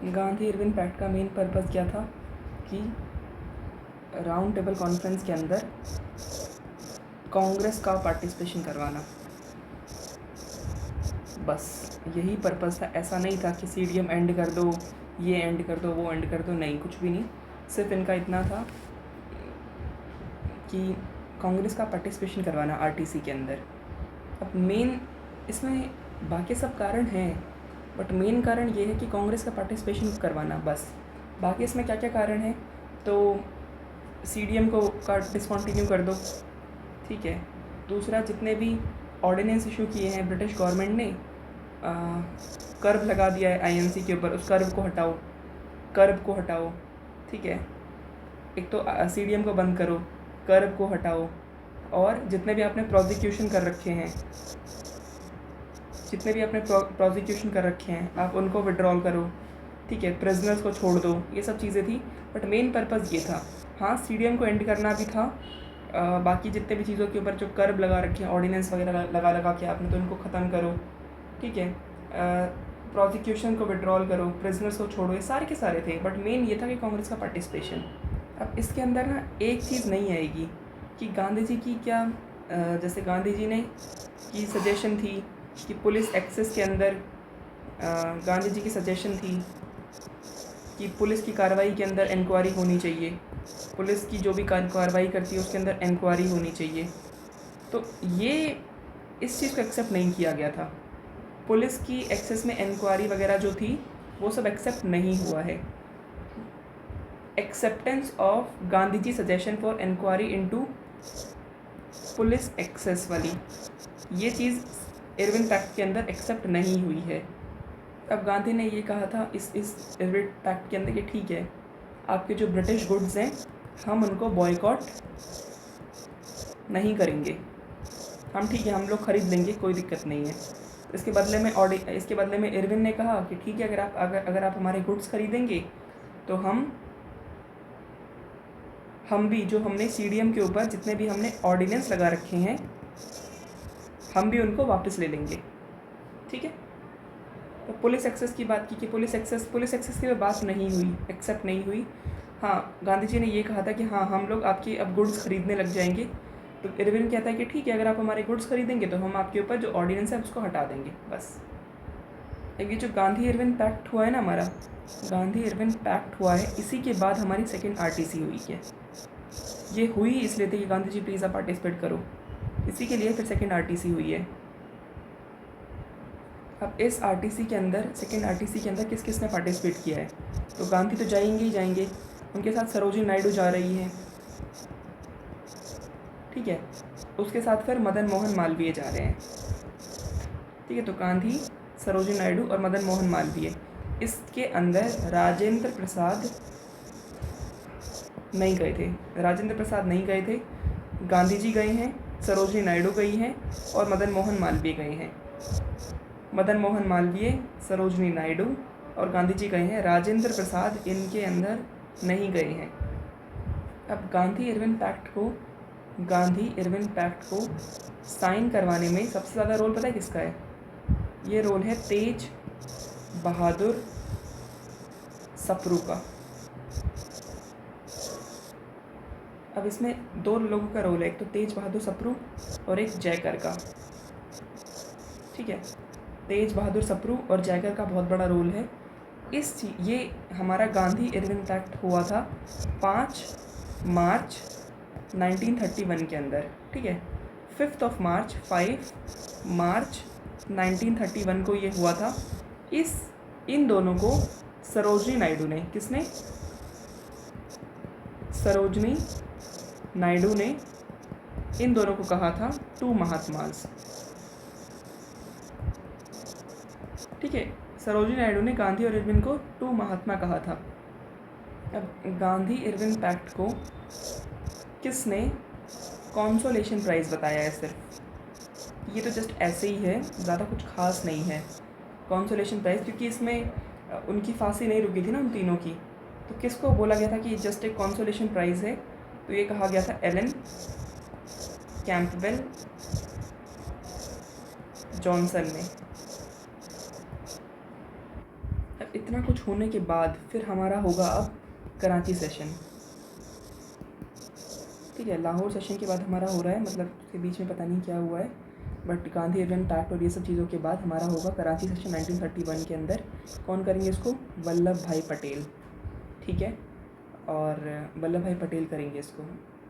Gandhi Irwin pact का main purpose क्या था कि राउंड टेबल कॉन्फ्रेंस के अंदर कांग्रेस का पार्टिसिपेशन करवाना, बस यही पर्पज़ था। ऐसा नहीं था कि सीडीएम एंड कर दो, ये एंड कर दो, वो एंड कर दो, नहीं, कुछ भी नहीं। सिर्फ इनका इतना था कि कांग्रेस का पार्टिसिपेशन करवाना आरटीसी के अंदर। अब मेन इसमें बाकी सब कारण हैं, बट मेन कारण ये है कि कांग्रेस का पार्टिसिपेशन करवाना, बस। बाकी इसमें क्या क्या कारण है, तो सीडीएम को का डिसकंटिन्यू कर दो, ठीक है। दूसरा, जितने भी ऑर्डिनेंस इशू किए हैं ब्रिटिश गवर्नमेंट ने, कर्व लगा दिया है आईएनसी के ऊपर, उस कर्व को हटाओ, ठीक है। एक तो सीडीएम को बंद करो, कर्व को हटाओ, और जितने भी आपने प्रोसिक्यूशन कर रखे हैं आप उनको विड्रॉल करो, ठीक है। प्रिजनर्स को छोड़ दो, ये सब चीज़ें थी, बट मेन पर्पज़ ये था। हाँ, सीडीएम को एंड करना भी था। बाकी जितने भी चीज़ों के ऊपर जो कर्व लगा रखे हैं, ऑर्डिनेंस वगैरह लगा के आपने, तो इनको ख़त्म करो, ठीक है। प्रोसिक्यूशन को विड्रॉल करो, प्रिजनर्स को छोड़ो, ये सारे के सारे थे, बट मेन ये था कि कांग्रेस का पार्टिसिपेशन। अब इसके अंदर ना एक चीज़ नहीं आएगी कि गांधी जी की क्या, जैसे गांधी जी ने की सजेशन थी कि पुलिस एक्सेस के अंदर, गांधी जी की सजेशन थी कि पुलिस की कार्रवाई के अंदर इंक्वायरी होनी चाहिए, पुलिस की जो भी कार्रवाई करती है उसके अंदर इंक्वायरी होनी चाहिए। तो ये इस चीज़ को एक्सेप्ट नहीं किया गया था। पुलिस की एक्सेस में इंक्वायरी वगैरह जो थी वो सब एक्सेप्ट नहीं हुआ है। Acceptance of Gandhi ji suggestion for inquiry into police excess वाली ये चीज़ इरविन पैक्ट के अंदर एक्सेप्ट नहीं हुई है। अब गांधी ने ये कहा था इस इरविन पैक्ट के अंदर कि ठीक है, आपके जो ब्रिटिश गुड्स हैं हम उनको बॉयकॉट नहीं करेंगे, हम ठीक है, हम लोग ख़रीद लेंगे, कोई दिक्कत नहीं है। इसके बदले में इरविन ने कहा कि ठीक है, अगर आप हमारे गुड्स ख़रीदेंगे तो हम भी जो हमने सीडीएम के ऊपर जितने भी हमने ऑर्डिनेंस लगा रखे हैं हम भी उनको वापस ले लेंगे, ठीक है। तो पुलिस एक्सेस की बात की कि पुलिस एक्सेस की बात नहीं हुई, एक्सेप्ट नहीं हुई। हाँ, गांधी जी ने ये कहा था कि हाँ, हम लोग आपकी अब गुड्स ख़रीदने लग जाएंगे। तो इरविन कहता है कि ठीक है, अगर आप हमारे गुड्स ख़रीदेंगे तो हम आपके ऊपर जो ऑर्डिनेंस है उसको हटा देंगे, बस। ये जो गांधी इरविन पैक्ट हुआ है ना, हमारा गांधी इरविन पैक्ट हुआ है, इसी के बाद हमारी सेकेंड आरटीसी हुई है। ये हुई इसलिए थी कि गांधी जी प्लीज़ आप पार्टिसिपेट करो, इसी के लिए फिर सेकेंड आरटीसी हुई है। अब इस आरटीसी के अंदर, सेकेंड आरटीसी के अंदर किस किस ने पार्टिसिपेट किया है, तो गांधी तो जाएंगे ही जाएंगे, उनके साथ सरोजिनी नायडू जा रही हैं, ठीक है। उसके साथ फिर मदन मोहन मालवीय जा रहे हैं, ठीक है। तो गांधी, सरोजिनी नायडू और मदन मोहन मालवीय। इसके अंदर राजेंद्र प्रसाद नहीं गए थे, गांधी जी गए हैं, सरोजिनी नायडू गई हैं और मदन मोहन मालवीय गए हैं। मदन मोहन मालवीय, सरोजिनी नायडू और गांधी जी गए हैं, राजेंद्र प्रसाद इनके अंदर नहीं गए हैं। अब गांधी इरविन पैक्ट को साइन करवाने में सबसे ज़्यादा रोल पता है किसका है? ये रोल है तेज बहादुर सप्रू का। अब इसमें दो लोगों का रोल है, एक तो तेज बहादुर सप्रू और एक जयकर का, ठीक है। तेज बहादुर सप्रू और जयकर का बहुत बड़ा रोल है। ये हमारा गांधी इरविन पैक्ट हुआ था 5 मार्च 1931 के अंदर, ठीक है। 5 मार्च 1931 को ये हुआ था। इन दोनों को सरोजिनी नायडू ने, किसने? सरोजिनी नायडू ने इन दोनों को कहा था टू महात्माज, ठीक है। सरोजिनी नायडू ने गांधी और इरविन को टू महात्मा कहा था। अब गांधी इरविन पैक्ट को किसने कॉन्सोलेशन प्राइज़ बताया है? सिर्फ ये तो जस्ट ऐसे ही है, ज़्यादा कुछ खास नहीं है कॉन्सोलेशन प्राइज़, क्योंकि इसमें उनकी फांसी नहीं रुकी थी ना उन तीनों की। तो किसको बोला गया था कि जस्ट एक कॉन्सोलेशन प्राइज़ है? तो ये कहा गया था एलन कैंपबेल जॉनसन ने। और इतना कुछ होने के बाद फिर हमारा होगा अब कराची सेशन। ठीक है, लाहौर सेशन के बाद हमारा हो रहा है, मतलब उसके बीच में पता नहीं क्या हुआ है, बट गांधी इरविन पैक्ट और ये सब चीज़ों के बाद हमारा होगा कराची सेशन 1931 के अंदर। कौन करेंगे इसको? वल्लभ भाई पटेल। ठीक है, और वल्लभ भाई पटेल करेंगे इसको।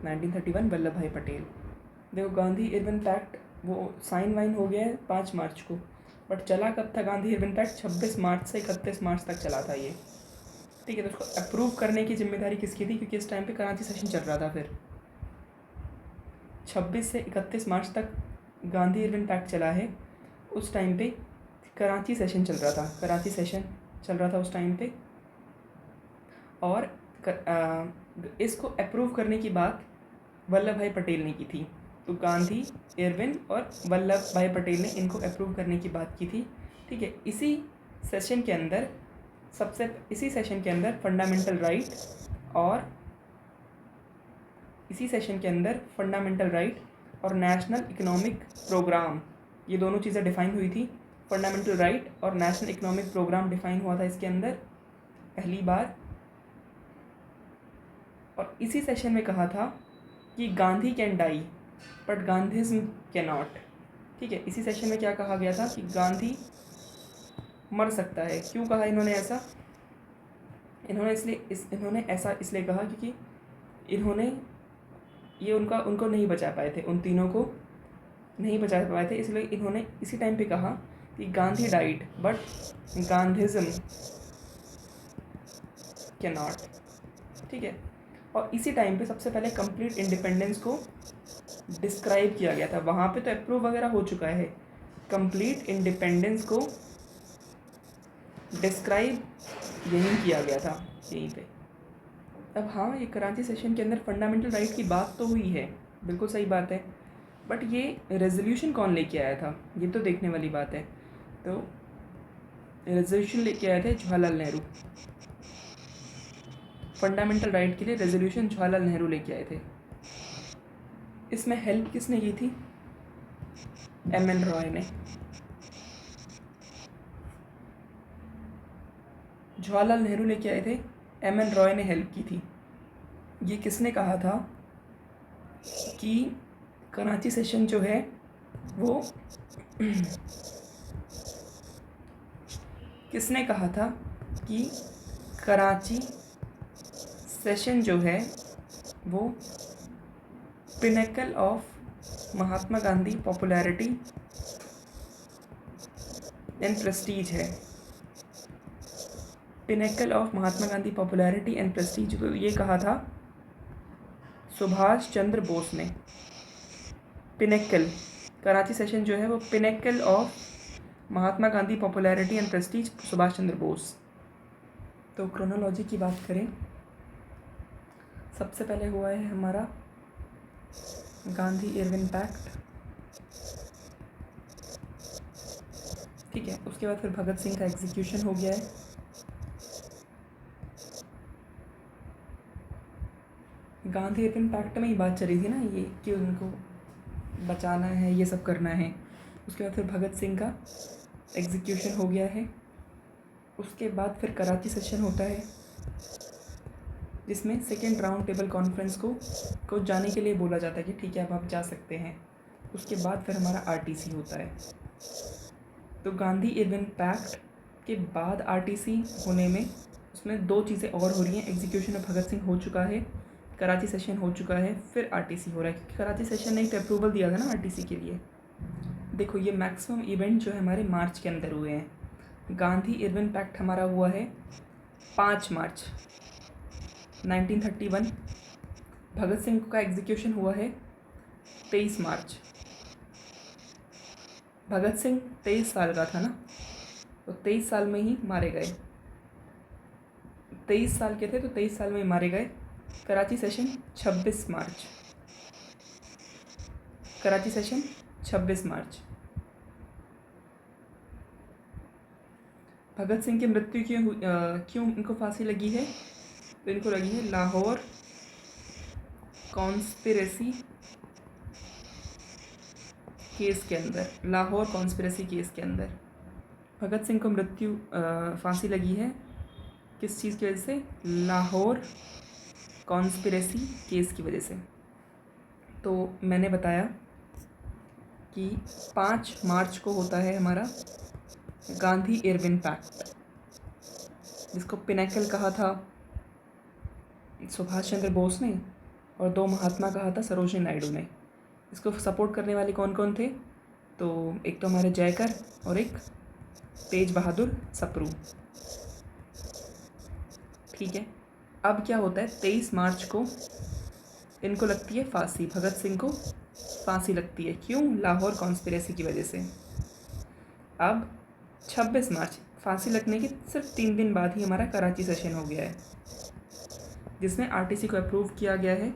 1931 वल्लभ भाई पटेल। देखो गांधी इरविन पैक्ट वो साइन वाइन हो गया है 5 मार्च को, बट चला कब था गांधी इरविन पैक्ट? 26 मार्च से 31 मार्च तक चला था ये। ठीक है, तो उसको अप्रूव करने की जिम्मेदारी किसकी थी? क्योंकि इस टाइम पे कराची सेशन चल रहा था। फिर 26 से 31 मार्च तक गांधी इरविन पैक्ट चला है। उस टाइम पे कराची सेशन चल रहा था, कराची सेशन चल रहा था उस टाइम पे। और इसको अप्रूव करने की बात वल्लभ भाई पटेल ने की थी। तो गांधी, इरविन और वल्लभ भाई पटेल ने इनको अप्रूव करने की बात की थी। ठीक है, इसी सेशन के अंदर फंडामेंटल राइट और नेशनल इकोनॉमिक प्रोग्राम, ये दोनों चीज़ें डिफ़ाइन हुई थी। फंडामेंटल राइट और नेशनल इकोनॉमिक प्रोग्राम डिफ़ाइन हुआ था इसके अंदर पहली बार। और इसी सेशन में कहा था कि Gandhi can die but Gandhism can not. ठीक है, इसी सेशन में क्या कहा गया था कि गांधी मर सकता है। क्यों कहा इन्होंने ऐसा? इन्होंने ऐसा इसलिए कहा क्योंकि इन्होंने ये उनको नहीं बचा पाए थे, उन तीनों को नहीं बचा पाए थे, इसलिए इन्होंने इसी टाइम पे कहा कि Gandhi died but Gandhism can not. ठीक है, और इसी टाइम पे सबसे पहले कंप्लीट इंडिपेंडेंस को डिस्क्राइब किया गया था। वहाँ पे तो अप्रूव वगैरह हो चुका है, कंप्लीट इंडिपेंडेंस को डिस्क्राइब यहीं किया गया था, यहीं पे। अब हाँ, ये कराची सेशन के अंदर फंडामेंटल राइट की बात तो हुई है, बिल्कुल सही बात है, बट ये रेजोल्यूशन कौन लेके आया था, ये तो देखने वाली बात है। तो रेजोल्यूशन लेके आए थे जवाहरलाल नेहरू। फंडामेंटल राइट के लिए रेजोल्यूशन जवाहरलाल नेहरू लेके आए थे। इसमें हेल्प किसने की थी? एम.एन. रॉय ने। जवाहरलाल नेहरू लेके आए थे, एम.एन. रॉय ने हेल्प की थी। ये किसने कहा था कि कराची सेशन जो है वो किसने कहा था कि कराची सेशन जो है वो pinnacle of Mahatma Gandhi popularity and prestige है। Pinnacle of Mahatma Gandhi popularity and prestige, तो ये कहा था सुभाष चंद्र बोस ने। पिनेकल, कराची सेशन जो है वो pinnacle of Mahatma Gandhi popularity and prestige, Subhash Chandra Bose. तो क्रोनोलॉजी की बात करें, सबसे पहले हुआ है हमारा गांधी इरविन पैक्ट। ठीक है, उसके बाद फिर भगत सिंह का एग्जीक्यूशन हो गया है। गांधी इरविन पैक्ट में ही बात चली थी ना ये कि उनको बचाना है, ये सब करना है। उसके बाद फिर भगत सिंह का एग्जीक्यूशन हो गया है। उसके बाद फिर कराची सेशन होता है जिसमें सेकेंड राउंड टेबल कॉन्फ्रेंस को जाने के लिए बोला जाता है कि ठीक है अब आप जा सकते हैं। उसके बाद फिर हमारा आरटीसी होता है। तो गांधी इरविन पैक्ट के बाद आरटीसी होने में उसमें दो चीज़ें और हो रही हैं। एग्जीक्यूशन ऑफ भगत सिंह हो चुका है, कराची सेशन हो चुका है, फिर आरटीसी हो रहा है क्योंकि कराची सेशन ने एक अप्रूवल दिया था ना आरटीसी के लिए। देखो ये मैक्सिमम इवेंट जो है हमारे मार्च के अंदर हुए हैं। गांधी इरविन पैक्ट हमारा हुआ है 5 मार्च 1931। भगत सिंह का एग्जीक्यूशन हुआ है 23 मार्च। भगत सिंह 23 साल का था ना, तो 23 साल में ही मारे गए। 23 साल के थे तो 23 साल में ही मारे गए। कराची सेशन 26 मार्च, कराची सेशन 26 मार्च। भगत सिंह की मृत्यु क्यों इनको फांसी लगी है? तो इनको लगी है लाहौर कॉन्स्पिरेसी केस के अंदर, लाहौर कॉन्स्पिरेसी केस के अंदर। भगत सिंह को फांसी लगी है किस चीज़ की वजह से? लाहौर कॉन्स्पिरेसी केस की वजह से। तो मैंने बताया कि 5 मार्च को होता है हमारा गांधी इरविन पैक्ट, जिसको पिनेकल कहा था सुभाष चंद्र बोस ने और 2 महात्मा कहा था सरोजिनी नायडू ने। इसको सपोर्ट करने वाले कौन कौन थे? तो एक तो हमारे जयकर और एक तेज बहादुर सप्रू। ठीक है, अब क्या होता है 23 मार्च को इनको लगती है फांसी, भगत सिंह को फांसी लगती है। क्यों? लाहौर कॉन्स्पिरेसी की वजह से। अब 26 मार्च फांसी लगने के सिर्फ 3 दिन बाद ही हमारा कराची सेशन हो गया है, जिसमें आरटीसी को अप्रूव किया गया है।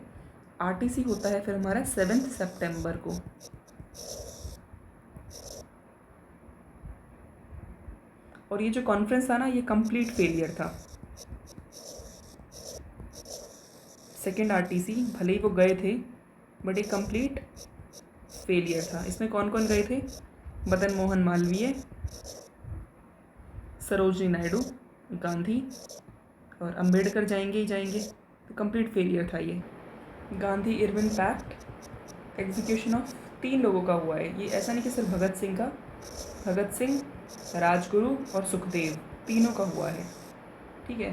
आरटीसी होता है फिर हमारा 7 सितंबर को। और ये जो कॉन्फ्रेंस था ना, ये कंप्लीट फेलियर था। सेकेंड आरटीसी भले ही वो गए थे, बट ये कंप्लीट फेलियर था। इसमें कौन कौन गए थे? मदन मोहन मालवीय, सरोजिनी नायडू, गांधी और अंबेडकर जाएंगे ही जाएंगे। तो कंप्लीट फेलियर था ये। Gandhi Irwin pact execution of 3 लोगों का हुआ है। ये ऐसा नहीं कि सिर्फ भगत सिंह का, भगत सिंह, राजगुरु और सुखदेव तीनों का हुआ है। ठीक है,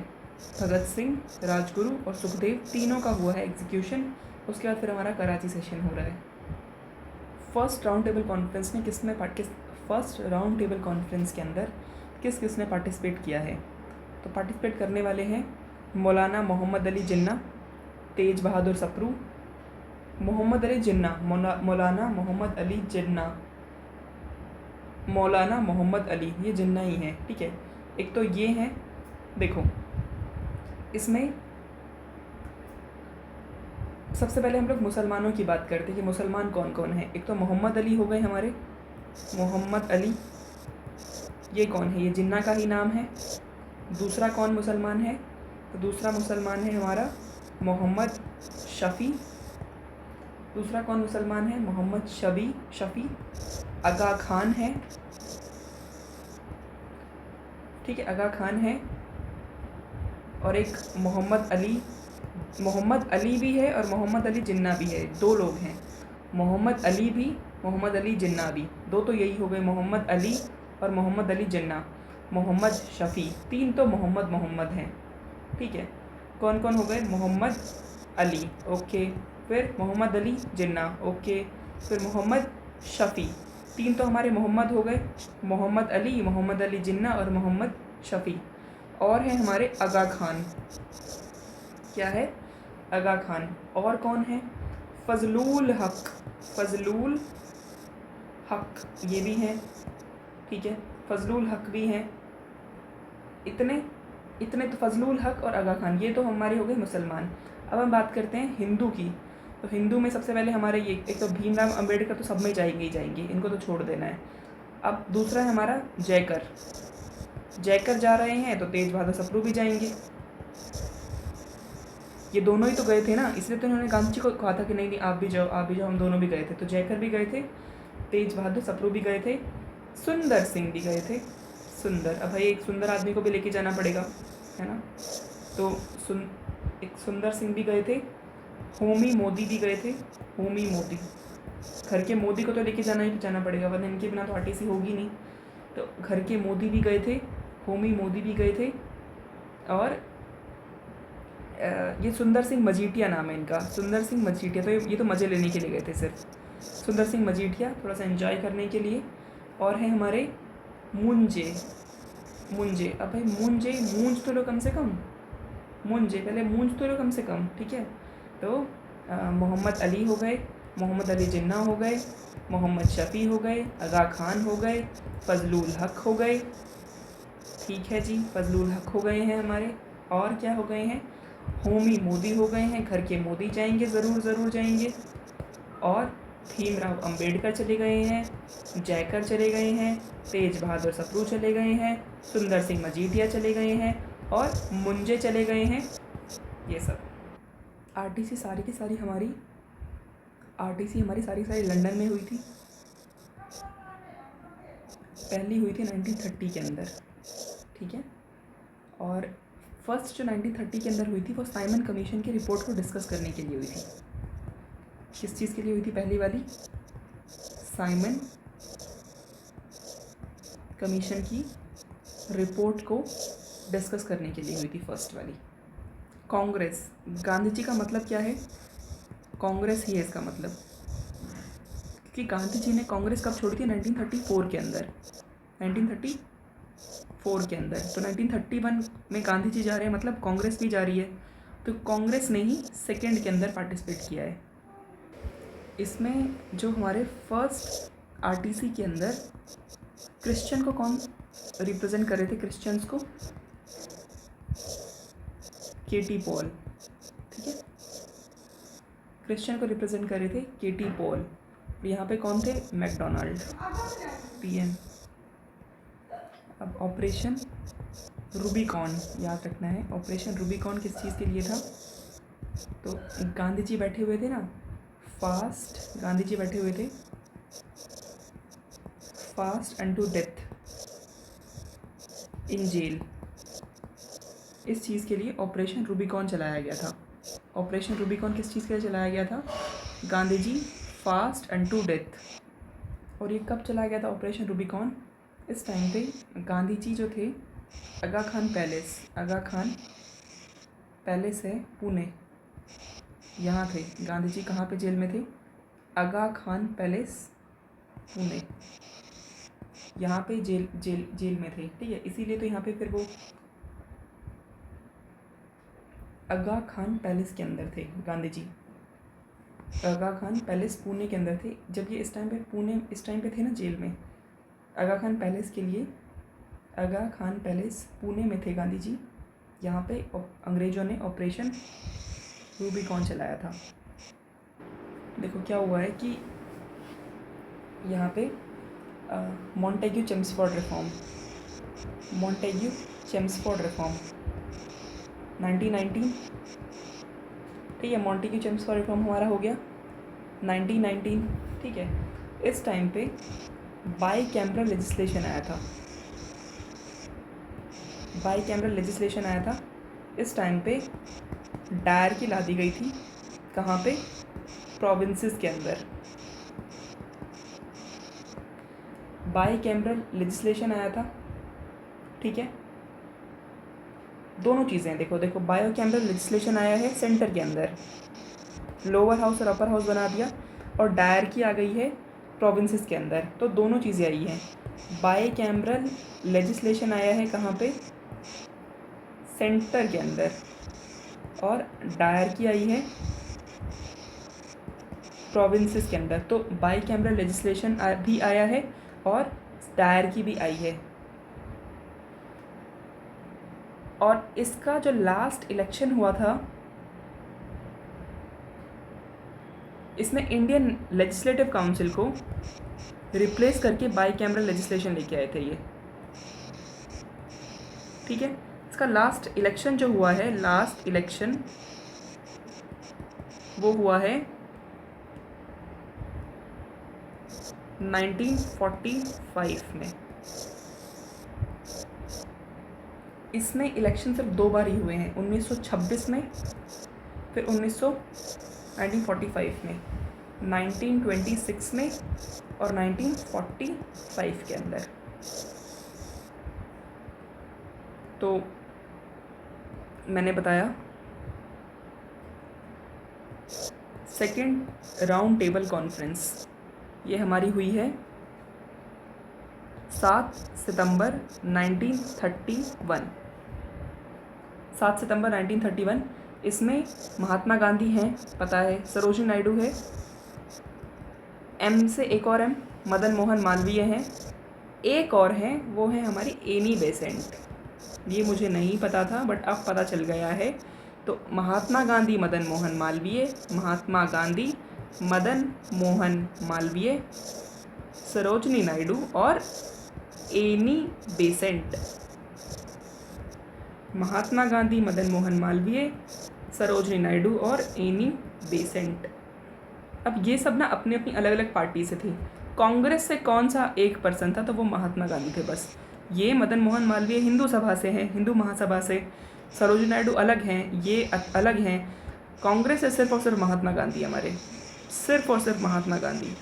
भगत सिंह, राजगुरु और सुखदेव तीनों का हुआ है एग्जीक्यूशन। उसके बाद फिर हमारा कराची सेशन हो रहा है। फर्स्ट राउंड टेबल कॉन्फ्रेंस में फर्स्ट राउंड टेबल कॉन्फ्रेंस के अंदर किस किस ने पार्टिसिपेट किया है? तो पार्टिसिपेट करने वाले हैं मौलाना मोहम्मद अली जिन्ना, तेज बहादुर सप्रू, मोहम्मद अली जिन्ना, मौलाना मोहम्मद अली जिन्ना, मौलाना मोहम्मद अली, ये जिन्ना ही है। ठीक है, एक तो ये हैं, देखो इसमें सबसे पहले हम लोग मुसलमानों की बात करते हैं कि मुसलमान कौन कौन है। एक तो मोहम्मद अली हो गए हमारे, मोहम्मद अली, ये कौन है? ये जिन्ना का ही नाम है। दूसरा कौन मुसलमान है? तो दूसरा मुसलमान है हमारा मोहम्मद शफ़ी। दूसरा कौन मुसलमान है? मोहम्मद शफ़ी। आगा खान है। ठीक है, आगा खान है। और एक मोहम्मद अली भी है और मोहम्मद अली जिन्ना भी है। 2 लोग हैं, मोहम्मद अली भी, मोहम्मद अली जिन्ना भी। 2 तो यही हो गए, मोहम्मद अली और मोहम्मद अली जिन्ना। मोहम्मद शफ़ी, 3 तो मोहम्मद हैं। ठीक है, कौन कौन हो गए? मोहम्मद अली, ओके, फिर मोहम्मद अली जिन्ना, ओके, फिर मोहम्मद शफ़ी। 3 तो हमारे मोहम्मद हो गए, मोहम्मद अली जिन्ना और मोहम्मद शफ़ी। और है हमारे आगा खान। क्या है? आगा खान। और कौन है? फजलुल हक, ये भी हैं। ठीक है, फजलुल हक भी हैं। इतने तो फजलुल हक और आगा खान, ये तो हमारे हो गए मुसलमान। अब हम बात करते हैं हिंदू की। तो हिंदू में सबसे पहले हमारे ये एक तो भीमराव अंबेडकर, तो सब में जाएंगे ही जाएंगे, इनको तो छोड़ देना है। अब दूसरा है हमारा जयकर जा रहे हैं, तो तेज बहादुर सप्रू भी जाएंगे। ये दोनों ही तो गए थे ना, इसलिए तो उन्होंने गांधी जी को कहा था कि नहीं आप भी जाओ, हम दोनों भी गए थे। तो जयकर भी गए थे, तेज बहादुर सप्रू भी गए थे, सुंदर सिंह भी गए थे। अब भाई एक सुंदर आदमी को भी लेके जाना पड़ेगा, है ना। तो एक सुंदर सिंह भी गए थे, होमी मोदी भी गए थे। घर के मोदी को तो लेके जाना पड़ेगा, वरना इनके बिना तो आरटीसी होगी नहीं। तो घर के मोदी भी गए थे, होमी मोदी भी गए थे। और ये सुंदर सिंह मजीठिया नाम है इनका, सुंदर सिंह मजीठिया। तो ये तो मज़े लेने के लिए गए थे सिर्फ, सुंदर सिंह मजीठिया, थोड़ा सा एंजॉय करने के लिए। और हैं हमारे मुंजे। अब भाई मूंज तो लो कम से कम, पहले मूंज तो लो कम से कम। ठीक है, तो मोहम्मद अली हो गए, मोहम्मद अली जिन्ना हो गए, मोहम्मद शफ़ी हो गए, आगा खान हो गए, फजलुल हक हो गए। ठीक है जी, फजलुल हक हो गए हैं हमारे। और क्या हो गए हैं? होमी मोदी हो गए हैं, घर के मोदी जाएंगे, ज़रूर जाएंगे। और भीमराव अंबेडकर चले गए हैं, जयकर चले गए हैं, तेज बहादुर सप्रू चले गए हैं, सुंदर सिंह मजीठिया चले गए हैं और मुंजे चले गए हैं। ये सब आरटीसी सारी की सारी हमारी लंदन में हुई थी। पहली हुई थी 1930 के अंदर, ठीक है। और फर्स्ट जो 1930 के अंदर हुई थी वो साइमन कमीशन की रिपोर्ट को डिस्कस करने के लिए हुई थी। किस चीज़ के लिए हुई थी पहली वाली? साइमन कमीशन की रिपोर्ट को डिस्कस करने के लिए हुई थी फर्स्ट वाली। कांग्रेस, गांधी जी का मतलब क्या है? कांग्रेस ही है इसका मतलब, क्योंकि गांधी जी ने कांग्रेस कब छोड़ी थी? 1934 के अंदर, 1934 के अंदर। तो 1931 में गांधी जी जा रहे हैं, मतलब कांग्रेस भी जा रही है। तो कांग्रेस ने ही सेकेंड के अंदर पार्टिसिपेट किया है। इसमें जो हमारे फर्स्ट आरटीसी के अंदर क्रिश्चियन को कौन रिप्रेजेंट कर रहे थे? क्रिश्चियंस को केटी पॉल, ठीक है। क्रिश्चियन को रिप्रेजेंट कर रहे थे केटी पॉल। यहाँ पे कौन थे? MacDonald, PM. अब ऑपरेशन रूबिकॉन याद रखना है। ऑपरेशन रूबिकॉन किस चीज़ के लिए था? तो गांधी जी बैठे हुए थे ना, गांधी जी बैठे हुए थे fast unto death in jail. इस चीज़ के लिए ऑपरेशन रूबिकॉन चलाया गया था। ऑपरेशन रूबिकॉन किस चीज़ के लिए चलाया गया था? Gandhi ji fast unto death. और ये कब चलाया गया था ऑपरेशन रूबिकॉन? इस टाइम पे गांधी जी जो थे आगा खान पैलेस है पुणे, यहाँ थे गांधी जी। कहाँ पे जेल में थे? आगा खान पैलेस पुणे, यहाँ पे जेल में थे, ठीक है। इसीलिए तो यहाँ पे फिर वो आगा खान पैलेस के अंदर थे गांधी जी। आगा खान पैलेस पुणे के अंदर थे जब ये इस टाइम पे थे ना जेल में। आगा खान पैलेस के लिए, आगा खान पैलेस पुणे में थे गांधी जी। यहाँ पे अंग्रेज़ों ने ऑपरेशन रूबिकॉन चलाया था। देखो क्या हुआ है कि यहाँ पे मॉन्टेग्यू चेम्सफोर्ड रिफॉर्म 1919, ठीक है। मॉन्टेग्यू चेम्सफोर्ड रिफॉर्म हमारा हो गया 1919, ठीक है। इस टाइम पे बाई कैमरल लेजिस्लेशन आया था। इस टाइम पे डायरकी ला दी गई थी। कहाँ पे? प्रोविंसेस के अंदर। बाई कैमरल लेजिस्लेशन आया था, ठीक है। दोनों चीज़ें देखो बायो कैमरल लेजिस्लेशन आया है सेंटर के अंदर, लोअर हाउस और अपर हाउस बना दिया, और डायरकी आ गई है प्रोविंसेस के अंदर। तो दोनों चीज़ें आई हैं। बाई कैमरल लेजिस्लेशन आया है कहाँ पे? सेंटर के अंदर, और डायरकी आई है प्रोविंसेस के अंदर। तो बाई कैमरल लेजिस्लेशन भी आया है और डायरकी भी आई है। और इसका जो लास्ट इलेक्शन हुआ था, इसमें इंडियन लेजिस्लेटिव काउंसिल को रिप्लेस करके बाई कैमरल लेजिस्लेशन लेके आए थे ये, ठीक है। इसका लास्ट इलेक्शन जो हुआ है, लास्ट इलेक्शन वो हुआ है 1945 में। इसमें इलेक्शन सिर्फ 2 बार ही हुए हैं, 1926 में, फिर 1945 में, 1926 में और 1945 के अंदर। तो मैंने बताया सेकेंड राउंड टेबल कॉन्फ्रेंस ये हमारी हुई है 7 सितंबर 1931। 7 सितंबर 1931। इसमें महात्मा गांधी हैं, पता है, सरोजिनी नायडू है, एम से एक और एम मदन मोहन मालवीय हैं, एक और हैं वो है हमारी एनी बेसेंट। ये मुझे नहीं पता था बट अब पता चल गया है। तो महात्मा गांधी मदन मोहन मालवीय, महात्मा गांधी मदन मोहन मालवीय, सरोजिनी नायडू और एनी बेसेंट। महात्मा गांधी मदन मोहन मालवीय, सरोजिनी नायडू और एनी बेसेंट। अब ये सब ना अपनी अपनी अलग अलग पार्टी से थे। कांग्रेस से कौन सा एक पर्सन था, तो वो महात्मा गांधी थे बस। ये मदन मोहन मालवीय हिंदू सभा से हैं, हिंदू महासभा से। सरोजिनी नायडू अलग हैं, ये अलग हैं। कांग्रेस से सिर्फ और सिर्फ महात्मा गांधी हमारे, सिर्फ और सिर्फ महात्मा गांधी।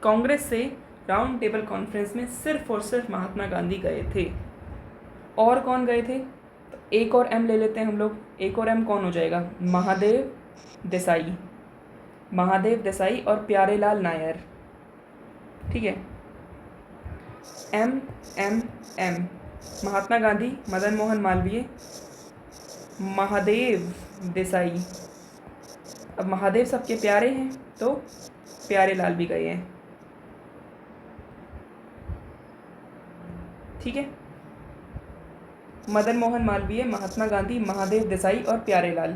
कांग्रेस से राउंड टेबल कॉन्फ्रेंस में सिर्फ और सिर्फ महात्मा गांधी गए थे। और कौन गए थे, तो एक और एम ले लेते हैं हम लोग। एक और एम कौन हो जाएगा, महादेव देसाई, महादेव देसाई और प्यारेलाल नायर। ठीक है, M M M, Mahatma Gandhi, Madan Mohan Malviya, Mahadev Desai. अब महादेव सबके प्यारे हैं तो प्यारेलाल भी गए हैं। ठीक है, मदन मोहन मालवीय, महात्मा गांधी, महादेव देसाई और प्यारेलाल।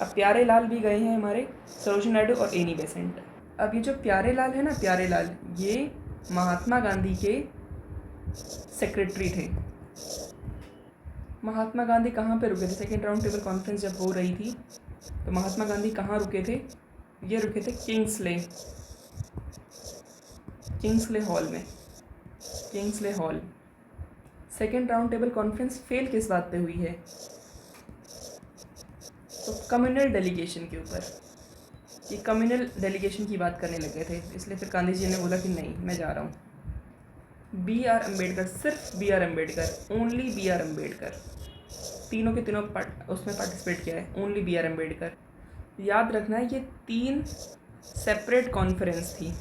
अब प्यारेलाल भी गए हैं हमारे, सरोजिनी नायडू और एनी बेसेंट। अब ये जो प्यारेलाल है ना, प्यारेलाल, ये महात्मा गांधी के सेक्रेटरी थे। महात्मा गांधी कहाँ पे रुके थे, सेकेंड राउंड टेबल कॉन्फ्रेंस जब हो रही थी तो महात्मा गांधी कहाँ रुके थे, ये रुके थे किंग्सले हॉल में, Kingsley hall. Second round table conference fail किस बात पे हुई है, तो कम्युनल डेलीगेशन के ऊपर। ये कम्युनल डेलीगेशन की बात करने लगे थे, इसलिए फिर गांधी जी ने बोला कि नहीं, मैं जा रहा हूँ। बी आर अम्बेडकर, सिर्फ B R Ambedkar, only B R Ambedkar, तीनों के तीनों उसमें पार्टिसिपेट किया है, ओनली बी आर अम्बेडकर। याद रखना है ये 3 सेपरेट कॉन्फ्रेंस थी।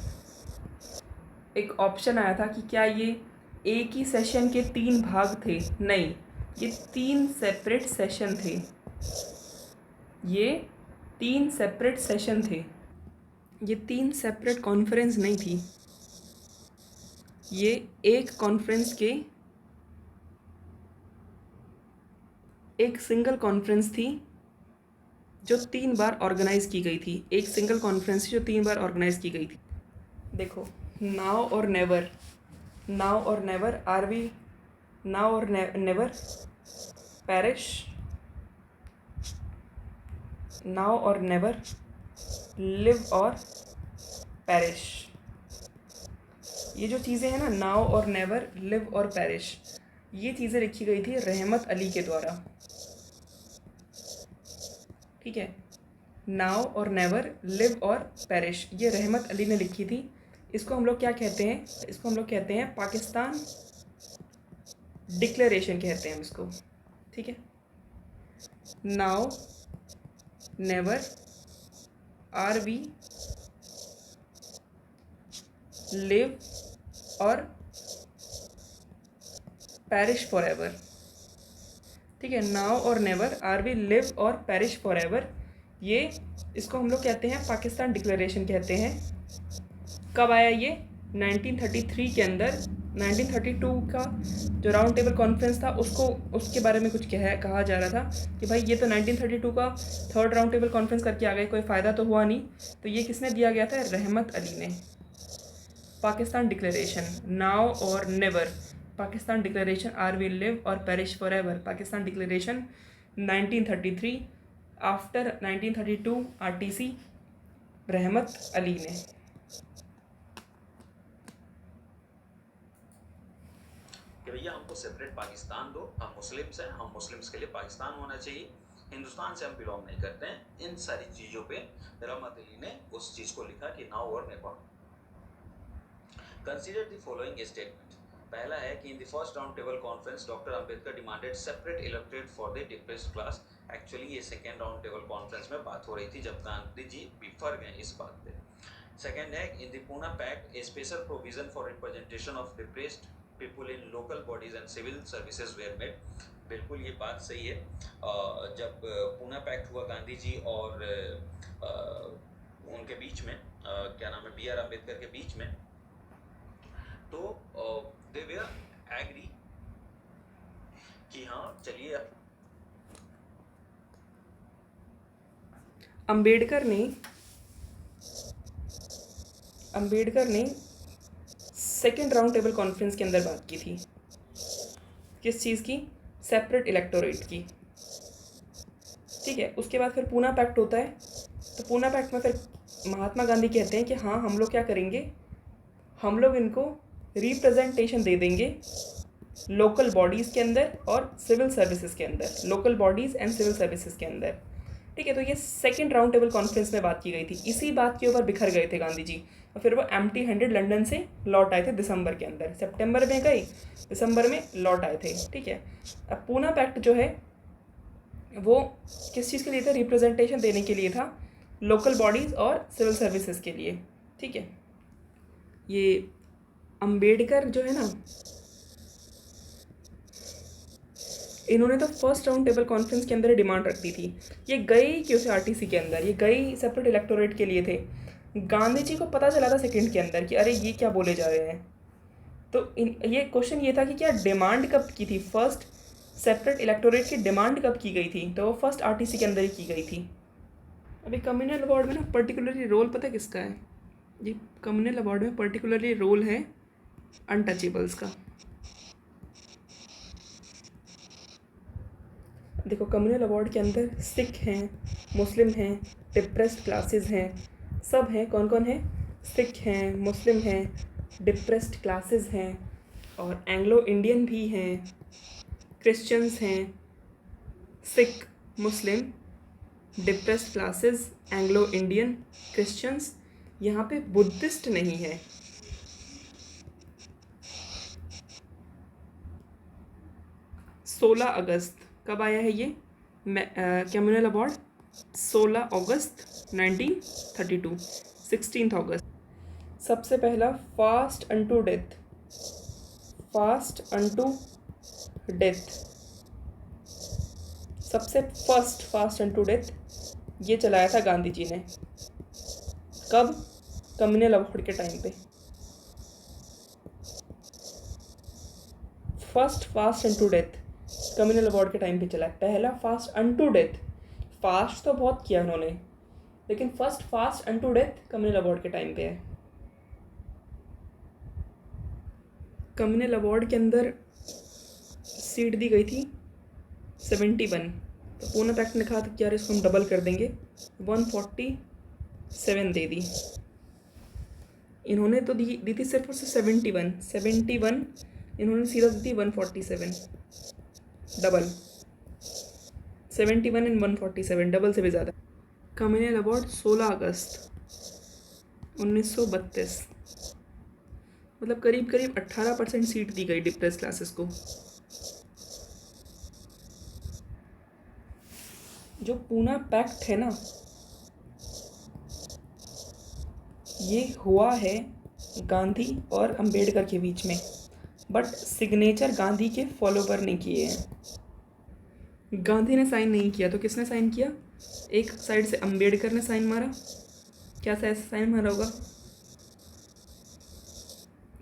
एक ऑप्शन आया था कि क्या ये एक ही सेशन के 3 भाग थे, नहीं, ये 3 सेपरेट सेशन थे, ये 3 सेपरेट सेशन थे, ये 3 सेपरेट कॉन्फ्रेंस नहीं थी। ये एक कॉन्फ्रेंस के एक सिंगल कॉन्फ्रेंस थी जो 3 बार ऑर्गेनाइज की गई थी, एक सिंगल कॉन्फ्रेंस जो 3 बार ऑर्गेनाइज की गई थी। देखो, नाउ और नेवर, नाउ और नेवर, आर वी नाउ और नेवर पेरिश, नाउ और नेवर, लिव और पेरिश। ये जो चीज़ें हैं ना, नाउ और नेवर, लिव और पेरिश, ये चीज़ें लिखी गई थी रहमत अली के द्वारा। ठीक है, नाउ और नेवर, लिव और पेरिश, ये रहमत अली ने लिखी थी। इसको हम लोग क्या कहते हैं, इसको हम लोग कहते हैं पाकिस्तान डिक्लेरेशन कहते हैं इसको। ठीक है, now never, are we, live और पेरिश फॉर एवर। ठीक है, नाउ और नेवर, आर वी, लिव और पेरिश फॉर एवर, ये इसको हम लोग कहते हैं पाकिस्तान डिक्लेरेशन कहते हैं। कब आया ये, 1933 के अंदर। 1932 का जो राउंड टेबल कॉन्फ्रेंस था उसके बारे में कुछ कहा जा रहा था कि भाई ये तो 1932 का 3rd राउंड टेबल कॉन्फ्रेंस करके आ गए, कोई फ़ायदा तो हुआ नहीं, तो ये किसने दिया गया था, रहमत अली ने। पाकिस्तान डिक्लेरेशन, नाउ और never, Pakistan declaration, are we, live और perish for ever, Pakistan declaration 1933, after 1932 RTC, रहमत अली ने। कि भैया हमको सेपरेट पाकिस्तान दो, हम मुस्लिम्स हैं, हम मुस्लिम्स के लिए पाकिस्तान होना चाहिए, हिंदुस्तान से हम बिलोंग नहीं करते हैं। इन सारी चीज़ों पे रहमत अली ने उस चीज़ को लिखा कि नाउ और never. Consider the following statement. पहला है कि in the first round table conference doctor Ambedkar demanded separate electorate for the depressed class. Actually ये सेकेंड राउंड टेबल कॉन्फ्रेंस में बात हो रही थी जब गांधी जी बिफर गए इस बात पे। सेकेंड है, in the Poona pact a special provision for representation of depressed people in local bodies and civil services were made. बिल्कुल ये बात सही है। जब पूना पैक्ट हुआ गांधी जी और उनके बीच में, क्या नाम है, बी आर अम्बेडकर के बीच में, तो दे वर एग्री कि हाँ चलिए। अंबेडकर ने सेकेंड राउंड टेबल कॉन्फ्रेंस के अंदर बात की थी, किस चीज़ की, सेपरेट इलेक्टोरेट की। ठीक है, उसके बाद फिर पूना पैक्ट होता है, तो पूना पैक्ट में फिर महात्मा गांधी कहते हैं कि हाँ हम लोग क्या करेंगे, हम लोग इनको रिप्रेजेंटेशन दे देंगे लोकल बॉडीज़ के अंदर और सिविल सर्विसेज के अंदर, local bodies and civil services के अंदर। ठीक है, तो ये सेकंड राउंड टेबल कॉन्फ्रेंस में बात की गई थी। इसी बात के ऊपर बिखर गए थे गांधी जी और फिर वो एम्प्टी हैंडेड लंदन से लौट आए थे दिसंबर के अंदर। सितंबर में गए, दिसंबर में लौट आए थे। ठीक है, अब पूना पैक्ट जो है वो किस चीज़ के लिए था? रिप्रेजेंटेशन देने के लिए था, लोकल बॉडीज़ और सिविल सर्विसेज के लिए। ठीक है, ये अंबेडकर जो है ना, इन्होंने तो फर्स्ट राउंड टेबल कॉन्फ्रेंस के अंदर डिमांड रख दी थी। ये गए क्यों थे आरटीसी के अंदर? ये गए सेपरेट इलेक्टोरेट के लिए थे। गांधी जी को पता चला था सेकंड के अंदर कि अरे ये क्या बोले जा रहे हैं। तो ये क्वेश्चन ये था कि क्या डिमांड कब की थी? फर्स्ट सेपरेट इलेक्टोरेट की डिमांड कब की गई थी? तो वो फर्स्ट आरटीसी के अंदर ही की गई थी। अभी कम्युनल अवार्ड में ना पर्टिकुलरली रोल पता है किसका है? ये कम्युनल अवार्ड में पर्टिकुलरली रोल है अनटचेबल्स का। देखो, कम्युनल अवार्ड के अंदर सिख हैं, मुस्लिम हैं, डिप्रेस्ड क्लासेस हैं, सब हैं। कौन कौन है? सिख हैं, मुस्लिम हैं, डिप्रेस्ड क्लासेस हैं और एंग्लो इंडियन भी हैं, क्रिश्चियंस हैं। Sikh, Muslim, depressed classes, Anglo Indian, Christians. यहाँ पे बुद्धिस्ट नहीं है। 16 अगस्त कब आया है ये कम्युनल अवार्ड? 16 अगस्त 1932, 16 अगस्त। सबसे पहला fast unto death, fast unto death, सबसे फर्स्ट फास्ट अनटू डेथ ये चलाया था गांधी जी ने। कब? कम्युनल अवार्ड के टाइम पे। First fast unto death communal award के टाइम पे चला है। पहला फास्ट अनटू डेथ, फास्ट तो बहुत किया उन्होंने, लेकिन first fast unto death communal award के टाइम पे है। कम्युनल अवार्ड के अंदर सीट दी गई थी 71। तो पूना पैक्ट ने कहा था कि यार इसको हम डबल कर देंगे, 147 दे दी। इन्होंने तो दी थी सिर्फ उससे 71 इन्होंने सीधा दी थी 147, डबल। 71 एंड 147, डबल से भी ज़्यादा। कम्युनल अवार्ड 16 अगस्त 1932, मतलब करीब करीब 18% सीट दी गई डिप्रेस क्लासेस को। जो पूना पैक्ट है ना, ये हुआ है गांधी और अंबेडकर के बीच में, बट सिग्नेचर गांधी के फॉलोवर ने किए हैं। गांधी ने साइन नहीं किया तो किसने साइन किया? एक साइड से अंबेडकर ने साइन मारा। क्या साइन मारा होगा?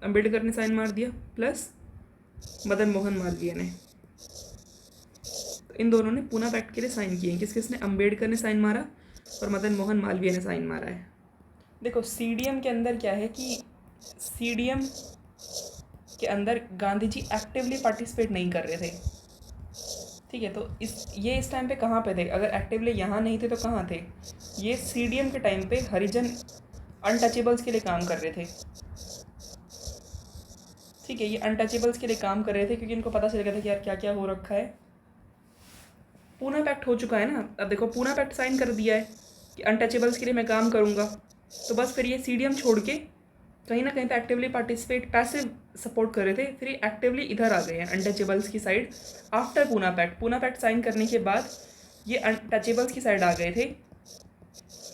अंबेडकर ने साइन मार दिया, प्लस मदन मोहन मालवीय ने। इन दोनों ने पूना पैक्ट के लिए साइन किए हैं। किसने? अंबेडकर ने साइन मारा और मदन मोहन मालवीय ने साइन मारा है। देखो, सीडीएम के अंदर क्या है कि सीडीएम के अंदर गांधी जी एक्टिवली पार्टिसिपेट नहीं कर रहे थे। ठीक है, तो इस टाइम पे कहाँ पे थे? अगर एक्टिवली यहाँ नहीं थे तो कहाँ थे? ये सीडीएम के टाइम पे हरिजन अनटचेबल्स के लिए काम कर रहे थे। ठीक है, ये अनटचेबल्स के लिए काम कर रहे थे क्योंकि इनको पता चल गया था कि यार क्या क्या हो रखा है। पूना पैक्ट हो चुका है ना, अब देखो पूना पैक्ट साइन कर दिया है कि अनटचेबल्स के लिए मैं काम करूँगा, तो बस फिर ये सीडीएम छोड़ के कहीं ना कहीं पे एक्टिवली पार्टिसिपेट, पैसिव सपोर्ट कर रहे थे, फिर ये एक्टिवली इधर आ गए हैं अनटचेबल्स की side after Poona pact. Poona pact sign करने के बाद ये अनटचेबल्स की साइड आ गए थे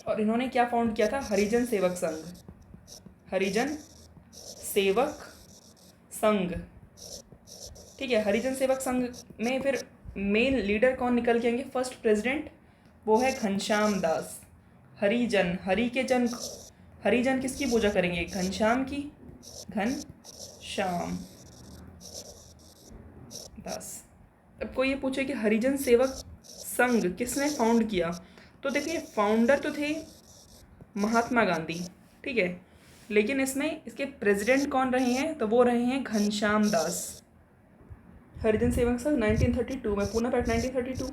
और इन्होंने क्या फाउंड किया था? हरिजन सेवक संघ, हरिजन सेवक संघ। ठीक है, हरिजन सेवक संघ में फिर मेन लीडर कौन निकल के आएंगे? फर्स्ट प्रेसिडेंट वो है घनश्याम दास। हरिजन, हरि के जन, हरिजन किसकी पूजा करेंगे? घनश्याम की, घनश्याम दास। अब कोई ये पूछे कि हरिजन सेवक संघ किसने फाउंड किया, तो देखिए फाउंडर तो थे महात्मा गांधी, ठीक है, लेकिन इसमें इसके प्रेसिडेंट कौन रहे हैं? तो वो रहे हैं घनश्याम दास। हरिजन सेवक संघ 1932 में, पूना पैक्ट 1932,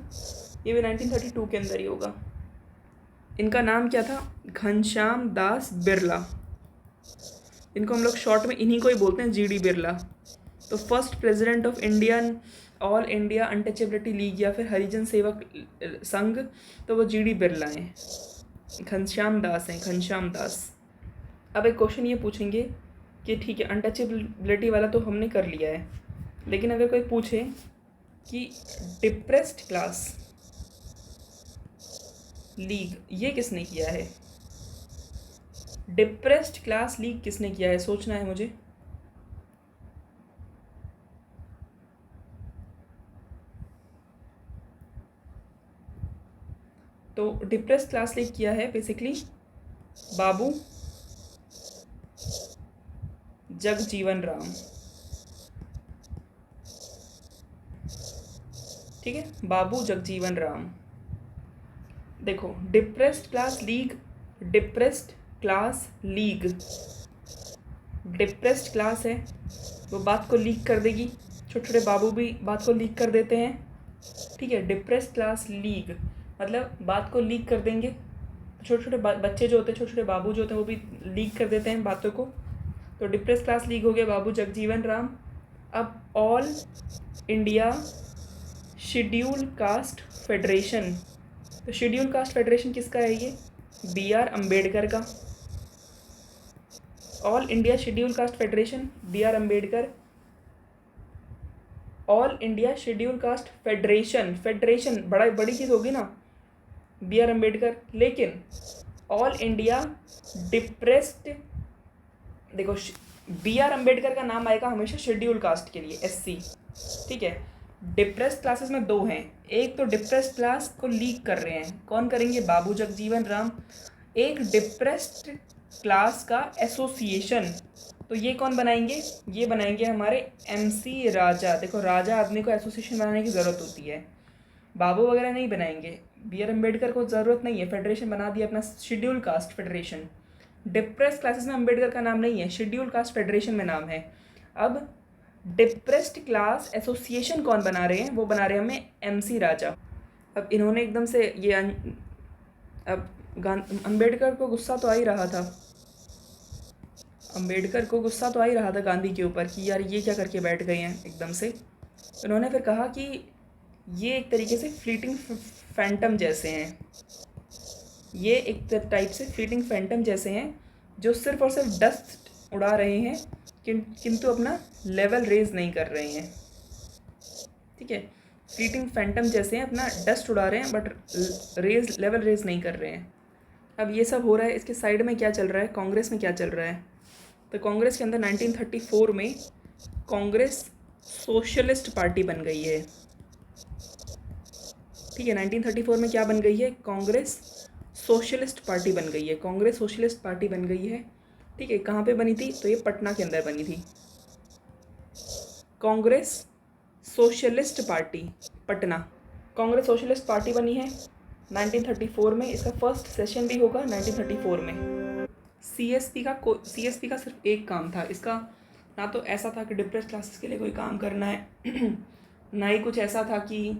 ये भी 1932 के अंदर ही होगा। इनका नाम क्या था? घनश्याम दास बिरला। इनको हम लोग शॉर्ट में इन्हीं को ही बोलते हैं GD बिरला। तो first president of Indian all India untouchability league या फिर हरिजन सेवक संघ, तो वो GD बिरला हैं, घनश्याम दास हैं, घनश्याम दास। अब एक क्वेश्चन ये पूछेंगे कि ठीक है अनटचेबिलिटी वाला तो हमने कर लिया है, लेकिन अगर कोई पूछे कि डिप्रेस्ड क्लास लीग ये किसने किया है, डिप्रेस्ड क्लास लीग किसने किया है, सोचना है मुझे। तो डिप्रेस्ड क्लास लीग किया है बेसिकली बाबू जगजीवन राम, ठीक है, बाबू जगजीवन राम। देखो depressed class league, depressed class league, depressed class है वो बात को लीक कर देगी, छोटे छोटे बाबू भी बात को लीक कर देते हैं, ठीक है। डिप्रेस्ड क्लास लीग मतलब बात को लीक कर देंगे, छोटे छोटे बच्चे जो होते हैं, छोटे छोटे बाबू जो होते हैं वो भी लीक कर देते हैं बातों को। तो डिप्रेस्ड क्लास लीग हो गया बाबू जगजीवन राम। अब all India schedule caste federation, तो शेड्यूल कास्ट फेडरेशन किसका है ये, BR अम्बेडकर का। All India schedule caste federation BR Ambedkar, all India schedule caste federation, federation बड़ी चीज़ होगी ना, BR अम्बेडकर। लेकिन ऑल इंडिया डिप्रेस्ड, देखो BR अम्बेडकर का नाम आएगा हमेशा शेड्यूल कास्ट के लिए SC, ठीक है। डिप्रेस्ड क्लासेस में दो हैं, एक तो डिप्रेस्ड क्लास को लीक कर रहे हैं, कौन करेंगे, बाबू जगजीवन राम। एक डिप्रेस्ड क्लास का एसोसिएशन, तो ये कौन बनाएंगे, ये बनाएंगे हमारे MC राजा। देखो राजा आदमी को एसोसिएशन बनाने की ज़रूरत होती है, बाबू वगैरह नहीं बनाएंगे। BR अम्बेडकर को ज़रूरत नहीं है, फेडरेशन बना दिया अपना schedule caste federation. Depressed classes में अम्बेडकर का नाम नहीं है, शेड्यूल कास्ट फेडरेशन में नाम है। अब डिप्रेस्ड क्लास एसोसिएशन कौन बना रहे हैं, वो बना रहे हैं हमें MC राजा। अब इन्होंने एकदम से ये अब अम्बेडकर को गुस्सा तो आ ही रहा था, अम्बेडकर को गुस्सा तो आ ही रहा था गांधी के ऊपर कि यार ये क्या करके बैठ गए हैं एकदम से। उन्होंने फिर कहा कि ये एक तरीके से फ्लीटिंग फैंटम जैसे हैं, ये एक टाइप से फ्लीटिंग फैंटम जैसे हैं जो सिर्फ और सिर्फ डस्ट उड़ा रहे हैं किंतु अपना लेवल रेज नहीं कर रहे हैं, ठीक है। फ्लीटिंग फैंटम जैसे हैं, अपना डस्ट उड़ा रहे हैं बट लेवल रेज नहीं कर रहे हैं। अब ये सब हो रहा है, इसके साइड में क्या चल रहा है, कांग्रेस में क्या चल रहा है। तो कांग्रेस के अंदर 1934 में कांग्रेस सोशलिस्ट पार्टी बन गई है, ठीक है। 1934 में क्या बन गई है, कांग्रेस सोशलिस्ट पार्टी बन गई है, कांग्रेस सोशलिस्ट पार्टी बन गई है, ठीक है। कहाँ पे बनी थी, तो ये पटना के अंदर बनी थी, Congress socialist party Patna. Congress socialist party बनी है 1934 में, इसका फर्स्ट सेशन भी होगा 1934 में। CSP का सिर्फ एक काम था इसका, ना तो ऐसा था कि डिप्रेस्ड क्लासेस के लिए कोई काम करना है ना ही कुछ ऐसा था कि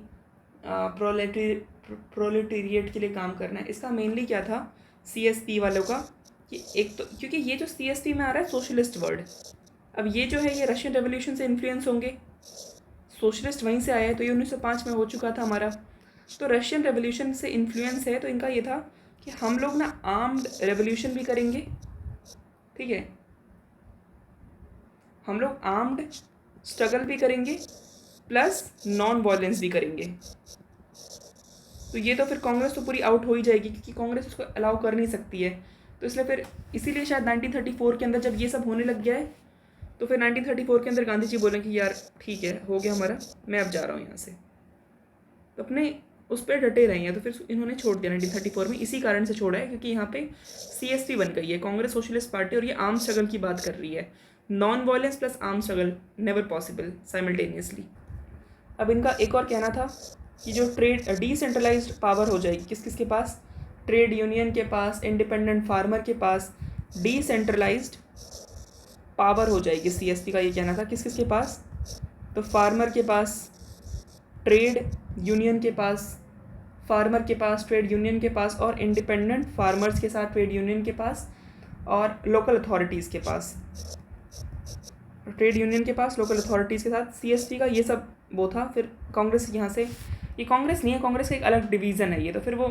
प्रोलेटेरिएट के लिए काम करना है। इसका मेनली क्या था CSP वालों का कि एक तो क्योंकि ये जो CSP में आ रहा है सोशलिस्ट वर्ड, अब ये जो है ये रशियन रेवोल्यूशन से इन्फ्लुएंस होंगे, सोशलिस्ट वहीं से आया है, तो ये 1905 में हो चुका था हमारा। तो रशियन रेवोल्यूशन से इन्फ्लुएंस है, तो इनका ये था कि हम लोग ना आर्म्ड रेवोल्यूशन भी करेंगे, ठीक है, हम लोग आर्म्ड स्ट्रगल भी करेंगे प्लस नॉन वायलेंस भी करेंगे। तो ये तो फिर कांग्रेस तो पूरी आउट हो ही जाएगी क्योंकि कांग्रेस उसको अलाउ कर नहीं सकती है। तो इसलिए फिर इसीलिए शायद 1934 के अंदर जब ये सब होने लग गया है तो फिर 1934 के अंदर गांधी जी बोले कि यार ठीक है हो गया हमारा, मैं अब जा रहा हूँ यहाँ से, तो अपने उस पर डटे रहे हैं। तो फिर इन्होंने छोड़ दिया 1934 में, इसी कारण से छोड़ा है क्योंकि यहाँ पे CSP बन गई है कांग्रेस सोशलिस्ट पार्टी, और ये आर्म स्ट्रगल की बात कर रही है, non violence plus arm struggle never possible simultaneously. अब इनका एक और कहना था कि जो ट्रेड डिसेंट्रलाइज्ड पावर हो जाएगी, किस किस के पास, ट्रेड यूनियन के पास, इंडिपेंडेंट फार्मर के पास डिसेंट्रलाइज्ड पावर हो जाएगी। CSP का ये कहना था, किस किस के पास, तो फार्मर के पास, ट्रेड यूनियन के पास, फार्मर के पास, ट्रेड यूनियन के पास और इंडिपेंडेंट फार्मर्स के साथ ट्रेड यूनियन के पास और लोकल अथॉरिटीज़ के पास, ट्रेड यूनियन के पास, लोकल अथॉरिटीज़ के साथ सीएसटी का ये सब वो था। फिर कांग्रेस यहाँ से, ये कांग्रेस नहीं है, कांग्रेस का एक अलग डिवीज़न है ये, तो फिर वो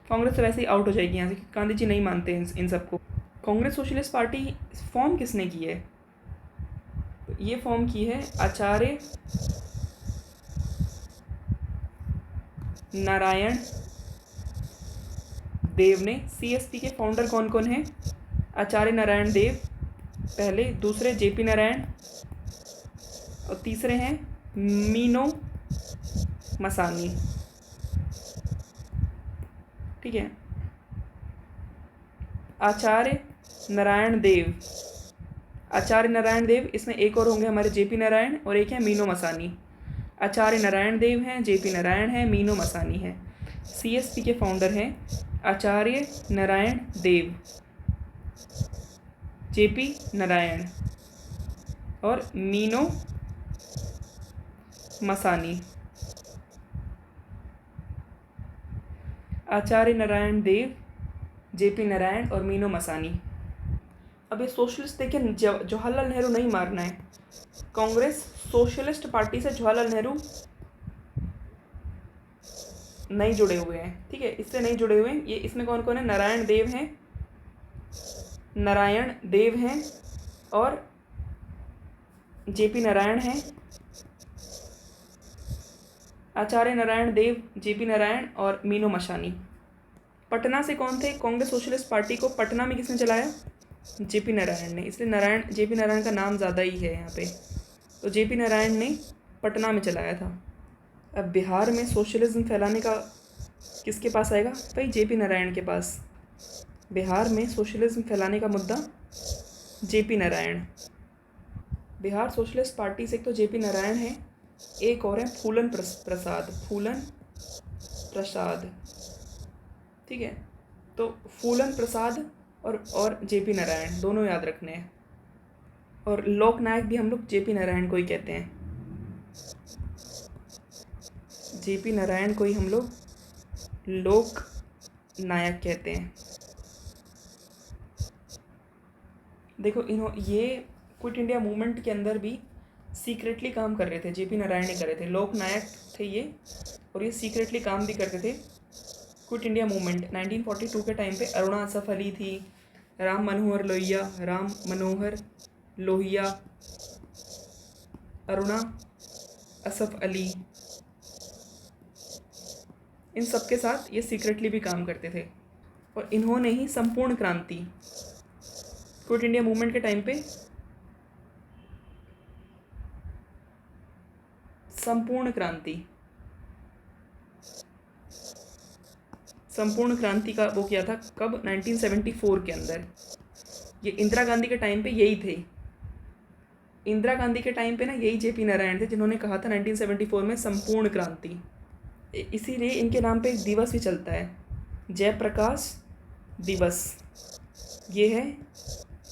कांग्रेस तो वैसे ही आउट हो जाएगी यहाँ से, गांधी जी नहीं मानते इन सबको। कांग्रेस सोशलिस्ट पार्टी फॉर्म किसने की है? ये फॉर्म की है आचार्य नारायण देव ने। सीएसपी के फाउंडर कौन कौन हैं? आचार्य नारायण देव पहले, दूसरे जेपी नारायण, और तीसरे हैं मीनो मसानी। ठीक है, आचार्य नारायण देव, आचार्य नारायण देव, इसमें एक और होंगे हमारे जेपी नारायण, और एक है मीनो मसानी। आचार्य नारायण देव हैं, जेपी नारायण है, मीनो मसानी है। सीएसपी के फाउंडर हैं आचार्य नारायण देव, जेपी नारायण और मीनो मसानी। आचार्य नारायण देव, जेपी नारायण और मीनो मसानी। अब ये सोशलिस्ट देखिए, जवाहरलाल नेहरू नहीं मारना है, कांग्रेस सोशलिस्ट पार्टी से जवाहरलाल नेहरू नहीं जुड़े हुए हैं। ठीक है, इससे नहीं जुड़े हुए हैं। ये इसमें कौन कौन है? नारायण देव हैं, नारायण देव हैं और जेपी नारायण हैं। आचार्य नारायण देव, जेपी नारायण और मीनो मसानी। पटना से कौन थे? कांग्रेस सोशलिस्ट पार्टी को पटना में किसने चलाया? जेपी नारायण ने, इसलिए नारायण, जेपी नारायण का नाम ज़्यादा ही है यहाँ पे, तो जेपी नारायण ने पटना में चलाया था। अब बिहार में सोशलिज्म फैलाने का किसके पास आएगा? भाई जेपी नारायण के पास। बिहार में सोशलिज्म फैलाने का मुद्दा JP Narayan. Bihar socialist party से एक तो जेपी नारायण है, एक और है फूलन प्रसाद, फूलन प्रसाद। ठीक है, तो फूलन प्रसाद और जेपी नारायण दोनों याद रखने हैं। और लोकनायक भी हम लोग जेपी नारायण को ही कहते हैं, जेपी नारायण को ही हम लोग लोक नायक कहते हैं। देखो ये क्विट इंडिया मूवमेंट के अंदर भी सीक्रेटली काम कर रहे थे, जेपी नारायण ने करे थे, लोक नायक थे ये, और ये सीक्रेटली काम भी करते थे। क्विट इंडिया मूवमेंट 1942 के टाइम पे अरुणा असफ अली थी, राम मनोहर लोहिया, अरुणा असफ अली, इन सब के साथ ये सीक्रेटली भी काम करते थे। और इन्होंने ही संपूर्ण क्रांति, क्विट इंडिया मूवमेंट के टाइम पे संपूर्ण क्रांति का वो किया था। कब? 1974 के अंदर। ये इंदिरा गांधी के टाइम पे यही थे, इंदिरा गांधी के टाइम पे ना यही जेपी नारायण थे जिन्होंने कहा था 1974 में संपूर्ण क्रांति। इसीलिए इनके नाम पे एक दिवस भी चलता है, जयप्रकाश दिवस। ये है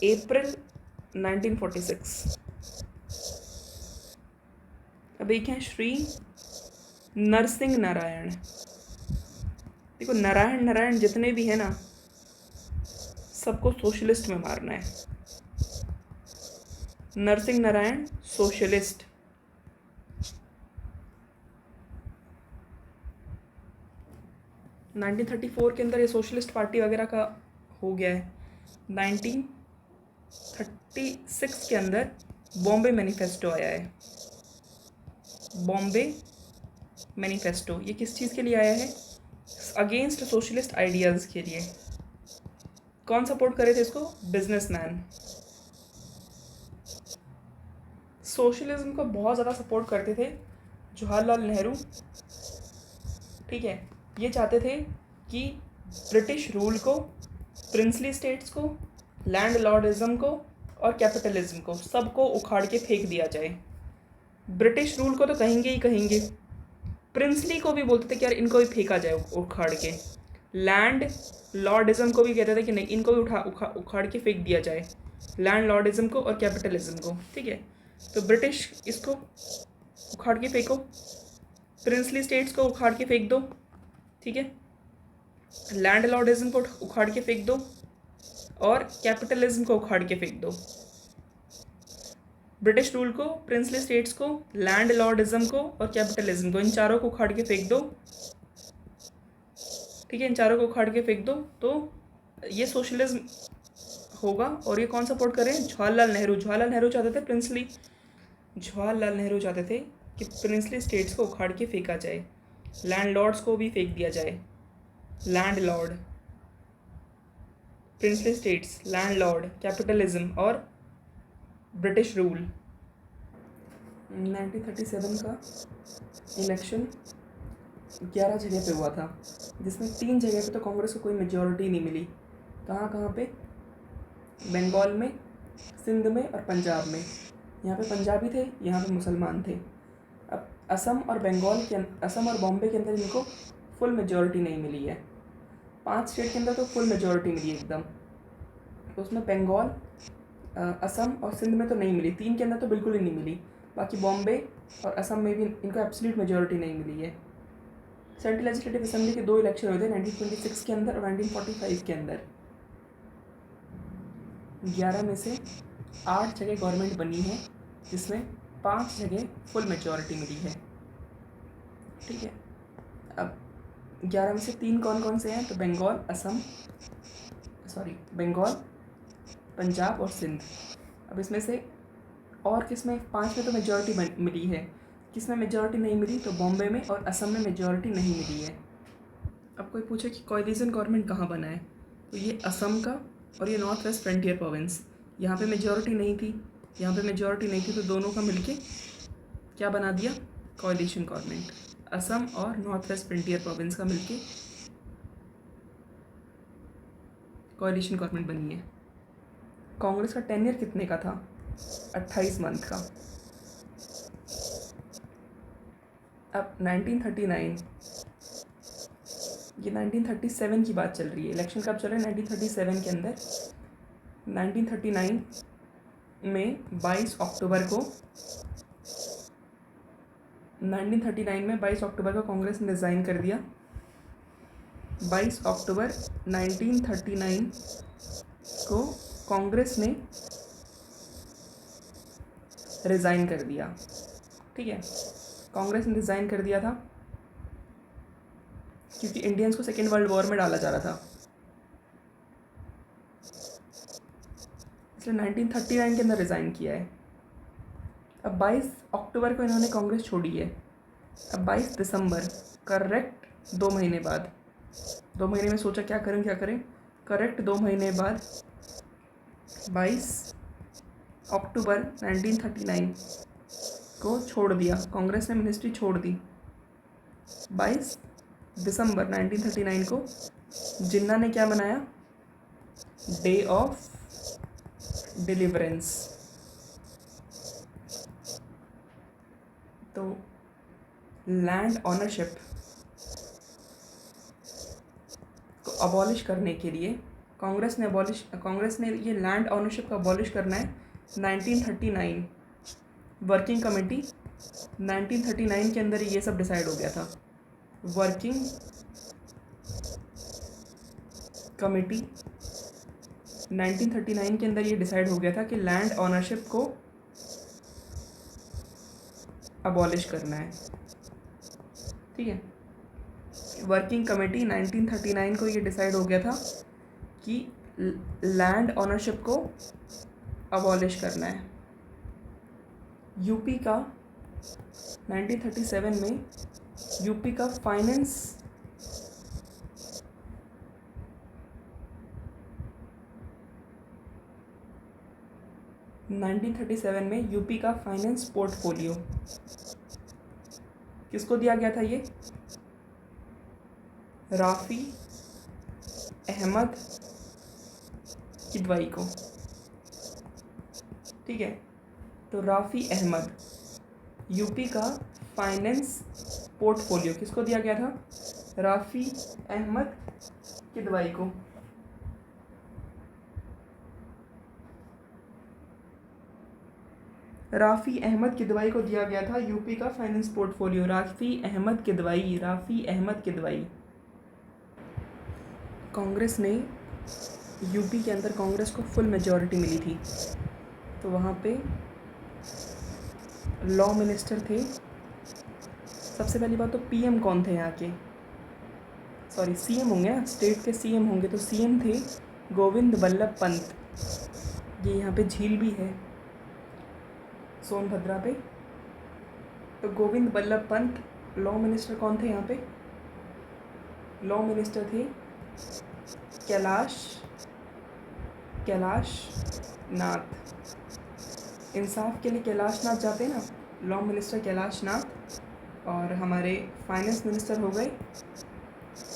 अप्रैल 1946। अब एक हैं श्री नरसिंह नारायण। देखो नारायण जितने भी हैं ना, सबको सोशलिस्ट में मारना है। नरसिंह नारायण सोशलिस्ट। नाइनटीन 1934 के अंदर ये सोशलिस्ट पार्टी वगैरह का हो गया है। 1936 के अंदर बॉम्बे मैनिफेस्टो आया है। बॉम्बे मैनिफेस्टो ये किस चीज़ के लिए आया है? अगेंस्ट सोशलिस्ट आइडियाज़ के लिए। कौन सपोर्ट करे थे इसको? बिजनेसमैन। सोशलिज्म को बहुत ज़्यादा सपोर्ट करते थे जवाहरलाल नेहरू। ठीक है, ये चाहते थे कि ब्रिटिश रूल को, प्रिंसली स्टेट्स को, लैंड लॉर्डिज्म को और कैपिटलिज्म को सबको उखाड़ के फेंक दिया जाए। ब्रिटिश रूल को तो कहेंगे ही कहेंगे, प्रिंसली को भी बोलते थे कि यार इनको भी फेंका जाए उखाड़ के, लैंड लॉर्डिज्म को भी कहते थे कि नहीं इनको भी उखाड़ के फेंक दिया जाए, लैंड लॉर्डिज्म को और कैपिटलिज्म को। ठीक है, तो ब्रिटिश इसको उखाड़ के फेंको, प्रिंसली स्टेट्स को उखाड़ के फेंक दो, ठीक है, लैंड लॉर्डिज्म को उखाड़ के फेंक दो और कैपिटलिज्म को उखाड़ के फेंक दो। ब्रिटिश रूल को, प्रिंसली स्टेट्स को, लैंड लॉर्डिज्म को और कैपिटलिज्म को, इन चारों को उखाड़ के फेंक दो। ठीक है, इन चारों को उखाड़ के फेंक दो तो ये सोशलिज्म होगा। और ये कौन सपोर्ट करें? जवाहरलाल नेहरू। जवाहरलाल नेहरू चाहते थे कि प्रिंसली स्टेट्स को उखाड़ के फेंका जाए, लैंड लॉर्ड्स को भी फेंक दिया जाए। Land Lord, princely states, land Lord, capitalism और ब्रिटिश रूल। 1937 का इलेक्शन 11 जगह पे हुआ था, जिसमें 3 जगह पे तो कांग्रेस को कोई मेजॉरिटी नहीं मिली। कहाँ कहाँ पे? बंगाल में, सिंध में और पंजाब में। यहाँ पे पंजाबी थे, यहाँ पे मुसलमान थे। अब असम और बॉम्बे के अंदर इनको फुल मेजॉरिटी नहीं मिली है। 5 स्टेट के अंदर तो फुल मेजॉरिटी मिली एकदम, तो उसमें बंगाल, असम और सिंध में तो नहीं मिली। 3 के अंदर तो बिल्कुल ही नहीं मिली। बाकी बॉम्बे और असम में भी इनको एब्सोल्यूट मेजॉरिटी नहीं मिली है। सेंट्रल लेजिस्लेटिव असेंबली के 2 इलेक्शन हुए थे, 1926 के अंदर और 1945 के अंदर। 11 में से 8 जगह गवर्नमेंट बनी है, जिसमें 5 जगह फुल मेजॉरिटी मिली है। ठीक है, अब 11 में से 3 कौन कौन से हैं? तो बंगाल, पंजाब और सिंध। अब इसमें से और किसमें 5 में तो मेजॉरिटी मिली है, किसमें मेजॉरिटी नहीं मिली? तो बॉम्बे में और असम में मेजॉरिटी नहीं मिली है। अब कोई पूछे कि कोएलिशन गवर्नमेंट कहाँ बना है, तो ये असम का और ये नॉर्थ वेस्ट फ्रंटियर प्रोविंस। यहाँ पे मेजॉरिटी नहीं थी, यहाँ पे मेजॉरिटी नहीं थी, तो दोनों का मिलके क्या बना दिया? Coalition government. असम और नॉर्थ वेस्ट फ्रंटियर प्रोविंस का मिलके कोएलिशन गवर्नमेंट बनी है। कांग्रेस का टेन्योर कितने का था? 28 मंथ का। अब 1939, ये 1937 की बात चल रही है। इलेक्शन कब चल रहा है? 1937 के अंदर। 1939 में 22 अक्टूबर को कांग्रेस ने रिज़ाइन कर दिया। 22 अक्टूबर 1939 को कांग्रेस ने रिज़ाइन कर दिया। ठीक है, कांग्रेस ने रिज़ाइन कर दिया था क्योंकि इंडियंस को सेकेंड वर्ल्ड वॉर में डाला जा रहा था, इसलिए 1939 के अंदर रिज़ाइन किया है। अब 22 अक्टूबर को इन्होंने कांग्रेस छोड़ी है। अब 22 दिसंबर, करेक्ट 2 महीने बाद, 2 महीने में सोचा क्या करें, करेक्ट 2 महीने बाद 22 अक्टूबर 1939 को छोड़ दिया कांग्रेस ने, मिनिस्ट्री छोड़ दी। 22 दिसंबर 1939 को जिन्ना ने क्या मनाया? Day of deliverance. तो लैंड ऑनरशिप को अबॉलिश करने के लिए कांग्रेस ने ये लैंड ऑनरशिप को अबॉलिश करना है। 1939 वर्किंग कमेटी 1939 के अंदर ये सब डिसाइड हो गया था। वर्किंग कमेटी 1939 के अंदर ये डिसाइड हो गया था कि लैंड ऑनरशिप को अबॉलिश करना है। ठीक है, वर्किंग कमेटी 1939 को ये डिसाइड हो गया था कि लैंड ऑनरशिप को अबॉलिश करना है। यूपी का 1937 में यूपी का फाइनेंस पोर्टफोलियो किसको दिया गया था? ये राफ़ी अहमद किदवाई को। ठीक है, तो राफ़ी अहमद, यूपी का फाइनेंस पोर्टफोलियो किसको दिया गया था? राफ़ी अहमद किदवाई को। राफ़ी अहमद किदवाई को दिया गया था यूपी का फाइनेंस पोर्टफोलियो। राफ़ी अहमद किदवाई। कांग्रेस ने यूपी के अंदर कांग्रेस को फुल मेजॉरिटी मिली थी, तो वहाँ पे लॉ मिनिस्टर थे। सबसे पहली बात तो पीएम कौन थे यहाँ के, सॉरी सीएम होंगे ना, स्टेट के सीएम होंगे, तो सीएम थे गोविंद बल्लभ पंत। ये यहाँ पे झील भी है सोनभद्रा पे। तो गोविंद बल्लभ पंत लॉ मिनिस्टर कौन थे यहाँ पे, लॉ मिनिस्टर थे कैलाश नाथ। इंसाफ के लिए कैलाश नाथ जाते हैं ना, लॉ मिनिस्टर कैलाश नाथ। और हमारे फाइनेंस मिनिस्टर हो गए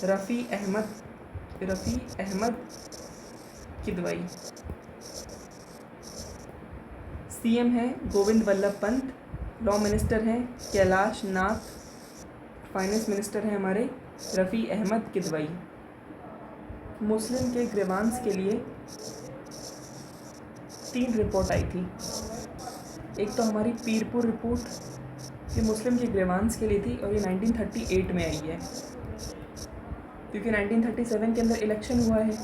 रफ़ी अहमद किदवई। सीएम है गोविंद बल्लभ पंत, लॉ मिनिस्टर हैं कैलाश नाथ, फाइनेंस मिनिस्टर हैं हमारे रफ़ी अहमद किदवई। मुस्लिम के ग्रीवांस के लिए 3 रिपोर्ट आई थी। एक तो हमारी पीरपुर रिपोर्ट, ये मुस्लिम के ग्रीवांस के लिए थी और ये 1938 में आई है, क्योंकि 1937 के अंदर इलेक्शन हुआ है,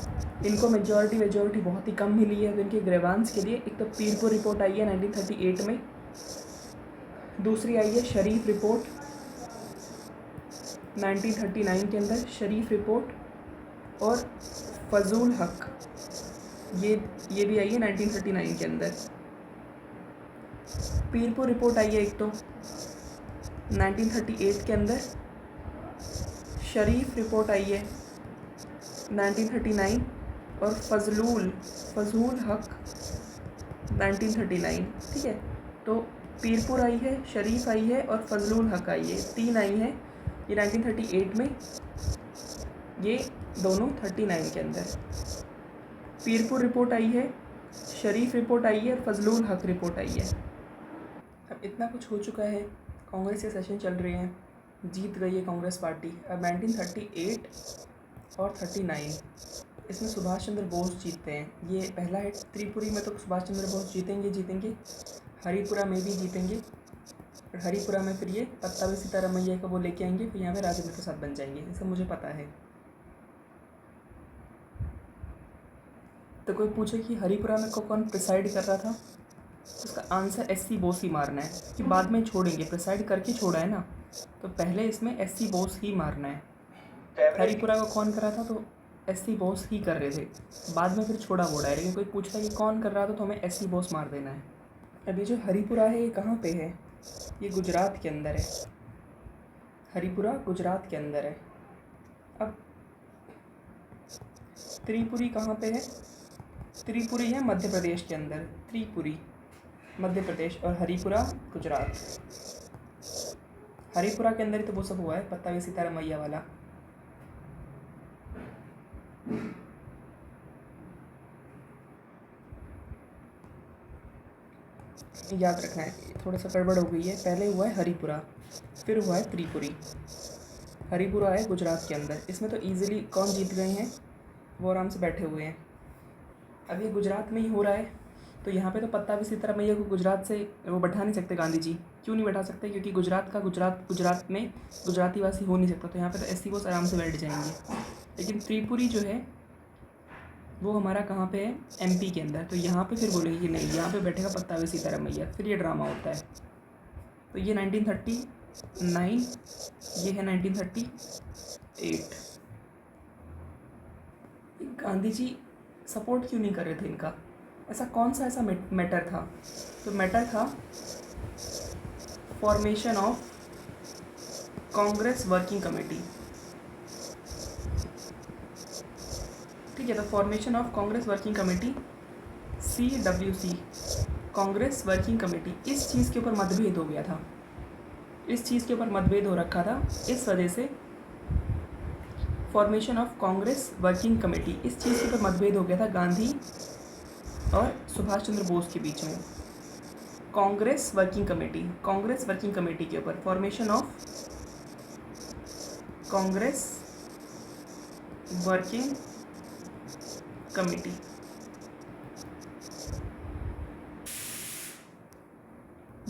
इनको मेजॉरिटी बहुत ही कम मिली है, तो इनके ग्रीवांस के लिए एक तो पीरपुर रिपोर्ट आई है 1938 में। दूसरी आई है शरीफ रिपोर्ट 1939 के अंदर, शरीफ रिपोर्ट। और फजूल हक ये भी आई है 1939 के अंदर। पीरपुर रिपोर्ट आई है एक तो 1938 के अंदर, शरीफ रिपोर्ट आई है 1939 और फजूल हक 1939। ठीक है, तो पीरपुर आई है, शरीफ आई है और फजलुल हक आई है, 3 आई हैं। ये 1938 में, ये दोनों 39 के अंदर। पीरपुर रिपोर्ट आई है, शरीफ रिपोर्ट आई है और फजलुल हक रिपोर्ट आई है। अब इतना कुछ हो चुका है, कांग्रेस के सेशन चल रहे हैं, जीत गई है कांग्रेस पार्टी। अब 1938 और 39 इसमें सुभाष चंद्र बोस जीतते हैं। ये पहला है, त्रिपुरी में तो सुभाष चंद्र बोस जीतेंगे, हरिपुरा में भी जीतेंगे, और हरिपुरा में फिर ये पत्तावी सीतारामैया को वो लेके आएंगे, फिर यहाँ पे राजेंद्र प्रसाद बन जाएंगे, ये सब मुझे पता है। तो कोई पूछे कि हरिपुरा में को कौन प्रिसाइड कर रहा था, उसका आंसर एससी बोस ही मारना है, कि बाद में छोड़ेंगे, प्रिसाइड करके छोड़ा है ना, तो पहले इसमें एससी बोस ही मारना है। हरिपुरा को कौन कर रहा था, तो एससी बोस ही कर रहे थे, बाद में फिर छोड़ा बोड़ा है। लेकिन कोई पूछता है कि कौन कर रहा था, तो हमें एससी बोस मार देना है। अब ये जो हरिपुरा है ये कहाँ पे है, ये गुजरात के अंदर है। हरिपुरा गुजरात के अंदर है। अब त्रिपुरी कहाँ पे है, त्रिपुरी है मध्य प्रदेश के अंदर, त्रिपुरी मध्य प्रदेश और हरिपुरा गुजरात। हरिपुरा के अंदर ही तो वो सब हुआ है, पत्तावी सीतारामैया वाला। याद रखना है, थोड़ा सा गड़बड़ हो गई है, पहले हुआ है हरिपुरा, फिर हुआ है त्रिपुरी। हरिपुरा है गुजरात के अंदर। इसमें तो इजीली कौन जीत गए हैं, वो आराम से बैठे हुए हैं। अब ये गुजरात में ही हो रहा है, तो यहाँ पे तो पत्तावी सीतारामैया को गुजरात से वो बैठा नहीं सकते गांधी जी। क्यों नहीं बैठा सकते, क्योंकि गुजरात में गुजराती वासी हो नहीं सकता, तो यहाँ पे तो एससी बोस आराम से बैठ जाएंगे। लेकिन त्रिपुरी जो है वो हमारा कहाँ पे है, एमपी के अंदर, तो यहाँ पे फिर बोलेंगे कि नहीं, यहाँ पे बैठेगा पत्तावी सीतारामैया, फिर ये ड्रामा होता है। तो ये 1939, ये है 1938। गांधी जी सपोर्ट क्यों नहीं कर रहे थे इनका, ऐसा कौन सा ऐसा मैटर था, तो मैटर था formation of Congress working committee. ठीक है, तो formation of Congress working committee, CWC, Congress working committee, इस चीज़ के ऊपर मतभेद हो गया था, इस चीज़ के ऊपर मतभेद हो रखा था, इस वजह से formation of Congress working committee, इस चीज़ के ऊपर मतभेद हो गया था गांधी और सुभाष चंद्र बोस के बीच में। कांग्रेस वर्किंग कमेटी के ऊपर, formation of Congress working committee.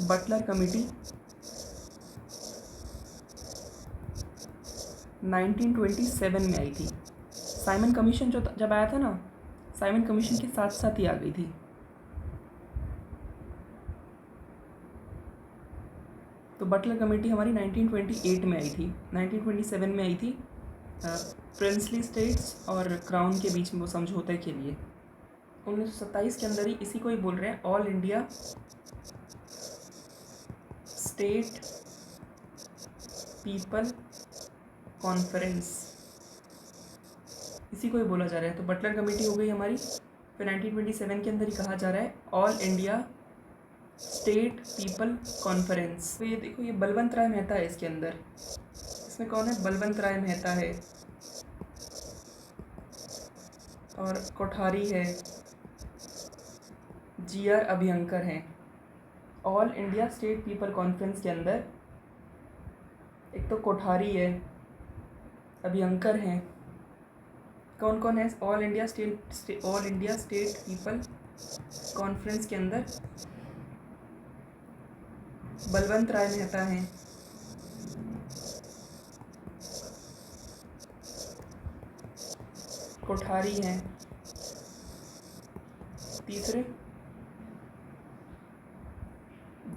Butler committee 1927 में आई थी। साइमन कमीशन जो जब आया था ना, साइमन कमीशन के साथ साथ ही आ गई थी। तो बटलर कमेटी हमारी 1928 में आई थी, 1927 में आई थी प्रिंसली स्टेट्स और क्राउन के बीच में वो समझौते के लिए। 1927 के अंदर ही इसी को ही बोल रहे हैं all India state people conference, इसी को ही बोला जा रहा है। तो बटलर कमेटी हो गई हमारी। फिर 1927 के अंदर ही कहा जा रहा है all India state people conference. तो ये देखो, ये बलवंत राय मेहता है इसके अंदर। इसमें कौन है? बलवंत राय मेहता है और कोठारी है, GR अभ्यंकर हैं। All India state people conference के अंदर एक तो कोठारी है, अभ्यंकर हैं। कौन कौन है all India state people conference के अंदर? बलवंत राय मेहता हैं, कोठारी हैं, तीसरे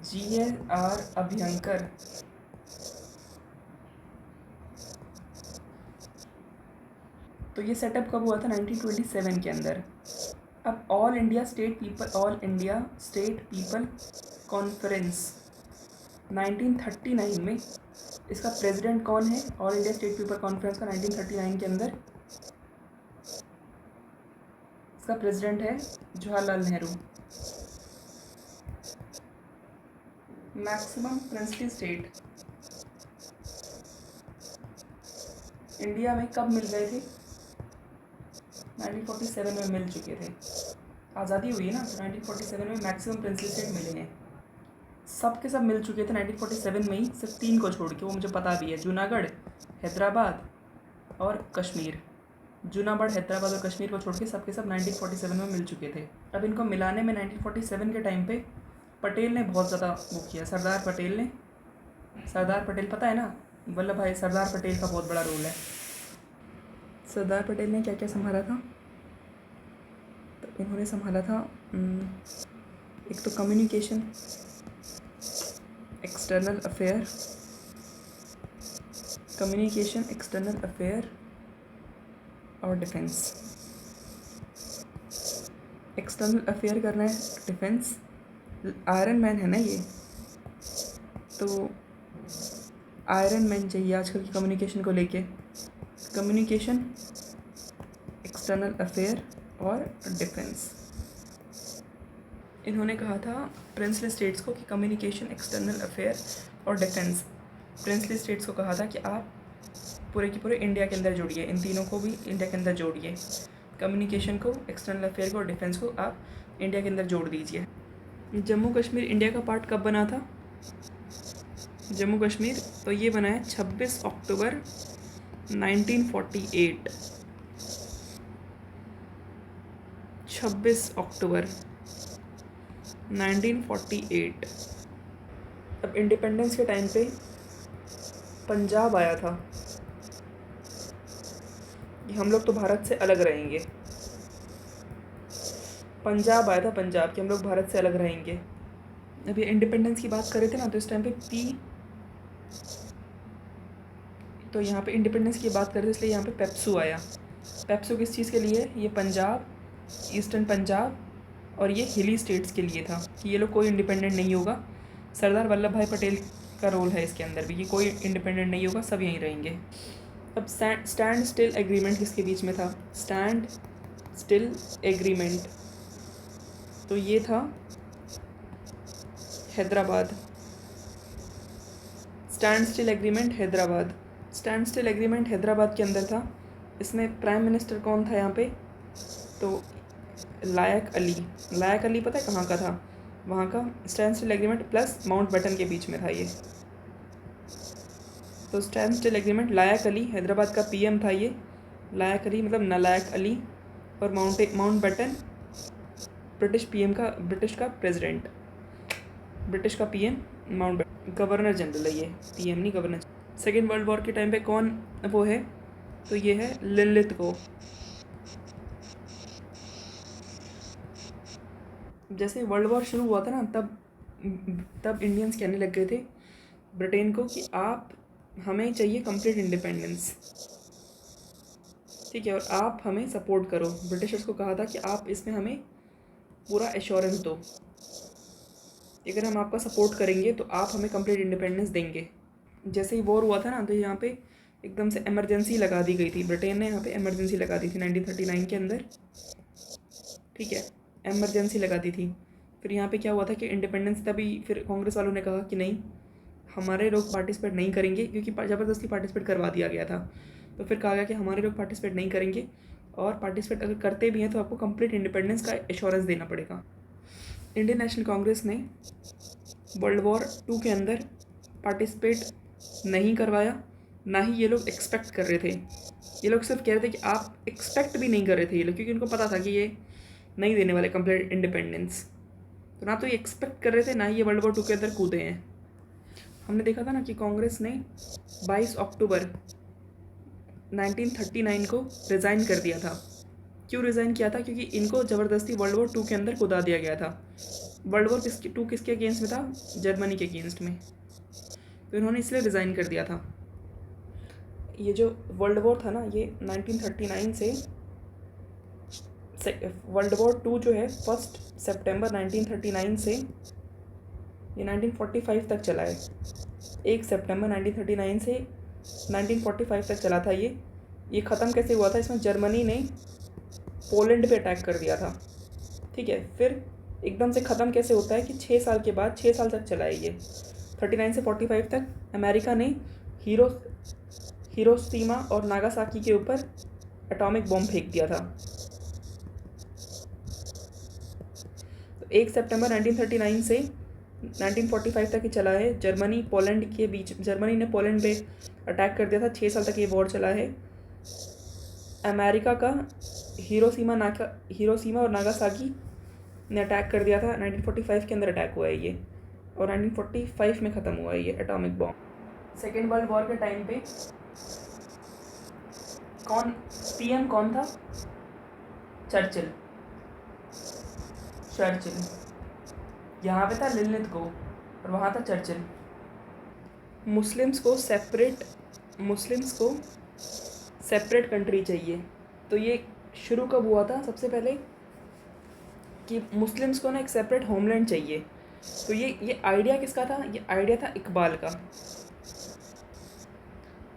GR अभ्यंकर, तो ये सेटअप कब हुआ था? 1927 के अंदर। अब all India state people conference 1939 में इसका प्रेसिडेंट कौन है? All India state people conference का 1939 के अंदर इसका प्रेसिडेंट है Jawaharlal Nehru. Maximum princely state India में कब मिल गए थे? 1947 में मिल चुके थे। आज़ादी हुई है ना, तो 1947 में मैक्सिमम प्रिंसली स्टेट मिले हैं। सब के सब मिल चुके थे 1947 में ही, सिर्फ 3 को छोड़ के, वो मुझे पता भी है, जूनागढ़, हैदराबाद और कश्मीर। जूनागढ़, हैदराबाद और कश्मीर को छोड़ के सब 1947 में मिल चुके थे। अब इनको मिलाने में 1947 के टाइम पे पटेल ने बहुत ज़्यादा वो किया, सरदार पटेल पता है ना, वल्लभ भाई सरदार पटेल का बहुत बड़ा रोल है। सरदार पटेल ने क्या क्या संभाला था? तो इन्होंने संभाला था एक तो कम्युनिकेशन, एक्सटर्नल अफेयर और डिफेंस। एक्सटर्नल अफेयर करना है, डिफेंस, आयरन मैन है ना ये, तो आयरन मैन चाहिए आजकल की कम्युनिकेशन को लेके। कम्युनिकेशन, एक्सटर्नल अफेयर और डिफेंस। इन्होंने कहा था प्रिंसली स्टेट्स को कि कम्युनिकेशन, एक्सटर्नल अफेयर और डिफेंस, प्रिंसली स्टेट्स को कहा था कि आप पूरे के पूरे इंडिया के अंदर जोड़िए, इन तीनों को भी इंडिया के अंदर जोड़िए। कम्युनिकेशन को, एक्सटर्नल अफेयर को और डिफेंस को आप इंडिया के अंदर जोड़ दीजिए। जम्मू कश्मीर इंडिया का पार्ट कब बना था? जम्मू कश्मीर तो ये बना है 26 अक्टूबर 1948। 26 अक्टूबर 1948। अब इंडिपेंडेंस के टाइम पे पंजाब आया था कि हम लोग तो भारत से अलग रहेंगे। पंजाब आया था, पंजाब कि हम लोग भारत से अलग रहेंगे। अब ये इंडिपेंडेंस की बात कर रहे थे ना, तो इस टाइम पे तो यहाँ पे इंडिपेंडेंस की बात कर रहे थे, इसलिए यहाँ पे पेप्सू आया। पेप्सू किस चीज़ के लिए? ये पंजाब, ईस्टर्न पंजाब और ये हिली स्टेट्स के लिए था कि ये लोग कोई इंडिपेंडेंट नहीं होगा। सरदार वल्लभ भाई पटेल का रोल है इसके अंदर भी कि कोई इंडिपेंडेंट नहीं होगा, सब यहीं रहेंगे। अब स्टैंड स्टिल एग्रीमेंट किसके बीच में था? स्टैंड स्टिल एग्रीमेंट, तो ये था Hyderabad. Stand still agreement Hyderabad, stand still agreement Hyderabad के अंदर था। इसमें प्राइम मिनिस्टर कौन था यहाँ पे? तो लायक अली पता है कहाँ का था? वहाँ का। Stand still agreement plus Mountbatten के बीच में था ये। तो स्टैंड स्टिल एग्रीमेंट, लायक अली हैदराबाद का PM था ये। लायक अली मतलब नालायक अली, और माउंटबेटन ब्रिटिश का प्रेसिडेंट, ब्रिटिश का PM माउंटबेटन, गवर्नर जनरल है ये, PM नहीं, गवर्नर। सेकेंड वर्ल्ड वॉर के टाइम पे कौन वो है? तो ये है लिनलिथ को। जैसे वर्ल्ड वॉर शुरू हुआ था ना, तब इंडियंस कहने लग गए थे ब्रिटेन को कि आप हमें चाहिए कंप्लीट इंडिपेंडेंस, ठीक है, और आप हमें सपोर्ट करो। ब्रिटिशर्स को कहा था कि आप इसमें हमें पूरा एश्योरेंस दो, अगर हम आपका सपोर्ट करेंगे तो आप हमें कंप्लीट इंडिपेंडेंस देंगे। जैसे ही वॉर हुआ था ना, तो यहाँ पे एकदम से इमरजेंसी लगा दी गई थी, ब्रिटेन ने यहाँ पे इमरजेंसी लगा दी थी 1939 के अंदर, ठीक है, इमरजेंसी लगा दी थी। फिर यहाँ पे क्या हुआ था कि इंडिपेंडेंस, तभी फिर कांग्रेस वालों ने कहा कि नहीं, हमारे लोग पार्टिसिपेट नहीं करेंगे, क्योंकि ज़बरदस्ती पार्टिसिपेट करवा दिया गया था। तो फिर कहा गया कि हमारे लोग पार्टिसिपेट नहीं करेंगे, और पार्टिसिपेट अगर करते भी हैं तो आपको कंप्लीट इंडिपेंडेंस का एश्योरेंस देना पड़ेगा। इंडियन नेशनल कांग्रेस ने वर्ल्ड वॉर 2 के अंदर पार्टिसिपेट नहीं करवाया, ना ही ये लोग एक्सपेक्ट कर रहे थे। ये लोग सिर्फ कह रहे थे कि आप एक्सपेक्ट भी नहीं कर रहे थे ये लोग, क्योंकि उनको पता था कि ये नहीं देने वाले कंप्लीट इंडिपेंडेंस। तो ना तो ये एक्सपेक्ट कर रहे थे, ना ही ये वर्ल्ड वॉर 2 के अंदर कूदे हैं। हमने देखा था ना कि कांग्रेस ने 22 अक्टूबर 1939 को रिज़ाइन कर दिया था। क्यों रिज़ाइन किया था? क्योंकि इनको ज़बरदस्ती वर्ल्ड वॉर 2 के अंदर कूदा दिया गया था। वर्ल्ड वॉर किसके अगेंस्ट में था? जर्मनी के अगेंस्ट में। तो इन्होंने इसलिए रिज़ाइन कर दिया था। ये जो वर्ल्ड वॉर था ना, ये 1939 से वर्ल्ड वॉर 2 जो है 1 सितंबर 1939 से ये 1945 तक चला है। 1 सितंबर 1939 से 1945 तक चला था ये ख़त्म कैसे हुआ था? इसमें जर्मनी ने पोलैंड पे अटैक कर दिया था, ठीक है। फिर एकदम से ख़त्म कैसे होता है कि 6 साल के बाद, 6 साल तक चला है ये, 39 से 45 तक। अमेरिका ने हिरोशिमा और नागासाकी के ऊपर एटॉमिक बॉम्ब फेंक दिया था। तो 1 सितंबर 1939 से 1945 तक ही चला है। जर्मनी ने पोलैंड पे अटैक कर दिया था। 6 साल तक ये वॉर चला है। अमेरिका का हिरोशिमा और नागासाकी ने अटैक कर दिया था। 1945 के अंदर अटैक हुआ है ये, और 1945 में ख़त्म हुआ है ये atomic bomb. Second world war के टाइम पे पीएम कौन था? चर्चिल। यहाँ पे था लिलिथ गो, और वहाँ था चर्चिल। मुस्लिम्स को सेपरेट कंट्री चाहिए। तो ये शुरू कब हुआ था? सबसे पहले कि मुस्लिम्स को ना एक सेपरेट होमलैंड चाहिए। तो ये आइडिया किसका था? ये आइडिया था इकबाल का।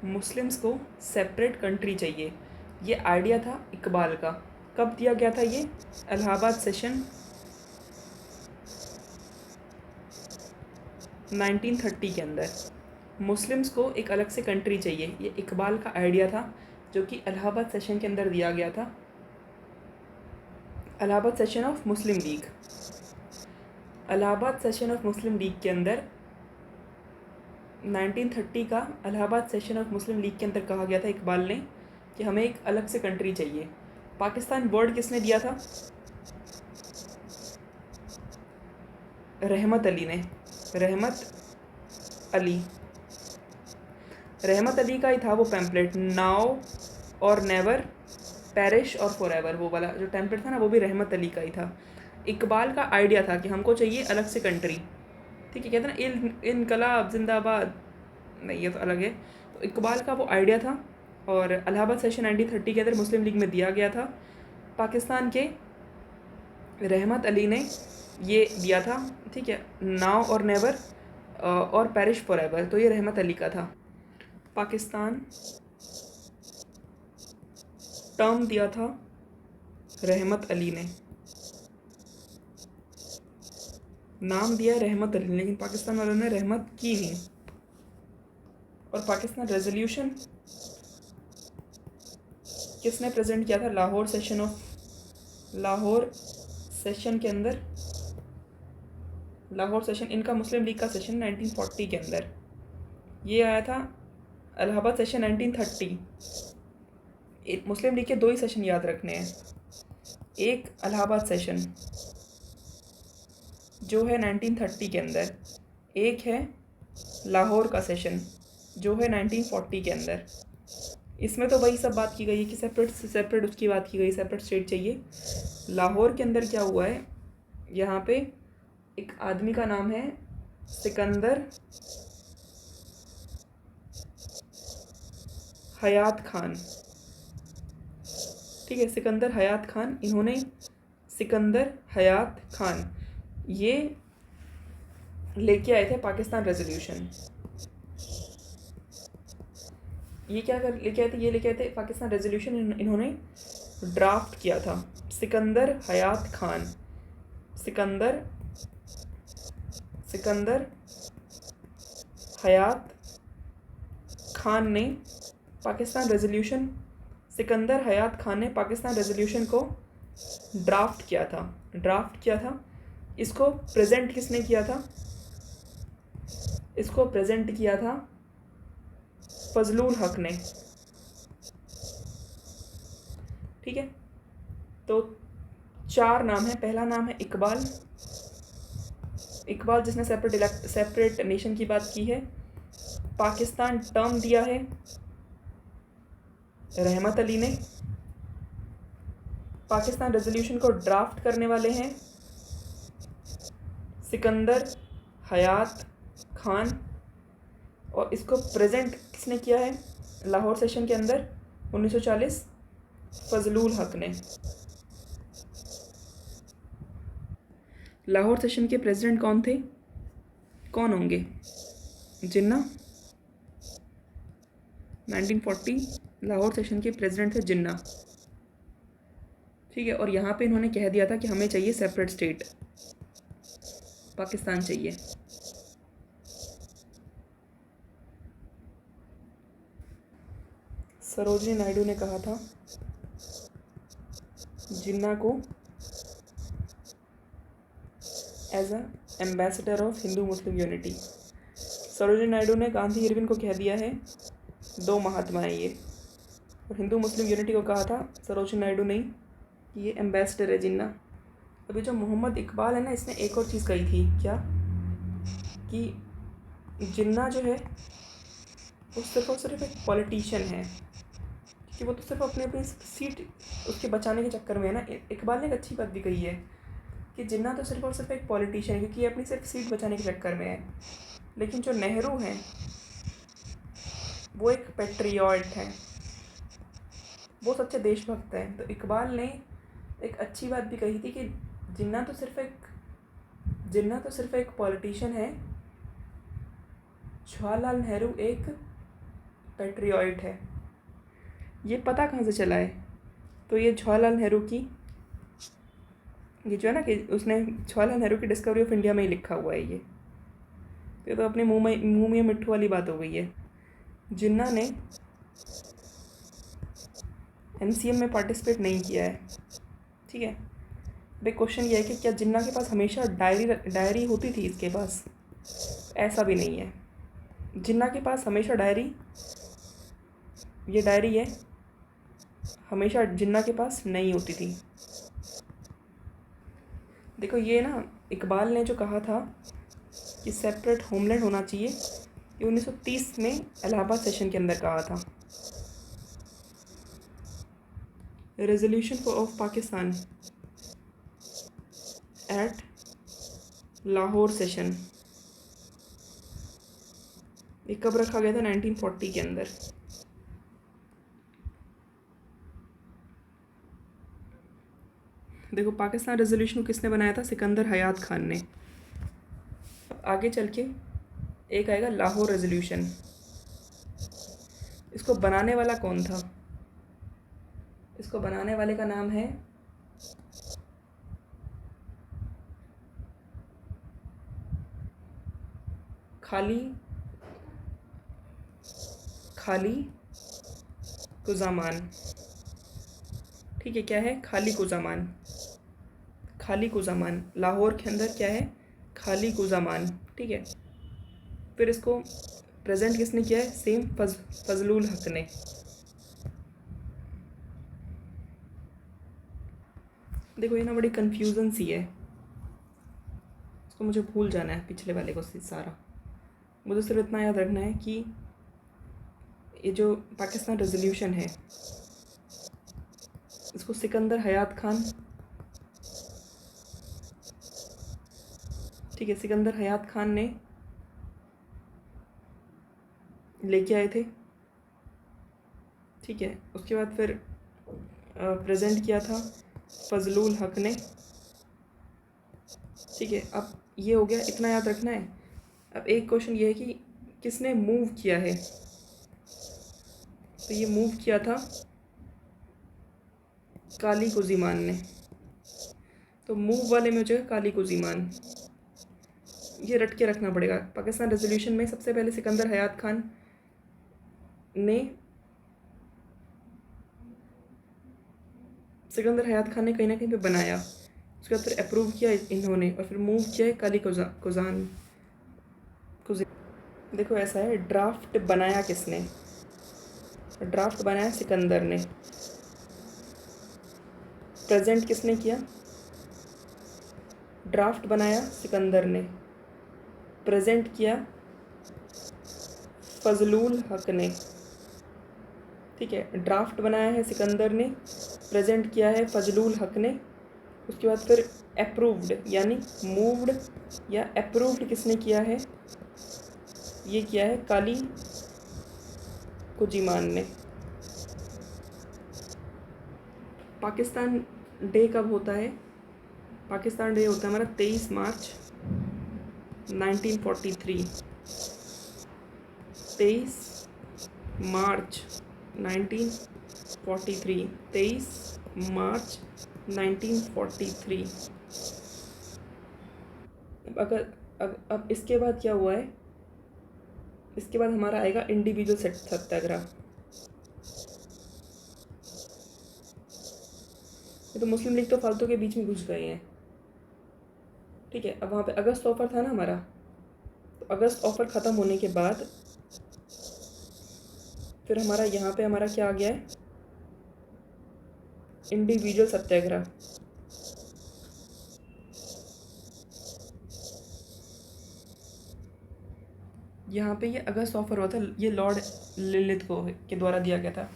मुस्लिम्स को सेपरेट कंट्री चाहिए, ये आइडिया था इकबाल का। कब दिया गया था ये? इलाहाबाद सेशन 1930 के अंदर। मुस्लिम्स को एक अलग से कंट्री चाहिए, ये इकबाल का आइडिया था, जो कि इलाहाबाद सेशन के अंदर दिया गया था। Allahabad session of Muslim league. Allahabad session of Muslim league के अंदर 1930 का Allahabad session of Muslim league के अंदर कहा गया था इकबाल ने कि हमें एक अलग से कंट्री चाहिए। पाकिस्तान वर्ड किसने दिया था? रहमत अली ने। रहमत अली का ही था वो पैम्पलेट, नाउ और नेवर, पेरिश और फॉरएवर, वो वाला जो टेम्पलेट था ना, वो भी रहमत अली का ही था। इकबाल का आइडिया था कि हमको चाहिए अलग से कंट्री, ठीक है। कहते ना इनकलाब जिंदाबाद, नहीं ये तो अलग है। तो इकबाल का वो आइडिया था, और इलाहाबाद सेशन 1930 के अंदर मुस्लिम लीग में दिया गया था। पाकिस्तान के रहमत अली ने ये दिया था, ठीक है, नाउ और नेवर और पेरिश फॉरएवर, तो ये रहमत अली का था। पाकिस्तान टर्म दिया था रहमत अली ने, नाम दिया रहमत अली, लेकिन पाकिस्तान वालों ने रहमत की नहीं। और पाकिस्तान रेजोल्यूशन किसने प्रेजेंट किया था? लाहौर सेशन के अंदर। लाहौर सेशन इनका मुस्लिम लीग का सेशन 1940 के अंदर। ये आया था इलाहाबाद सेशन 1930। मुस्लिम लीग के 2 ही सेशन याद रखने हैं। एक इलाहाबाद सेशन जो है 1930 के अंदर, एक है लाहौर का सेशन जो है 1940 के अंदर। इसमें तो वही सब बात की गई है कि सेपरेट उसकी बात की गई, सेपरेट स्टेट चाहिए। लाहौर के अंदर क्या हुआ है यहाँ पे एक आदमी का नाम है सिकंदर हयात खान। ठीक है, सिकंदर हयात खान, इन्होंने सिकंदर हयात खान ये लेके आए थे पाकिस्तान रेजोल्यूशन। ये क्या कर लेके आए थे? ये लेके आए थे पाकिस्तान रेजोल्यूशन, इन्होंने ड्राफ्ट किया था। सिकंदर हयात खान, सिकंदर हयात खान ने पाकिस्तान रेजोल्यूशन सिकंदर हयात खान ने पाकिस्तान रेजोल्यूशन को ड्राफ्ट किया था। इसको प्रेजेंट किसने किया था? इसको प्रेजेंट किया था फजलुल हक ने। ठीक है, तो 4 नाम है। पहला नाम है इकबाल, जिसने सेपरेट नेशन की बात की है। पाकिस्तान टर्म दिया है रहमत अली ने। पाकिस्तान रेजोल्यूशन को ड्राफ्ट करने वाले हैं सिकंदर हयात खान, और इसको प्रेजेंट किसने किया है लाहौर सेशन के अंदर 1940? फजलुल हक ने। लाहौर सेशन के प्रेसिडेंट कौन थे? कौन होंगे? जिन्ना। 1940 लाहौर सेशन के प्रेसिडेंट थे जिन्ना। ठीक है, और यहाँ पे इन्होंने कह दिया था कि हमें चाहिए सेपरेट स्टेट, पाकिस्तान चाहिए। सरोजिनी नायडू ने कहा था जिन्ना को as a ambassador of Hindu Muslim unity. Sarojini Naidu ने गांधी इरविन को कह दिया है 2 महात्मा हैं ये, और हिंदू मुस्लिम यूनिटी को कहा था सरोजिनी नायडू ने कि ये एम्बेसडर है जिन्ना। अभी जो मोहम्मद इकबाल है ना, इसने एक और चीज़ कही थी, क्या कि जिन्ना जो है वो सिर्फ एक पॉलिटिशियन है, कि वो तो सिर्फ अपनी सीट उसके बचाने के चक्कर में है ना। इकबाल ने एक अच्छी बात भी कही है कि जिन्ना तो सिर्फ और सिर्फ एक पॉलिटिशियन है, क्योंकि ये अपनी सिर्फ सीट बचाने के चक्कर में है। लेकिन जो नेहरू हैं वो एक पेट्रियट हैं, वो सच्चे देशभक्त हैं। तो इकबाल ने एक अच्छी बात भी कही थी कि जिन्ना तो सिर्फ एक पॉलिटिशियन है, जवाहरलाल नेहरू एक पेट्रियट है। ये पता कहाँ से चला है? तो ये जवाहरलाल नेहरू की, ये जो है ना कि उसने जवाहरलाल नेहरू की डिस्कवरी ऑफ इंडिया में ही लिखा हुआ है। ये तो अपने मुँह में मिट्ठू वाली बात हो गई है। जिन्ना ने MCM में पार्टिसिपेट नहीं किया है। ठीक है, भाई क्वेश्चन ये है कि क्या जिन्ना के पास हमेशा डायरी होती थी? इसके पास ऐसा भी नहीं है। जिन्ना के पास हमेशा ये डायरी है, हमेशा जिन्ना के पास नहीं होती थी। देखो ये ना, इकबाल ने जो कहा था कि सेपरेट होमलैंड होना चाहिए, ये 1930 में इलाहाबाद सेशन के अंदर कहा था। Resolution of Pakistan at Lahore session, ये कब रखा गया था? 1940 के अंदर। देखो पाकिस्तान रेजोल्यूशन को किसने बनाया था? सिकंदर हयात खान ने। आगे चल के एक आएगा लाहौर रेजोल्यूशन। इसको बनाने वाला कौन था? इसको बनाने वाले का नाम है खाली कुज़ामान। ठीक है, क्या है? खाली कुज़ामान। लाहौर के अंदर क्या है? खाली कुज़ामान। ठीक है, फिर इसको प्रेजेंट किसने किया है? सेम फजलुल हक ने। देखो ये ना बड़ी कन्फ्यूज़न सी है, इसको मुझे भूल जाना है पिछले वाले को सारा। मुझे सिर्फ इतना याद रखना है कि ये जो पाकिस्तान रेजोल्यूशन है, इसको सिकंदर हयात खान ठीक है, सिकंदर हयात खान ने लेके आए थे। ठीक है, उसके बाद फिर प्रेजेंट किया था फजलुल हक ने। ठीक है, अब ये हो गया, इतना याद रखना है। अब एक क्वेश्चन ये है कि किसने मूव किया है, तो ये मूव किया था काली कुज़ीमान ने। तो मूव वाले में हो जाएगा काली कुज़ीमान, ये रट के रखना पड़ेगा। पाकिस्तान रेजोल्यूशन में सबसे पहले सिकंदर हयात खान ने कहीं ना कहीं पे बनाया, उसके बाद फिर अप्रूव किया इन्होंने, और फिर मूव किया है काली कुज़ान। देखो ऐसा है, ड्राफ्ट बनाया किसने, ड्राफ्ट बनाया सिकंदर ने। प्रेजेंट किसने किया, ड्राफ्ट बनाया सिकंदर ने, प्रेजेंट किया फजलुल हक ने। ठीक है, ड्राफ्ट बनाया है सिकंदर ने, प्रेजेंट किया है फजलुल हक ने। उसके बाद फिर अप्रूव्ड यानी मूव्ड या अप्रूव्ड किसने किया है, ये किया है काली कुज़ीमान ने। पाकिस्तान डे कब होता है, पाकिस्तान डे होता है हमारा 23 मार्च 1943। 23 मार्च 1943, 23 मार्च 1943। अब इसके बाद क्या हुआ है, इसके बाद हमारा आएगा इंडिविजुअल सत्याग्रह। ये तो मुस्लिम लीग तो फालतू के बीच में घुस गए हैं। ठीक है, अब वहाँ पे अगस्त ऑफर था ना हमारा, तो अगस्त ऑफर ख़त्म होने के बाद फिर हमारा यहाँ पे हमारा क्या आ गया है, इंडिविजुअल सत्याग्रह। यहाँ पे ये अगस्त ऑफर हुआ था, ये लॉर्ड लिलिथ के द्वारा दिया गया था।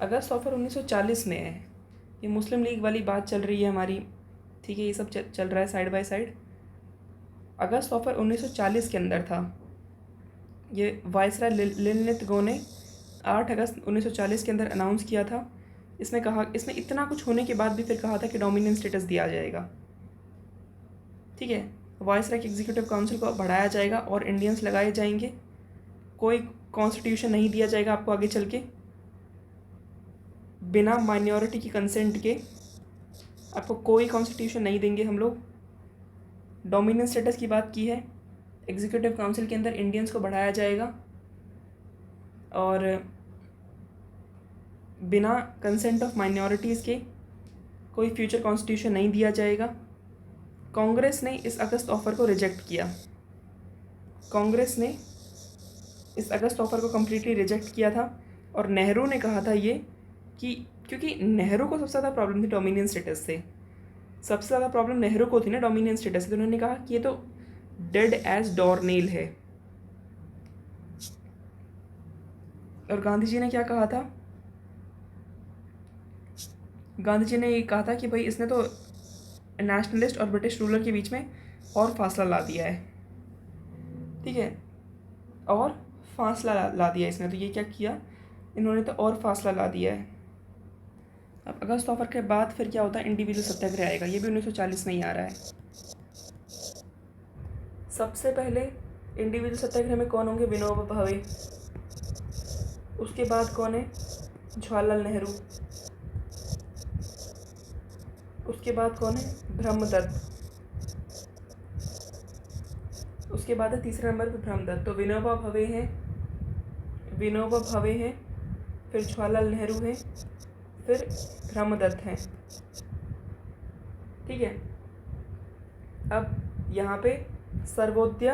अगस्त ऑफर 1940 में है, ये मुस्लिम लीग वाली बात चल रही है हमारी। ठीक है, ये सब चल रहा है side by side. August offer 1940 के अंदर था। ये वायसराय लिलिथ गो ने 8 अगस्त 1940 के अंदर अनाउंस किया था। इसमें इतना कुछ होने के बाद भी फिर कहा था कि डोमिनियन स्टेटस दिया जाएगा। ठीक है, वायसराय के एग्जीक्यूटिव काउंसिल को बढ़ाया जाएगा और इंडियंस लगाए जाएंगे। कोई कॉन्स्टिट्यूशन नहीं दिया जाएगा आपको आगे चल के, बिना माइनॉरिटी की कंसेंट के आपको कोई कॉन्स्टिट्यूशन नहीं देंगे हम लोग। डोमिनियन स्टेटस की बात की है, एग्जीक्यूटिव काउंसिल के अंदर इंडियंस को बढ़ाया जाएगा और बिना कंसेंट ऑफ माइनॉरिटीज़ के कोई फ्यूचर कॉन्स्टिट्यूशन नहीं दिया जाएगा। कांग्रेस ने इस अगस्त ऑफर को रिजेक्ट किया, कांग्रेस ने इस अगस्त ऑफर को कम्प्लीटली रिजेक्ट किया था। और नेहरू ने कहा था ये कि क्योंकि नेहरू को सबसे ज़्यादा प्रॉब्लम थी डोमिनियन स्टेटस से, सबसे ज़्यादा प्रॉब्लम नेहरू को थी ना डोमिनियन स्टेटस से, तो उन्होंने कहा कि ये तो डेड एज डोरनेल है। और गांधी जी ने क्या कहा था, गांधी जी ने ये कहा था कि भाई इसने तो नेशनलिस्ट और ब्रिटिश रूलर के बीच में और फासला ला दिया है। ठीक है, और फासला ला दिया इसने, तो ये क्या किया इन्होंने, तो और फासला ला दिया है। अब अगस्त ऑफर के बाद फिर क्या होता है, इंडिविजुअल सत्याग्रह आएगा, ये भी 1940 में ही आ रहा है। सबसे पहले इंडिविजुअल सत्याग्रह में कौन होंगे, विनोबा भावे। उसके बाद कौन है, जवाहरलाल नेहरू। उसके बाद कौन है, ब्रह्मदत्त। उसके बाद है तीसरे नंबर पे ब्रह्मदत्त। तो विनोबा भावे हैं, फिर जवाहरलाल नेहरू हैं, फिर ब्रह्मदत्त हैं। ठीक है, अब यहाँ पे सर्वोदय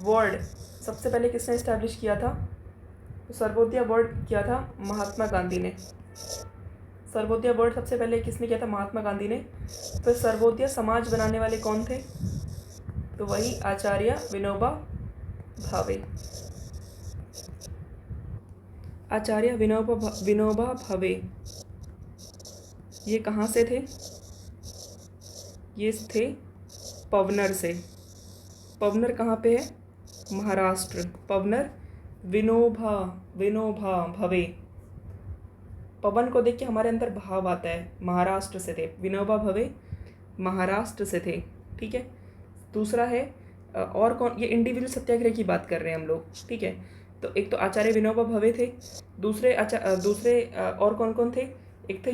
वर्ड सबसे पहले किसने इस्टेब्लिश किया था, तो सर्वोदय वर्ड किया था महात्मा गांधी ने। सर्वोदय वर्ड सबसे पहले किसने किया था, महात्मा गांधी ने। फिर सर्वोदय समाज बनाने वाले कौन थे, तो वही आचार्य विनोबा भावे। आचार्य विनोबा भावे ये कहाँ से थे, ये थे पवनर से। पवनर कहाँ पे है? महाराष्ट्र। पवनर विनोबा विनोबा भवे। पवन को देख के हमारे अंदर भाव आता है। महाराष्ट्र से थे। विनोबा भवे महाराष्ट्र से थे। ठीक है। दूसरा है और कौन? ये इंडिविजुअल सत्याग्रह की बात कर रहे हैं हम लोग। ठीक है। तो एक तो आचार्य विनोबा भवे थे। दूसरे और कौन कौन थे? एक थे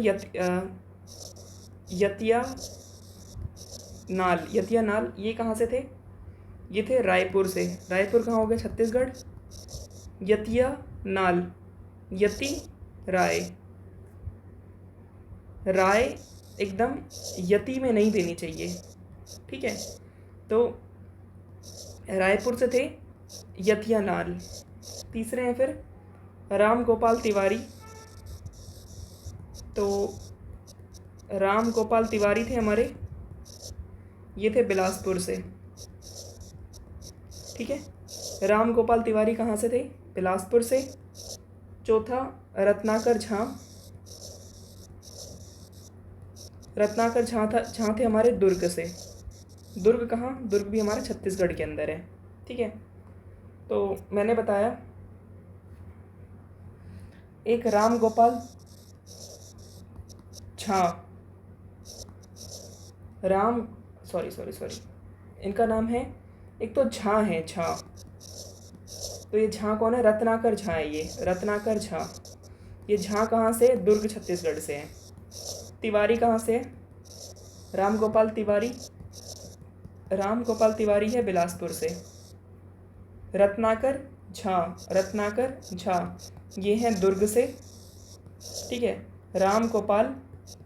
यतिया नाल। यतिया नाल ये कहाँ से थे? ये थे रायपुर से। रायपुर कहाँ हो गया? छत्तीसगढ़। यतिया नाल, यति राय। राय एकदम यति में नहीं देनी चाहिए। ठीक है। तो रायपुर से थे यतिया नाल। तीसरे हैं फिर राम गोपाल तिवारी। तो राम गोपाल तिवारी थे हमारे, ये थे बिलासपुर से। ठीक है। राम गोपाल तिवारी कहाँ से थे? बिलासपुर से। चौथा रत्नाकर झा। रत्नाकर झा थे हमारे दुर्ग से। दुर्ग कहाँ? दुर्ग भी हमारे छत्तीसगढ़ के अंदर है। ठीक है। तो मैंने बताया एक राम गोपाल झा, सॉरी इनका नाम है, एक तो झा है, झा। तो ये झा कौन है? रत्नाकर झा है। ये रत्नाकर झा। ये झा कहाँ से? दुर्ग छत्तीसगढ़ से है। तिवारी कहाँ से है? राम गोपाल तिवारी। राम गोपाल तिवारी है बिलासपुर से। रत्नाकर झा ये हैं दुर्ग से। ठीक है। राम गोपाल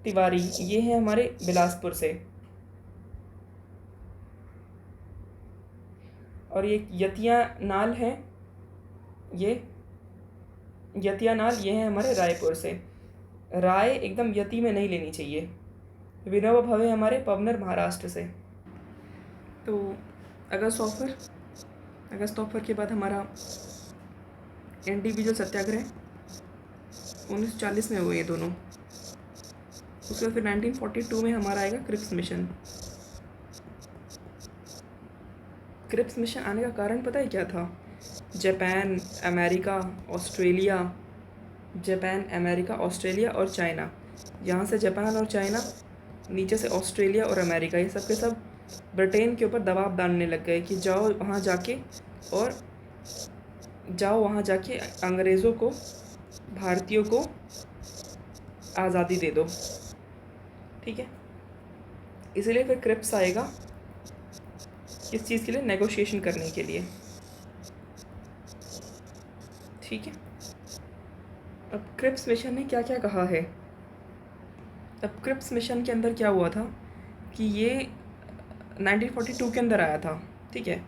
तिवारी ये हैं हमारे बिलासपुर से। और ये यतिया नाल है, ये यतिया नाल ये हैं हमारे रायपुर से। राय एकदम यति में नहीं लेनी चाहिए। विनोबा भवे हमारे पवनर महाराष्ट्र से। तो अगस्त ऑफर के बाद हमारा इंडिविजुअल सत्याग्रह 1940 में हुए ये दोनों। उसके बाद फिर 1942 में हमारा आएगा क्रिप्स मिशन। क्रिप्स मिशन आने का कारण पता है क्या था? जापान, अमेरिका, ऑस्ट्रेलिया और चाइना। यहाँ से जापान और चाइना, नीचे से ऑस्ट्रेलिया और अमेरिका, ये सब के सब ब्रिटेन के ऊपर दबाव डालने लग गए कि जाओ वहाँ जाके अंग्रेज़ों को, भारतीयों को आज़ादी दे दो। ठीक है। इसलिए फिर क्रिप्स आएगा, किस चीज़ के लिए? नेगोशिएशन करने के लिए। ठीक है। अब क्रिप्स मिशन ने क्या क्या कहा है? अब क्रिप्स मिशन के अंदर क्या हुआ था कि ये 1942 के अंदर आया था। ठीक है।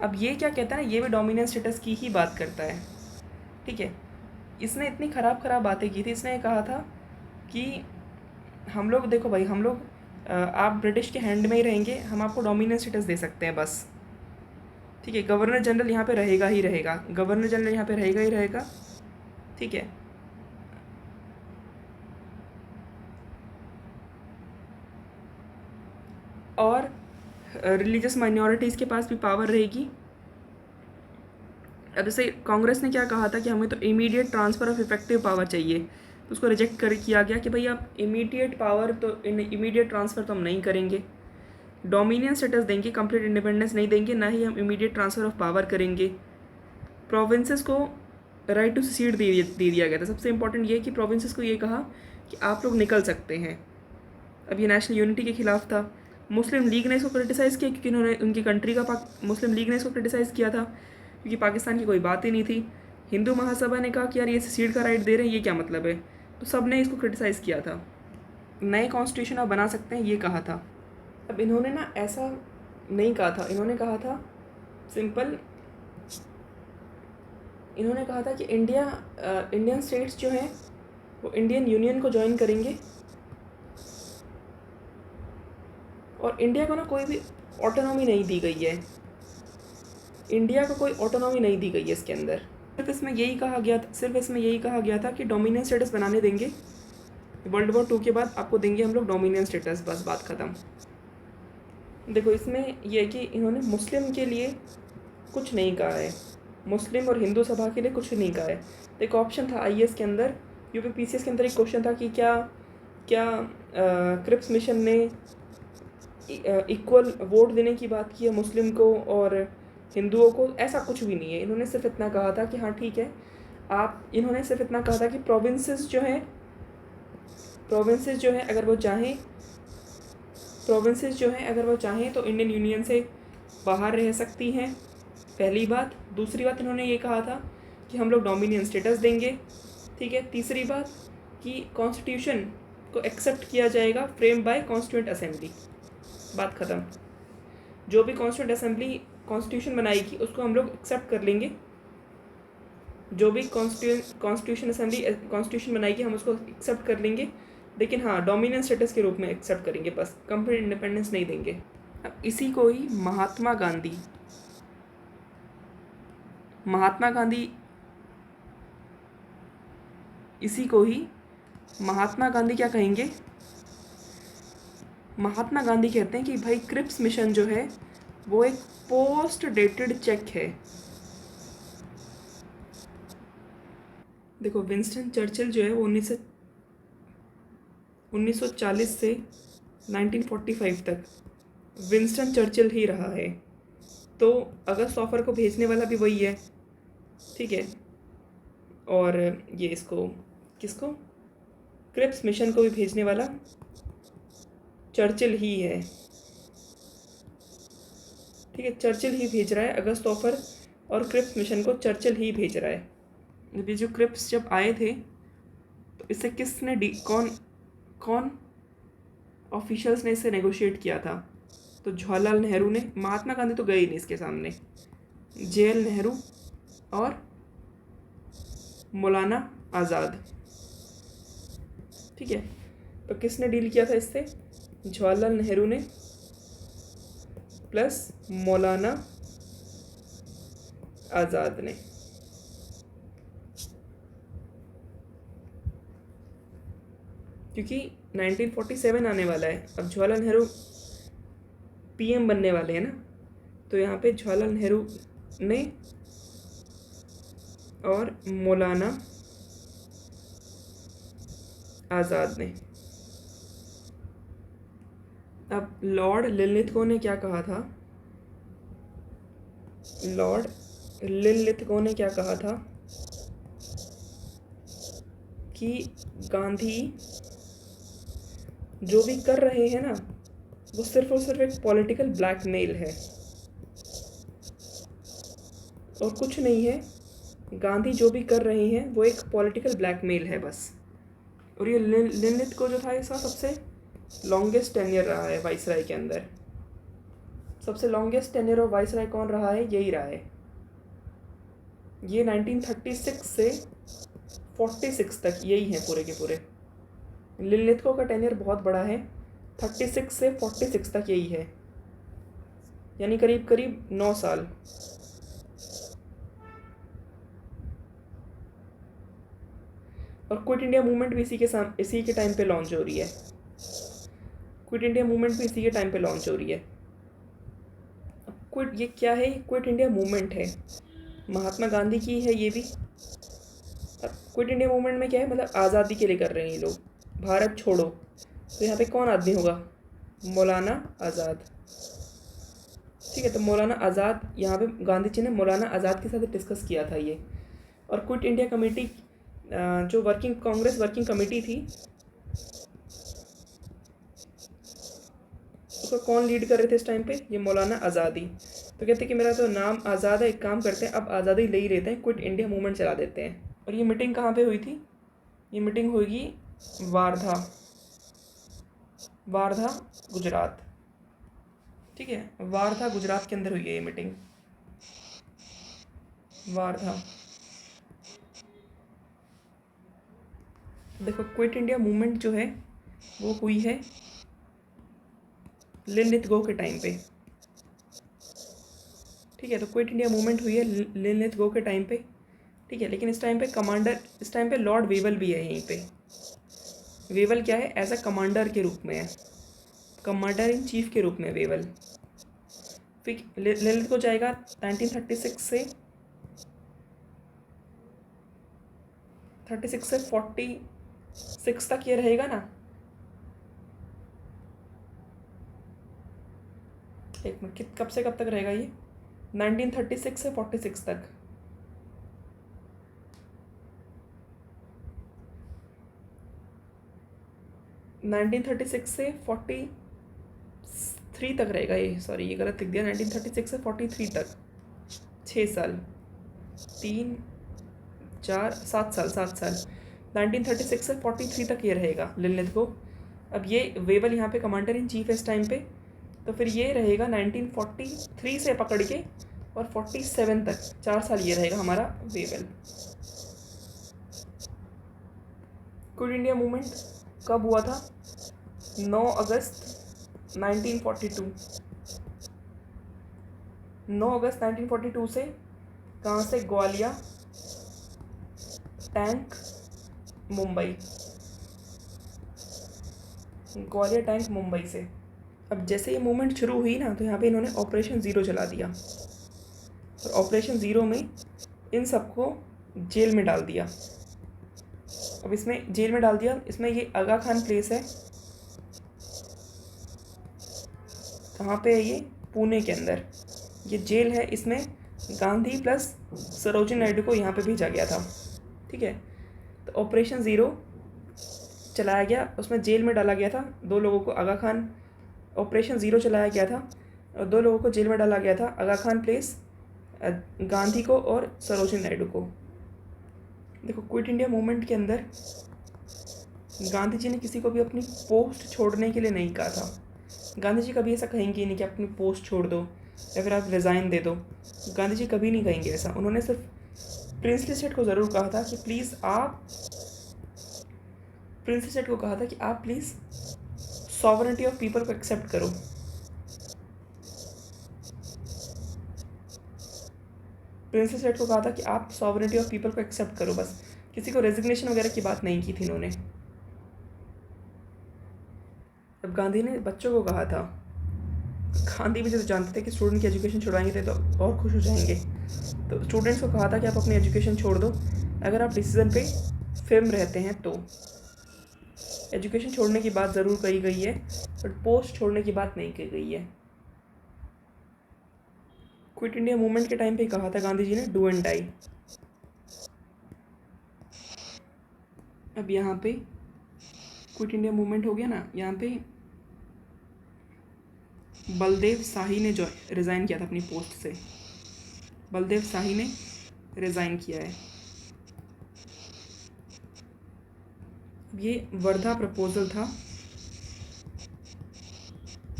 अब ये क्या कहता है ना, ये भी डोमिनेंस स्टेटस की ही बात करता है। ठीक है। इसने इतनी ख़राब बातें की थी। इसने कहा था कि हम लोग, देखो भाई, हम लोग आप ब्रिटिश के हैंड में ही रहेंगे, हम आपको डोमिनेंस स्टेटस दे सकते हैं बस। ठीक है। गवर्नर जनरल यहाँ पे रहेगा ही रहेगा। ठीक है। और रिलीजियस माइनॉरिटीज़ के पास भी पावर रहेगी। अब जैसे कांग्रेस ने क्या कहा था कि हमें तो immediate transfer of effective power चाहिए, तो उसको रिजेक्ट किया गया कि भाई आप इमीडिएट ट्रांसफ़र तो हम नहीं करेंगे, डोमिनियन स्टेटस देंगे, कंप्लीट इंडिपेंडेंस नहीं देंगे, ना ही हम इमीडिएट ट्रांसफ़र ऑफ पावर करेंगे। प्रोविंसेस को राइट टू सीड दे दिया गया था। सबसे इंपॉर्टेंट ये कि प्रोविंसेस को ये कहा कि आप लोग निकल सकते हैं। अब ये नेशनल यूनिटी के खिलाफ था। मुस्लिम लीग ने इसको क्रिटिसाइज़ किया क्योंकि उन्होंने उनकी कंट्री का मुस्लिम लीग ने इसको क्रिटिसाइज़ किया था क्योंकि पाकिस्तान की कोई बात ही नहीं थी। हिंदू महासभा ने कहा कि यार ये सीड का राइट दे रहे हैं, ये क्या मतलब है? तो सब ने इसको क्रिटिसाइज़ किया था। नए कॉन्स्टिट्यूशन आप बना सकते हैं, ये कहा था। अब इन्होंने ना ऐसा नहीं कहा था। इन्होंने कहा था सिंपल, इन्होंने कहा था कि इंडियन स्टेट्स जो हैं वो इंडियन यूनियन को ज्वाइन करेंगे और इंडिया को ना कोई भी ऑटोनॉमी नहीं दी गई है। इंडिया को कोई ऑटोनॉमी नहीं दी गई है इसके अंदर। सिर्फ इसमें यही कहा गया था कि डोमिनियन स्टेटस बनाने देंगे। वर्ल्ड वॉर 2 के बाद आपको देंगे हम लोग डोमिनियन स्टेटस, बस बात ख़त्म। देखो इसमें ये है कि इन्होंने मुस्लिम के लिए कुछ नहीं कहा है, मुस्लिम और हिंदू सभा के लिए कुछ नहीं कहा है। तो एक ऑप्शन था आईएएस के अंदर, यूपीपीसीएस के अंदर एक क्वेश्चन था कि क्या क्या क्रिप्स मिशन ने इक्वल वोट देने की बात की है मुस्लिम को और हिंदुओं को। ऐसा कुछ भी नहीं है। इन्होंने सिर्फ इतना कहा था कि हाँ ठीक है आप, इन्होंने सिर्फ इतना कहा था कि प्रोविंसेस जो हैं अगर वो चाहें तो इंडियन यूनियन से बाहर रह सकती हैं, पहली बात। दूसरी बात इन्होंने ये कहा था कि हम लोग डोमिनियन स्टेटस देंगे, ठीक है। तीसरी बात कि कॉन्स्टिट्यूशन को एक्सेप्ट किया जाएगा फ्रेम बाय कॉन्स्टिट्यूएंट असेंबली, बात ख़त्म। जो भी कॉन्स्टिट्यूएंट असेंबली कॉन्स्टिट्यूशन बनाएगी उसको हम लोग एक्सेप्ट कर लेंगे, जो भी कॉन्स्टिट्यूशन असेंबली कॉन्स्टिट्यूशन बनाएगी हम उसको एक्सेप्ट कर लेंगे, लेकिन हाँ डोमिनियन स्टेटस के रूप में एक्सेप्ट करेंगे, बस कंप्लीट इंडिपेंडेंस नहीं देंगे। अब इसी को ही महात्मा गांधी क्या कहेंगे, महात्मा गांधी कहते हैं कि भाई क्रिप्स मिशन जो है वो एक पोस्ट डेटेड चेक है। देखो विंस्टन चर्चिल जो है वो 1940 से 1945 तक विंस्टन चर्चिल ही रहा है। तो अगस्त ऑफर को भेजने वाला भी वही है, ठीक है। और ये किसको क्रिप्स मिशन को भी भेजने वाला चर्चिल ही है, ठीक है। चर्चिल ही भेज रहा है अगस्त ऑफर और क्रिप्स मिशन को चर्चिल ही भेज रहा है। अभी जो क्रिप्स जब आए थे तो इससे किसने कौन ऑफिशियल्स ने इसे नेगोशिएट किया था? तो जवाहरलाल नेहरू ने। महात्मा गांधी तो गए ही नहीं इसके सामने। जेएल नेहरू और मौलाना आज़ाद, ठीक है। तो किसने डील किया था इससे? जवाहरलाल नेहरू ने प्लस मौलाना आज़ाद ने। क्योंकि 1947 आने वाला है, अब जवाहरलाल नेहरू पीएम बनने वाले हैं ना, तो यहाँ पे जवाहरलाल नेहरू ने और मौलाना आज़ाद ने। अब लॉर्ड लिनलिथगो ने क्या कहा था? लॉर्ड लिनलिथगो ने क्या कहा था कि गांधी जो भी कर रहे हैं ना वो सिर्फ और सिर्फ एक पॉलिटिकल ब्लैकमेल है और कुछ नहीं है। गांधी जो भी कर रहे हैं वो एक पॉलिटिकल ब्लैकमेल है बस। और ये लिनलिथगो जो था इसका सबसे लॉन्गेस्ट टेन्योर रहा है वाइसराय के अंदर। सबसे लॉन्गेस्ट टेन्योर ऑफ वाइसराय कौन रहा है? यही रहा है। ये 1936 से 46 तक यही है पूरे के पूरे। लिनलिथगो का टेन्योर बहुत बड़ा है, 36 से 46 तक यही है, यानी करीब करीब 9 साल। और क्विट इंडिया मूवमेंट भी इसी के टाइम पे लॉन्च हो रही है। क्विट इंडिया मूवमेंट भी इसी के टाइम पे लॉन्च हो रही है। ये क्या है? क्विट इंडिया मूवमेंट है, महात्मा गांधी की है ये भी। अब क्विट इंडिया मूवमेंट में क्या है, मतलब आज़ादी के लिए कर रहे हैं ये लोग, भारत छोड़ो। तो यहाँ पे कौन आदमी होगा? मौलाना आज़ाद, ठीक है। तो मौलाना आज़ाद, यहाँ पे गांधी जी ने मौलाना आज़ाद के साथ डिस्कस किया था ये। और क्विट इंडिया कमेटी जो कांग्रेस वर्किंग कमेटी थी उसको कौन लीड कर रहे थे इस टाइम पे? ये मौलाना आज़ादी। तो कहते कि मेरा तो नाम आज़ाद है, एक काम करते हैं अब आज़ादी ले ही लेते हैं, क्विट इंडिया मूवमेंट चला देते हैं। और ये मीटिंग कहाँ पे हुई थी? ये मीटिंग होगी वारधा गुजरात, ठीक है। वारधा गुजरात के अंदर हुई है ये मीटिंग, वारधा। देखो क्विट इंडिया मूवमेंट जो है वो हुई है लिनलिथगो के टाइम पे, ठीक है। तो क्विट इंडिया मूवमेंट हुई है लिनलिथगो के टाइम पे, ठीक है। लेकिन इस टाइम पे लॉर्ड वेवल भी है यहीं पे। वेवल क्या है? एज अ कमांडर के रूप में है, कमांडर इन चीफ के रूप में वेवल। फिर ललित को जाएगा 1936 से 46 तक ये रहेगा ना। एक मिनट, कब से कब तक रहेगा ये? 1936 से 46 तक। नाइनटीन 36 से 43 तक रहेगा ये। सॉरी, ये गलत लिख दिया। 1936 से 43 तक 6 साल, 3 4 7 साल 7 साल। 1936 से 43 तक ये रहेगा ललित को। अब ये वेवल यहाँ पे कमांडर इन चीफ है इस टाइम पे, तो फिर ये रहेगा 1943 से पकड़ के और 47 तक 4 साल ये रहेगा हमारा वेवल। क्विट इंडिया मूवमेंट कब हुआ था? 9 अगस्त 1942। 9 अगस्त 1942 से कहाँ से? ग्वालियर टैंक मुंबई। ग्वालियर टैंक मुंबई से। अब जैसे ये मूवमेंट शुरू हुई ना, तो यहाँ पे इन्होंने ऑपरेशन ज़ीरो चला दिया और ऑपरेशन ज़ीरो में इन सबको जेल में डाल दिया। अब इसमें जेल में डाल दिया, इसमें ये आगा खान प्लेस है। कहाँ पे है ये? पुणे के अंदर ये जेल है। इसमें गांधी प्लस सरोजिनी नायडू को यहाँ पे भेजा गया था। ठीक है, तो ऑपरेशन ज़ीरो चलाया गया, उसमें जेल में डाला गया था 2 लोगों को। आगा खान, ऑपरेशन ज़ीरो चलाया गया था और 2 लोगों को जेल में डाला गया था। आगा खान प्लेस, गांधी को और सरोजिनी नायडू को। देखो, क्विट इंडिया मूवमेंट के अंदर गांधी जी ने किसी को भी अपनी पोस्ट छोड़ने के लिए नहीं कहा था। गांधी जी कभी ऐसा कहेंगे नहीं कि अपनी पोस्ट छोड़ दो या फिर आप रिज़ाइन दे दो। गांधी जी कभी नहीं कहेंगे ऐसा। उन्होंने सिर्फ प्रिंसली सेठ को ज़रूर कहा था कि प्लीज़ आप, प्रिंसली सेठ को कहा था कि आप प्लीज़ सॉवरेनिटी ऑफ पीपल को एक्सेप्ट करो। प्रिंसली सेठ को कहा था कि आप सॉवरेनिटी ऑफ पीपल को एक्सेप्ट करो, बस। किसी को रेजिग्नेशन वगैरह की बात नहीं की थी इन्होंने। अब गांधी ने बच्चों को कहा था, गांधी भी जो जानते थे कि स्टूडेंट की एजुकेशन छुड़वाएंगे तो और खुश हो जाएंगे, तो स्टूडेंट्स को कहा था कि आप अपनी एजुकेशन छोड़ दो अगर आप डिसीजन पे फिर्म रहते हैं तो। एजुकेशन छोड़ने की बात ज़रूर कही गई है, बट पोस्ट छोड़ने की बात नहीं कही गई है। क्विट इंडिया मूवमेंट के टाइम पे कहा था गांधी जी ने, डू एंड डाई। अब यहाँ पे क्विट इंडिया मूवमेंट हो गया ना, यहाँ पे बलदेव शाही ने जो रिज़ाइन किया था अपनी पोस्ट से, बलदेव शाही ने रिज़ाइन किया है। ये वर्धा प्रपोजल था।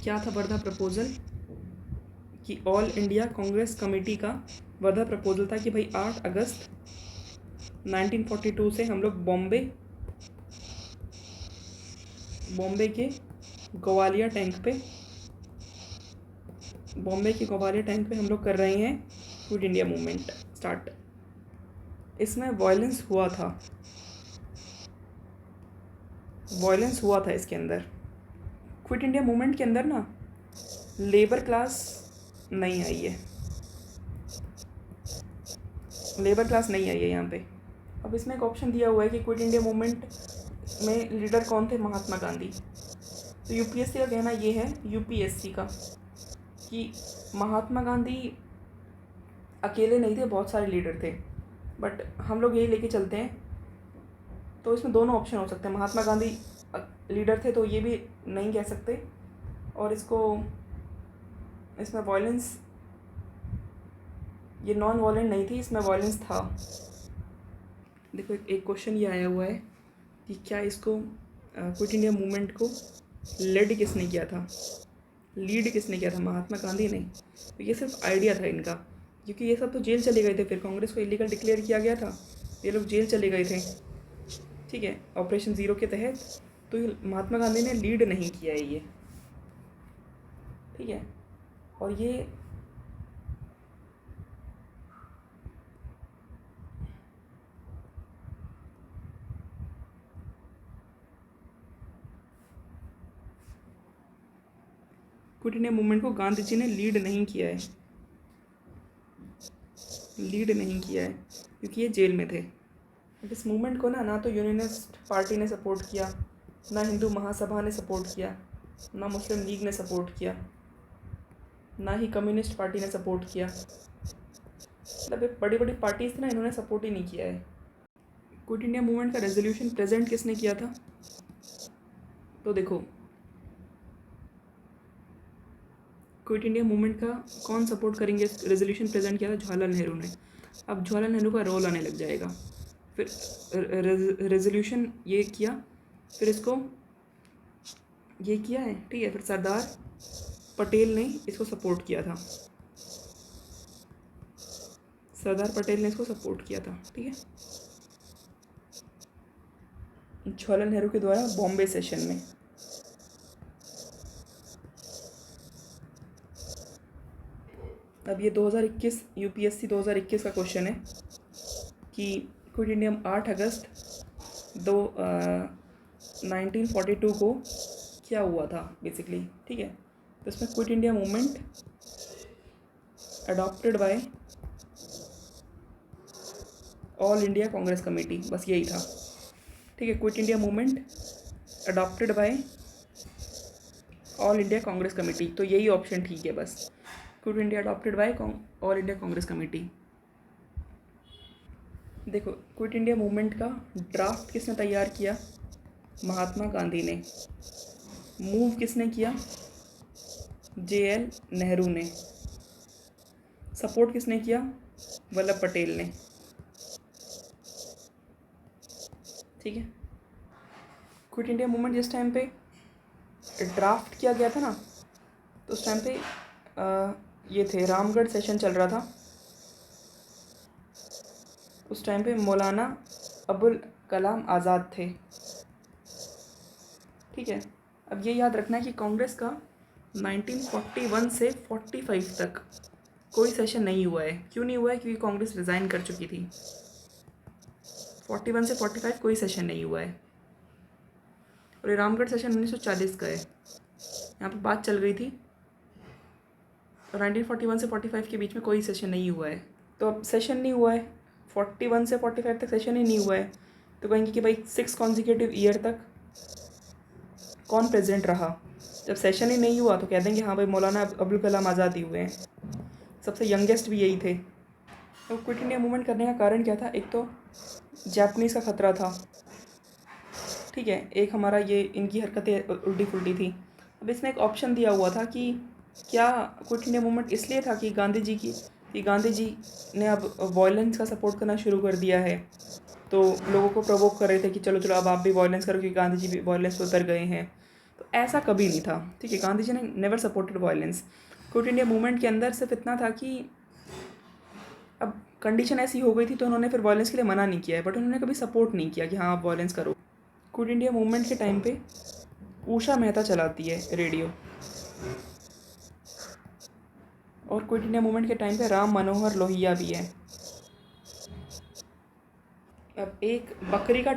क्या था वर्धा प्रपोजल? कि ऑल इंडिया कांग्रेस कमेटी का वर्धा प्रपोजल था कि भाई 8 अगस्त 1942 से हम लोग बॉम्बे के ग्वालियर टैंक पे हम लोग कर रहे हैं क्विट इंडिया मूवमेंट स्टार्ट। इसमें वायलेंस हुआ था इसके अंदर। क्विट इंडिया मूवमेंट के अंदर ना लेबर क्लास नहीं आई है, यहाँ पे। अब इसमें एक ऑप्शन दिया हुआ है कि क्विट इंडिया मूवमेंट में लीडर कौन थे? महात्मा गांधी। तो यूपीएससी का कहना ये है, यूपीएससी का, कि महात्मा गांधी अकेले नहीं थे, बहुत सारे लीडर थे, बट हम लोग यही लेके चलते हैं। तो इसमें दोनों ऑप्शन हो सकते हैं। महात्मा गांधी लीडर थे तो ये भी नहीं कह सकते, और इसमें वायलेंस, ये नॉन वायलेंट नहीं थी, इसमें वायलेंस था। देखो, एक क्वेश्चन ये आया हुआ है कि क्या इसको क्विट इंडिया मूवमेंट को लीड किसने किया था? महात्मा गांधी नहीं। तो ये सिर्फ आइडिया था इनका, क्योंकि ये सब तो जेल चले गए थे। फिर कांग्रेस को इलीगल डिक्लेयर किया गया था, ये लोग जेल चले गए थे। ठीक है, ऑपरेशन ज़ीरो के तहत। तो महात्मा गांधी ने लीड नहीं किया है ये। ठीक है, और ये क्विट इंडिया मूवमेंट को गांधी जी ने लीड नहीं किया है, क्योंकि ये जेल में थे। बट इस मूवमेंट को ना तो यूनियनिस्ट पार्टी ने सपोर्ट किया, ना हिंदू महासभा ने सपोर्ट किया, ना मुस्लिम लीग ने सपोर्ट किया, ना ही कम्युनिस्ट पार्टी ने सपोर्ट किया। मतलब बड़ी बड़ी पार्टीज थी ना, इन्होंने सपोर्ट ही नहीं किया है। क्विट इंडिया मूवमेंट का रेजोल्यूशन प्रेजेंट किसने किया था? तो देखो, क्विट इंडिया मूवमेंट का कौन सपोर्ट करेंगे, रेजोल्यूशन प्रेजेंट किया था जवाहरलाल नेहरू ने। अब जवाहरलाल नेहरू का रोल आने लग जाएगा। फिर रेजोल्यूशन ये किया, फिर इसको ये किया है, ठीक है। फिर सरदार पटेल ने इसको सपोर्ट किया था, ठीक है, जवाहरलाल नेहरू के द्वारा बॉम्बे सेशन में। अब ये 2021 यूपीएससी 2021 का क्वेश्चन है कि क्विट इंडिया 8 अगस्त 1942 को क्या हुआ था बेसिकली, ठीक है। तो इसमें quit India movement adopted by all India Congress committee, बस यही था, ठीक है। Quit India movement adopted by all India Congress committee, तो यही ऑप्शन ठीक है बस। Quit India adopted by all India Congress committee. देखो, क्विट इंडिया मूवमेंट का ड्राफ्ट किसने तैयार किया? महात्मा गांधी ने। मूव किसने किया? JL नेहरू ने। सपोर्ट किसने किया? वल्लभ पटेल ने, ठीक है। क्विट इंडिया मूवमेंट जिस टाइम पे ड्राफ्ट किया गया था ना, तो उस टाइम पे ये थे, रामगढ़ सेशन चल रहा था उस टाइम पे। मौलाना अबुल कलाम आज़ाद थे, ठीक है। अब ये याद रखना है कि कांग्रेस का 1941 से 45 तक कोई सेशन नहीं हुआ है। क्यों नहीं हुआ है? क्योंकि कांग्रेस रिज़ाइन कर चुकी थी। 41 से 45 कोई सेशन नहीं हुआ है। और ये रामगढ़ सेशन 1940 का है। यहाँ पर बात चल रही थी, और 1941 से 45 के बीच में कोई सेशन नहीं हुआ है। तो अब सेशन नहीं हुआ है, 41 से 45 तक सेशन ही नहीं हुआ है, तो कहेंगे कि भाई 6 कॉन्जिक्यूटिव ईयर तक कौन प्रेसिडेंट रहा। जब सेशन ही नहीं हुआ तो कह देंगे हाँ भाई मौलाना अबुल कलाम आज़ाद ही हुए हैं, सबसे यंगेस्ट भी यही थे। तो क्विट इंडिया मूवमेंट करने का कारण क्या था? एक तो जापानीज़ का ख़तरा था, ठीक है। एक हमारा ये इनकी हरकतें उल्टी फुल्टी थी। अब इसमें एक ऑप्शन दिया हुआ था कि क्या क्विट इंडिया मूवमेंट इसलिए था कि गांधी जी ने अब वायलेंस का सपोर्ट करना शुरू कर दिया है, तो लोगों को प्रोवोक कर रहे थे कि चलो चलो अब आप भी वायलेंस करो, क्योंकि गांधी जी भी वायलेंस पे उतर गए हैं। तो ऐसा कभी नहीं था, ठीक है। गांधी जी ने never supported violence. Quit India movement के अंदर सिर्फ इतना था कि अब कंडीशन ऐसी हो गई थी तो उन्होंने फिर वायलेंस के लिए मना नहीं किया है, बट उन्होंने कभी सपोर्ट नहीं किया कि हाँ आप वायलेंस करो। क्विट इंडिया मूवमेंट के टाइम पे उषा मेहता चलाती है रेडियो, और क्विट इंडिया मूवमेंट के टाइम पे राम मनोहर लोहिया भी है। अब एक बकरी का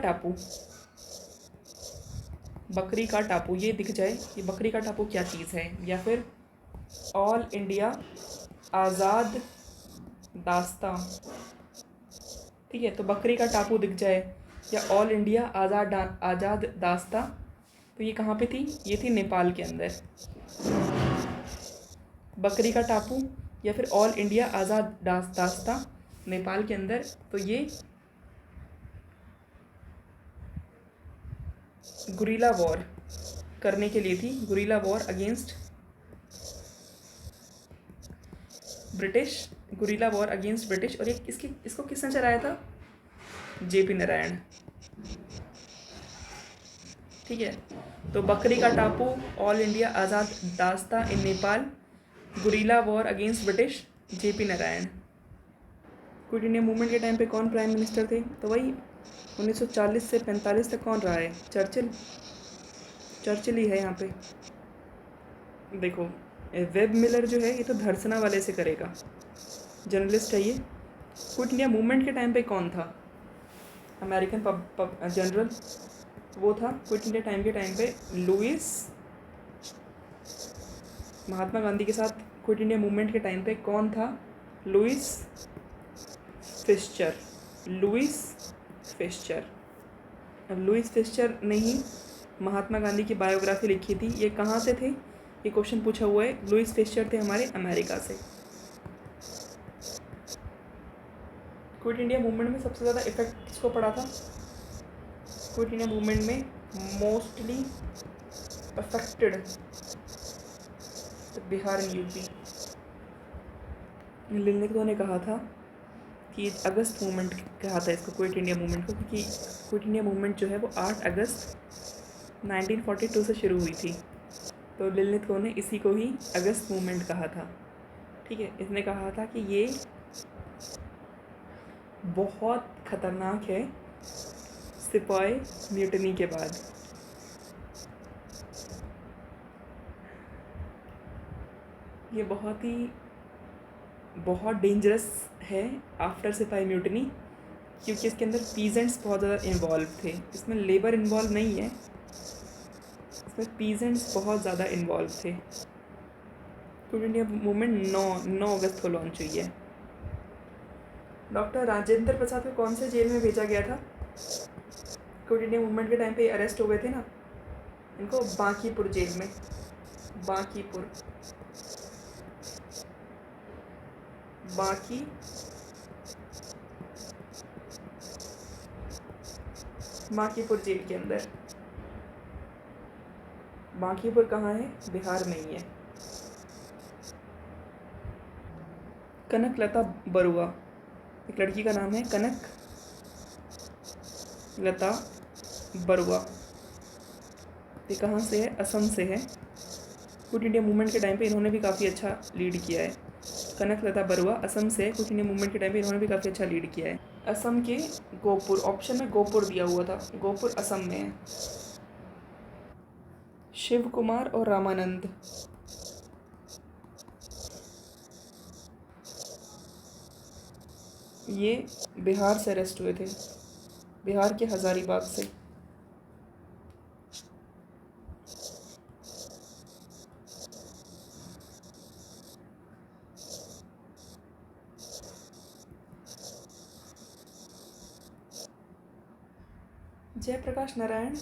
टापू ये दिख जाए कि बकरी का टापू क्या चीज़ है, या फिर ऑल इंडिया आज़ाद दास्ता, ठीक है। तो बकरी का टापू दिख जाए या ऑल इंडिया आज़ाद दास्ता, तो ये कहाँ पे थी? ये थी नेपाल के अंदर। बकरी का टापू या फिर ऑल इंडिया आज़ाद दास्ता नेपाल के अंदर, तो ये गुरिल्ला वॉर करने के लिए थी, गुरिल्ला वॉर अगेंस्ट ब्रिटिश। और ये इसको किसने चलाया था? JP नारायण, ठीक है। तो बकरी का टापू, all India Azad Dasta in Nepal, guerrilla war against British, JP Narayan. Quit India movement के टाइम पे कौन प्राइम मिनिस्टर थे? तो वही 1940 से 45 तक कौन रहा है? चर्चिल ही है यहाँ पे। देखो, वेब मिलर जो है ये तो धरसना वाले से करेगा, जर्नलिस्ट है ये। क्विट इंडिया मूवमेंट के टाइम पे कौन था? अमेरिकन जनरल, वो था क्विट इंडिया के टाइम पे लुइस महात्मा गांधी के साथ क्विट इंडिया मूवमेंट के टाइम पे कौन था? लुईस फिस्चर। लुईस फिस्चर। अब लुईस फिस्चर ने ही महात्मा गांधी की बायोग्राफी लिखी थी। ये कहाँ से थे? ये क्वेश्चन पूछा हुआ है। लुईस फिस्चर थे हमारे अमेरिका से। क्विट इंडिया मूवमेंट में सबसे ज़्यादा इफेक्ट किसको पड़ा था? क्विट इंडिया मूवमेंट में mostly affected Bihar and UP. Lingdev ने कहा था कि अगस्त मूवमेंट कहा था इसको, क्विट इंडिया मूवमेंट को, क्योंकि क्विट इंडिया मूवमेंट जो है वो 8 अगस्त 1942 से शुरू हुई थी। तो लिंगदेव ने इसी को ही अगस्त मूवमेंट कहा था। ठीक है, इसने कहा था कि ये बहुत ख़तरनाक है सिपाही म्यूटनी के बाद। ये बहुत डेंजरस है आफ्टर सिपाही म्यूटनी, क्योंकि इसके अंदर पीजेंट्स बहुत ज़्यादा इन्वॉल्व थे। इसमें लेबर इन्वॉल्व नहीं है, इसमें पीजेंट्स बहुत ज़्यादा इन्वॉल्व थे। क्विट इंडिया मूवमेंट 9 अगस्त को लॉन्च हुई है। डॉक्टर राजेंद्र प्रसाद को कौन से जेल में भेजा गया था? क्विट इंडिया मूवमेंट के टाइम पे अरेस्ट हो गए थे ना, इनको बांकीपुर जेल में। बांकीपुर जेल के अंदर। बांकीपुर कहाँ है? बिहार में ही है। कनक लता बरुआ, एक लड़की का नाम है कनक लता बरुआ। ये कहाँ से है? असम से है। क्विट इंडिया मूवमेंट के टाइम पे इन्होंने भी काफ़ी अच्छा लीड किया है। कनक लता बरुआ असम से है। क्विट इंडिया मूवमेंट के टाइम पे इन्होंने भी काफ़ी अच्छा लीड किया है। असम के गोपुर, ऑप्शन में गोपुर दिया हुआ था, गोपुर असम में है। शिव कुमार और रामानंद, ये बिहार से अरेस्ट हुए थे, बिहार के हजारीबाग से। Jayaprakash Narayan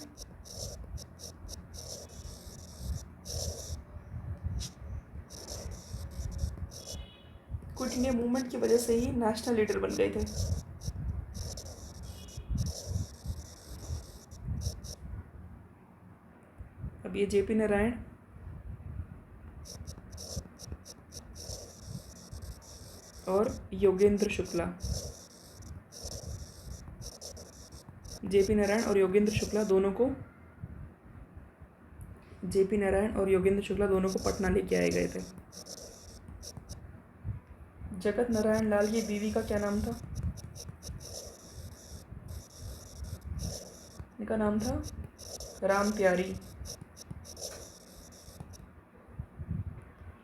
quit India movement की वजह से ही नेशनल लीडर बन गए थे। अब ये जेपी नारायण और योगेंद्र शुक्ला, जेपी नारायण और योगेंद्र शुक्ला दोनों को पटना लेके आए गए थे। जगत नारायण लाल की बीवी का क्या नाम था? इनका नाम था राम प्यारी।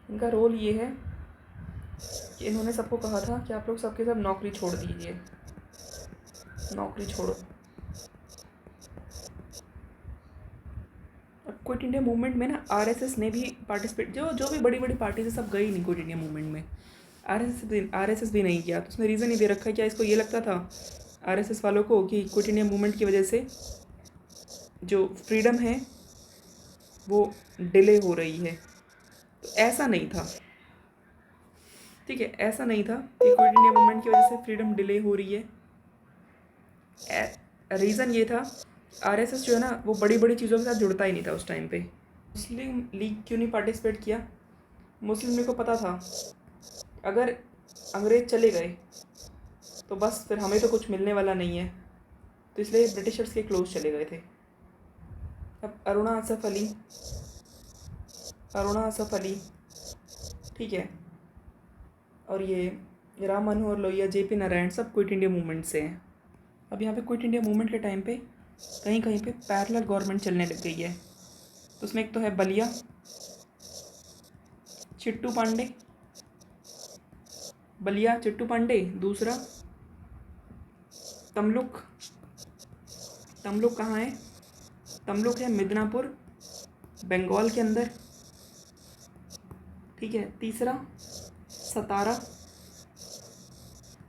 इनका रोल ये है कि इन्होंने सबको कहा था कि आप लोग सबके सब नौकरी छोड़ दीजिए, नौकरी छोड़ो। अब क्विट इंडिया मूवमेंट में ना आरएसएस ने भी पार्टिसिपेट, जो भी बड़ी बड़ी पार्टी से सब गई नहीं क्विट इंडिया मूवमेंट में। आरएसएस भी नहीं किया। तो उसमें रीज़न ही दे रखा है क्या, इसको ये लगता था आरएसएस वालों को कि क्विट इंडिया मूवमेंट की वजह से जो फ्रीडम है वो डिले हो रही है। तो ऐसा नहीं था, ठीक है, ऐसा नहीं था कि क्विट इंडिया मूवमेंट की वजह से फ्रीडम डिले हो रही है। रीज़न ये था आरएसएस जो है ना वो बड़ी बड़ी चीज़ों के साथ जुड़ता ही नहीं था उस टाइम पे। मुस्लिम लीग क्यों नहीं पार्टिसिपेट किया? मुस्लिम लीग को पता था अगर अंग्रेज चले गए तो बस फिर हमें तो कुछ मिलने वाला नहीं है, तो इसलिए ब्रिटिशर्स के क्लोज चले गए थे। अब अरुणा आसफ अली, ठीक है, और ये राम मनोहर लोहिया, जेपी नारायण, सब क्विट इंडिया मूवमेंट से हैं। अब यहाँ पे क्विट इंडिया मूवमेंट के टाइम पे कहीं कहीं पे पैरेलल गवर्नमेंट चलने लग गई है। तो उसमें एक तो है बलिया, चिट्टू पांडे, दूसरा तमलुक कहाँ है? तमलुक है मिदनापुर, बंगाल के अंदर। ठीक है। तीसरा सतारा,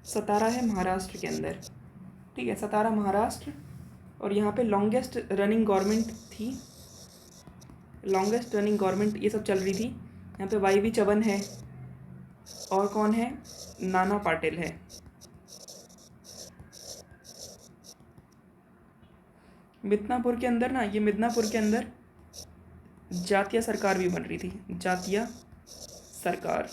सतारा है महाराष्ट्र के अंदर, ठीक है, सतारा महाराष्ट्र। और यहाँ पे लॉन्गेस्ट रनिंग गवर्नमेंट थी, लॉन्गेस्ट रनिंग गवर्नमेंट ये सब चल रही थी। यहाँ पे वाई.वी. चवन है और कौन है, नाना पाटिल है। मिदनापुर के अंदर ना, ये मिदनापुर के अंदर जातीय सरकार भी बन रही थी, जातीय सरकार,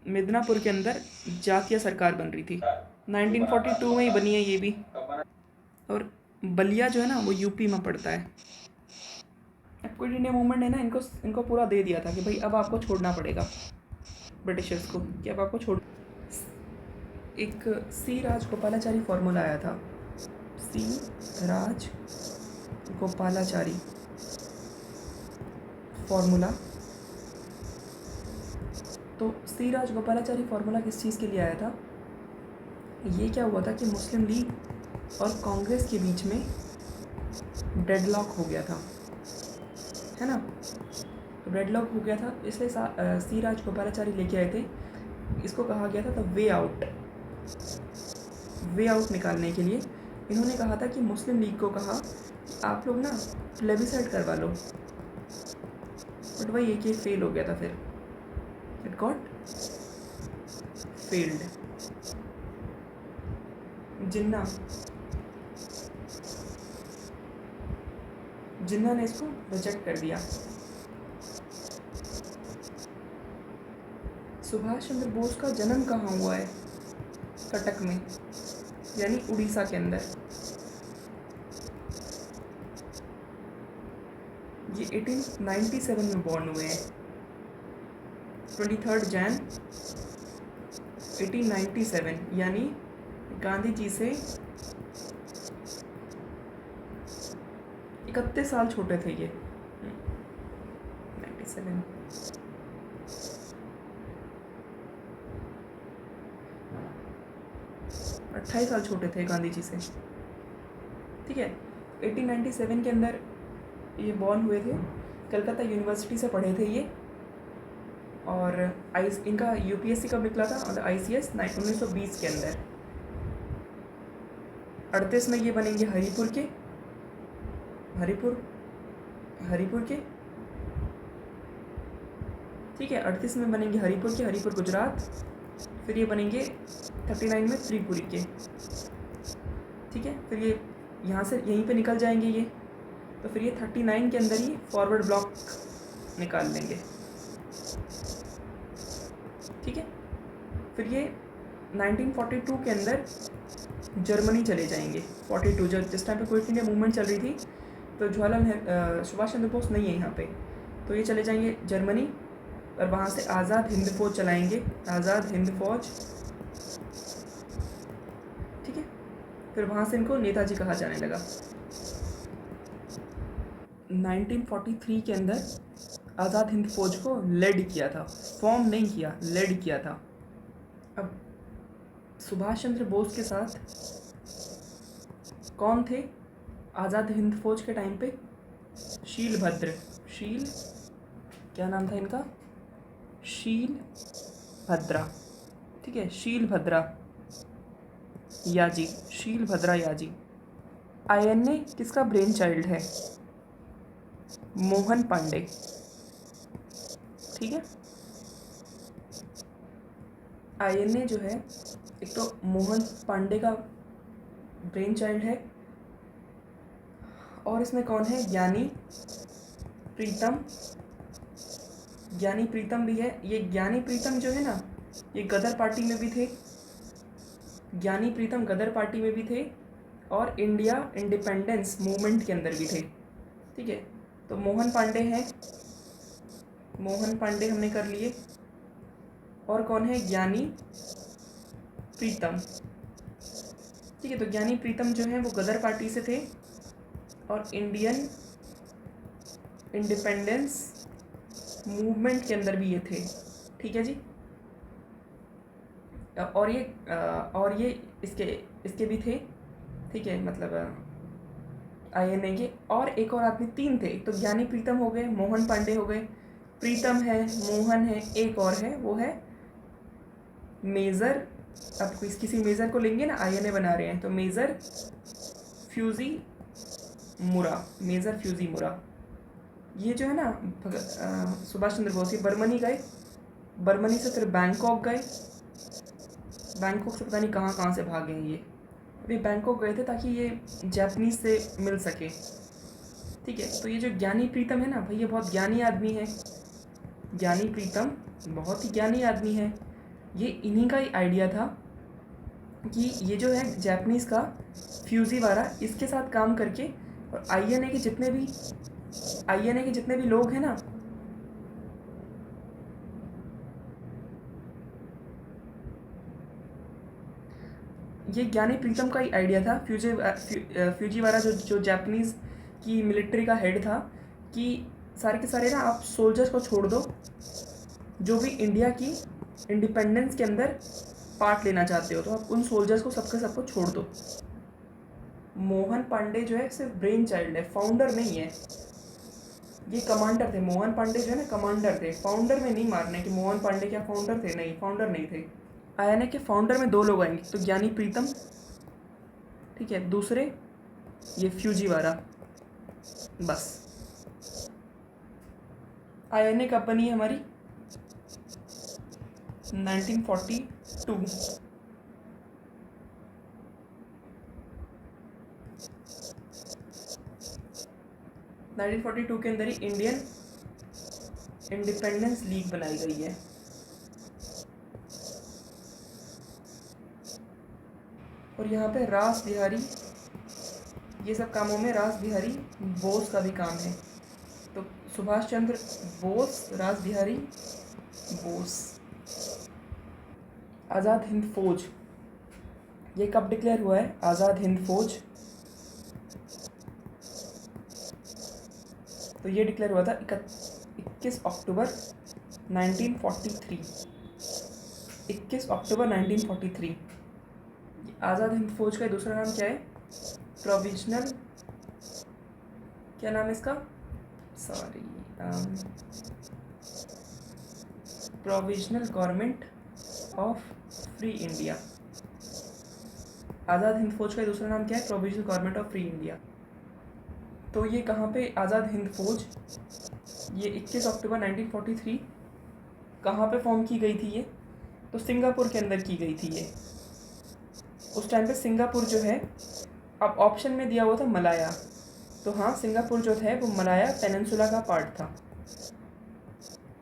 मिदनापुर के अंदर जातीय सरकार बन रही थी। 1942 में ही बनी है ये भी। और बलिया जो है ना वो यूपी में पड़ता है। क्विट इंडिया मूवमेंट है ना, इनको पूरा दे दिया था कि भाई अब आपको छोड़ना पड़ेगा ब्रिटिशर्स को, कि अब आपको छोड़। एक सी राजगोपालाचारी फॉर्मूला आया था, सी राजगोपालाचारी फॉर्मूला। तो सी राजगोपालाचारी फॉर्मूला किस चीज़ के लिए आया था? ये क्या हुआ था कि मुस्लिम लीग और कांग्रेस के बीच में डेडलॉक हो गया था, है ना। तो डेडलॉक हो गया था, इसलिए सी राजगोपालाचारी लेके आए थे। इसको कहा गया था the way out, way out निकालने के लिए इन्होंने कहा था कि मुस्लिम लीग को कहा आप लोग ना प्लेबिसाइड करवा लो, बट वही एक ये फेल हो गया था, फिर इट गॉट फेल्ड। जिन्ना ने इसको रिजेक्ट कर दिया। सुभाष चंद्र बोस का जन्म कहाँ हुआ है? कटक में, यानी उड़ीसा के अंदर। ये 1897 में बॉर्न हुए हैं, 23 जैन 1897, यानी गांधी जी से 31 साल छोटे थे ये। 97, अट्ठाईस साल छोटे थे गांधी जी से, ठीक है। 1897 के अंदर ये बॉर्न हुए थे, कलकत्ता यूनिवर्सिटी से पढ़े थे ये। और इनका यूपीएससी कब निकला था? और आईसीएस 1920 के अंदर। 38 में ये बनेंगे हरिपुर के, हरिपुर के, ठीक है। 38 में बनेंगे हरिपुर गुजरात। फिर ये बनेंगे 39 में त्रिपुरी के, ठीक है। फिर ये यहाँ से यहीं पे निकल जाएंगे ये, तो फिर ये 39 के अंदर ही फॉरवर्ड ब्लॉक निकाल लेंगे, ठीक है। फिर ये 1942 के अंदर जर्मनी चले जाएंगे। 42 जब जिस टाइम पे क्विट इंडिया मूवमेंट चल रही थी, तो सुभाष चंद्र बोस नहीं है यहाँ पे, तो ये चले जाएंगे जर्मनी और वहाँ से आज़ाद हिंद फौज चलाएंगे, आज़ाद हिंद फौज, ठीक है। फिर वहाँ से इनको नेताजी कहा जाने लगा। 1943 के अंदर आज़ाद हिंद फौज को लेड किया था, फॉर्म नहीं किया, लेड किया था। अब सुभाष चंद्र बोस के साथ कौन थे आज़ाद हिंद फौज के टाइम पे? शीलभद्र, क्या नाम था इनका? शीलभद्रा, ठीक है, शीलभद्रा याजी। आईएनए किसका ब्रेन चाइल्ड है? मोहन पांडे, ठीक है। आईएनए जो है, एक तो मोहन पांडे का ब्रेन चाइल्ड है, और इसमें कौन है? ज्ञानी प्रीतम भी है। ये ज्ञानी प्रीतम जो है ना, ये गदर पार्टी में भी थे, ज्ञानी प्रीतम गदर पार्टी में भी थे, और इंडिया इंडिपेंडेंस मूवमेंट के अंदर भी थे, ठीक है। तो मोहन पांडे हमने कर लिए, और कौन है? ज्ञानी प्रीतम, ठीक है। तो ज्ञानी प्रीतम जो है वो गदर पार्टी से थे और इंडियन इंडिपेंडेंस मूवमेंट के अंदर भी ये थे, ठीक है जी। और ये इसके भी थे, ठीक है, मतलब आईएनए के। और एक और आदमी, 3 थे। तो ज्ञानी प्रीतम हो गए, मोहन पांडे हो गए, प्रीतम है, मोहन है, एक और है, वो है मेजर। अब किसी मेजर को लेंगे ना, आईएनए बना रहे हैं, तो मेजर फ्यूजी मुरा, मेजर फ्यूजी मुरा। ये जो है ना सुभाष चंद्र बोस, ये बर्मनी गए, बर्मनी से फिर बैंकॉक गए, बैंकॉक से पता नहीं कहाँ कहाँ से भागे हैं ये। अभी बैंकॉक गए थे ताकि ये जापानीज से मिल सके। ठीक है, तो ये जो ज्ञानी प्रीतम है ना भाई, ये बहुत ज्ञानी आदमी है। ज्ञानी प्रीतम बहुत ही ज्ञानी आदमी है। ये इन्हीं का ही आइडिया था कि ये जो है जापानीज़ का फ्यूजीवारा, इसके साथ काम करके और आईएनए के जितने भी लोग हैं ना, ये ज्ञानी प्रीतम का ही आइडिया था। फ्यूजीवारा जो जापानीज़ की मिलिट्री का हेड था, कि सारे के सारे ना आप सोल्जर्स को छोड़ दो जो भी इंडिया की इंडिपेंडेंस के अंदर पार्ट लेना चाहते हो, तो आप उन सोल्जर्स को सबको छोड़ दो। मोहन पांडे जो है सिर्फ ब्रेन चाइल्ड है, फाउंडर नहीं है। ये कमांडर थे, मोहन पांडे जो है ना कमांडर थे, फाउंडर में नहीं मारने कि मोहन पांडे क्या फाउंडर थे, नहीं, फाउंडर नहीं थे। आईएनए के फाउंडर में 2 लोग आएंगे, तो ज्ञानी प्रीतम, ठीक है, दूसरे ये फ्यूजीवारा, बस। आईएनए कब बनी है हमारी? 1942। 1942 के अंदर ही इंडियन इंडिपेंडेंस लीग बनाई गई है। और यहाँ पे रास बिहारी, ये सब कामों में रास बिहारी बोस का भी काम है। तो सुभाष चंद्र बोस, रास बिहारी बोस। आज़ाद हिंद फौज, ये कब डिक्लेयर हुआ है? आज़ाद हिंद फौज, तो ये डिक्लेयर हुआ था 21 अक्टूबर 1943। 21 अक्टूबर 1943। आज़ाद हिंद फौज का दूसरा नाम क्या है? प्रोविजनल, क्या नाम है इसका? Sorry, provisional government of free India. Azad Hind Fauj का दूसरा नाम क्या है? Provisional government of free India. तो ये कहाँ पे आज़ाद हिंद फौज, ये 21 अक्टूबर 1943 कहाँ पे फॉर्म की गई थी ये? तो सिंगापुर के अंदर की गई थी ये। उस टाइम पे सिंगापुर जो है, अब ऑप्शन में दिया हुआ था मलाया, तो हाँ, सिंगापुर जो है वो मलाया पेनिनसुला का पार्ट था।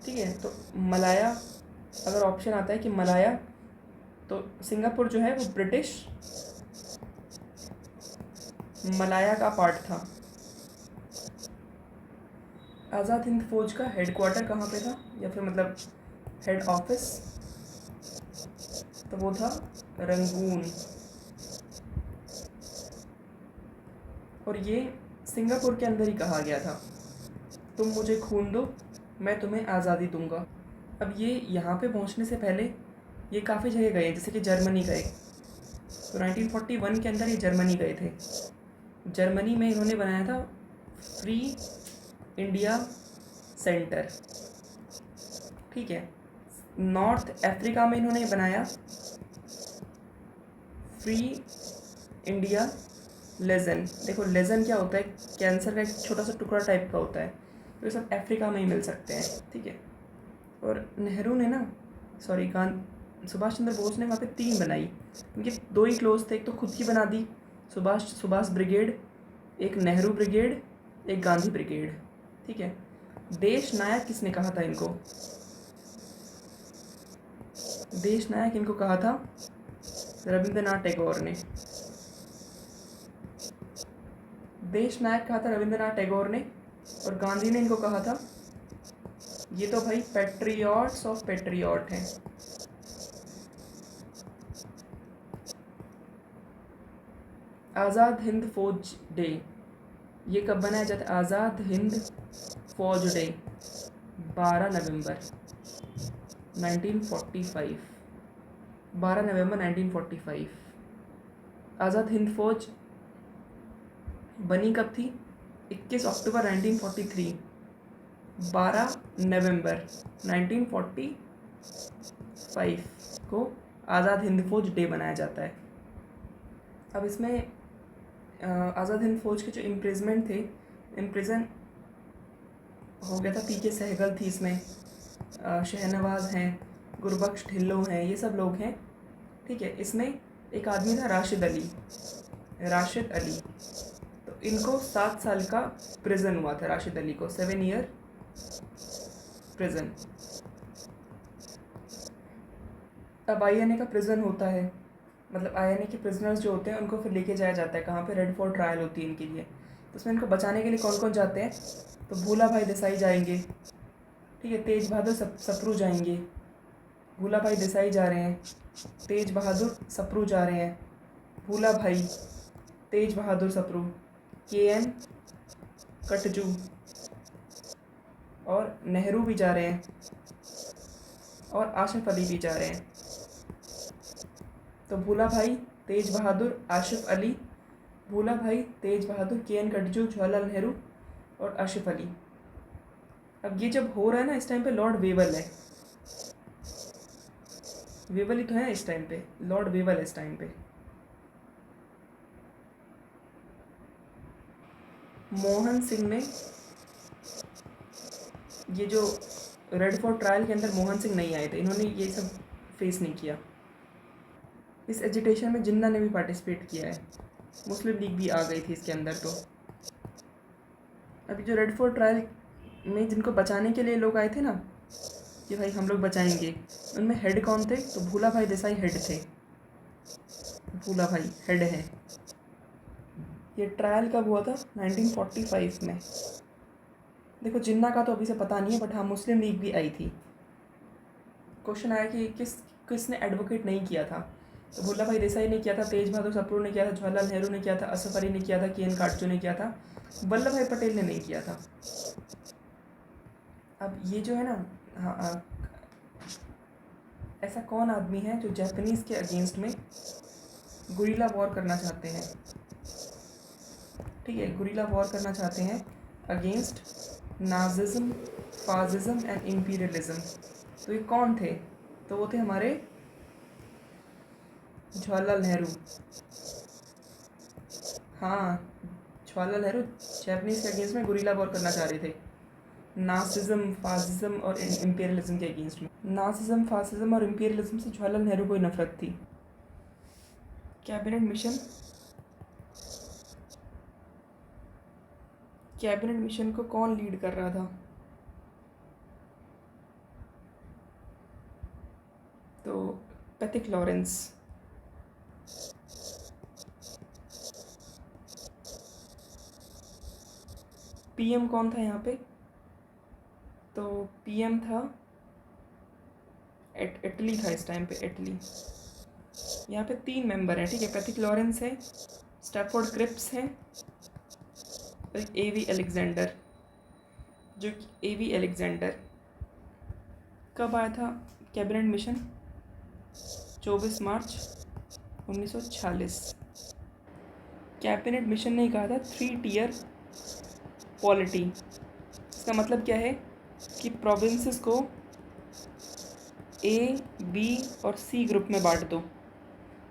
ठीक है, तो मलाया, अगर ऑप्शन आता है कि मलाया, तो सिंगापुर जो है वो ब्रिटिश मलाया का पार्ट था। आज़ाद हिंद फौज का हेडक्वार्टर कहाँ पे था, या फिर मतलब हेड ऑफिस? तो वो था रंगून। और ये सिंगापुर के अंदर ही कहा गया था, तुम मुझे खून दो, मैं तुम्हें आज़ादी दूंगा। अब ये यहाँ पे पहुँचने से पहले ये काफ़ी जगह गए, जैसे कि जर्मनी गए। तो 1941 के अंदर ये जर्मनी गए थे। जर्मनी में इन्होंने बनाया था फ्री इंडिया सेंटर। ठीक है, नॉर्थ अफ्रीका में इन्होंने बनाया फ्री इंडिया लेजन। देखो लेजन क्या होता है? कैंसर का एक छोटा सा टुकड़ा टाइप का होता है, तो ये सब अफ्रीका में ही मिल सकते हैं। ठीक है, और नेहरू ने ना, सॉरी, सुभाष चंद्र बोस ने वहाँ पे 3 बनाई। उनके 2 ही क्लोज थे, एक तो खुद की बना दी सुभाष ब्रिगेड, एक नेहरू ब्रिगेड, एक गांधी ब्रिगेड। ठीक है, देश नायक किसने कहा था इनको? देश नायक इनको कहा था रविंद्रनाथ टैगोर ने। देश नायक कहा था रविंद्रनाथ टैगोर ने, और गांधी ने इनको कहा था, ये तो भाई पैट्रियट्स ऑफ पैट्रियट हैं। आज़ाद हिंद फौज डे, ये कब बनाया जाता है? आज़ाद हिंद फौज डे 12 नवंबर 1945। 12 नवंबर 1945। आज़ाद हिंद फौज बनी कब थी? 21 अक्टूबर 1943। 12 नवंबर 1945 को आज़ाद हिंद फौज डे मनाया जाता है। अब इसमें आज़ाद हिंद फौज के जो इम्प्रिजमेंट थे, इम्प्रिजन हो गया था, पीके सहगल थी इसमें, शहनवाज़ हैं, गुरबख्श ढिल्लो हैं, ये सब लोग हैं, ठीक है। इसमें एक आदमी था राशिद अली, तो इनको 7 साल का प्रिजन हुआ था, राशिद अली को 7 ईयर प्रिजन। अब INA का प्रिजन होता है, मतलब INA के प्रिजनर्स जो होते हैं उनको फिर लेके जाया जाता है कहाँ पे, रेड फोर्ट ट्रायल होती है इनके लिए। तो उसमें इनको बचाने के लिए कौन कौन जाते हैं, तो भूला भाई देसाई जाएंगे, ठीक है, तेज बहादुर सप्रू जाएंगे, भूला भाई देसाई जा रहे हैं, तेज बहादुर सप्रू जा रहे हैं, भूला भाई, तेज बहादुर सप्रू, KN कटजू और नेहरू भी जा रहे हैं, और आशिफ अली भी जा रहे हैं। तो भूला भाई, तेज बहादुर, आशिफ अली, भूला भाई, तेज बहादुर, KN कटजू, जवाहरलाल नेहरू और आशिफ अली। अब ये जब हो रहा है ना, इस टाइम पे लॉर्ड वेवल है, वेवल ही तो है इस टाइम पे, लॉर्ड वेवल है इस टाइम पे। मोहन सिंह ने, ये जो रेड फोर्ट ट्रायल के अंदर मोहन सिंह नहीं आए थे, इन्होंने ये सब फेस नहीं किया। इस एजिटेशन में जिन्ना ने भी पार्टिसिपेट किया है, मुस्लिम लीग भी आ गई थी इसके अंदर। तो अभी जो रेड फोर्ट ट्रायल में जिनको बचाने के लिए लोग आए थे ना, कि भाई हम लोग बचाएंगे, उनमें हेड कौन थे, तो भूला भाई देसाई हेड थे, भूला भाई हेड हैं। ये ट्रायल कब हुआ था, 1945 में। देखो जिन्ना का तो अभी से पता नहीं है, बट हाँ मुस्लिम लीग भी आई थी। क्वेश्चन आया कि किसने एडवोकेट नहीं किया था, तो भूला भाई देसाई ने किया था, तेज बहादुर सप्रू ने किया था, जवाहरलाल नेहरू ने किया था, असफ अली ने किया था, KN काटजू ने किया था, वल्लभ भाई पटेल ने नहीं किया था। अब ये जो है ना, हाँ, ऐसा कौन आदमी है जो जापानीज़ के अगेंस्ट में गुरिल्ला वॉर करना चाहते हैं, ठीक है, गुरिल्ला वॉर करना चाहते हैं against Nazism, fascism and imperialism. तो ये कौन थे, तो वो थे हमारे जवाहरलाल नेहरू। हाँ, जवाहरलाल नेहरू जापानीज़ के अगेंस्ट में गुरिल्ला वॉर करना चाह रहे थे, नासिज्म, फासिज्म और इम्पीरियलिज्म के अगेंस्ट में। नासिज्म, फासिज्म और इम्पीरियलिज्म से जवाहरलाल नेहरू को ही नफरत थी। कैबिनेट मिशन को कौन लीड कर रहा था, तो पैथिक लॉरेंस। PM कौन था यहाँ पे, तो PM था इटली था इस टाइम पे, इटली। यहाँ पे 3 मेंबर हैं, ठीक है, पैथिक लॉरेंस है, स्टैफोर्ड क्रिप्स हैं और एक AV अलेक्जेंडर। जो AV अलेक्जेंडर कब आया था कैबिनेट मिशन, 24 मार्च 1946। कैबिनेट मिशन ने कहा था 3 टियर पॉलिटी। इसका मतलब क्या है कि प्रोविंसेस को A, B और C ग्रुप में बांट दो।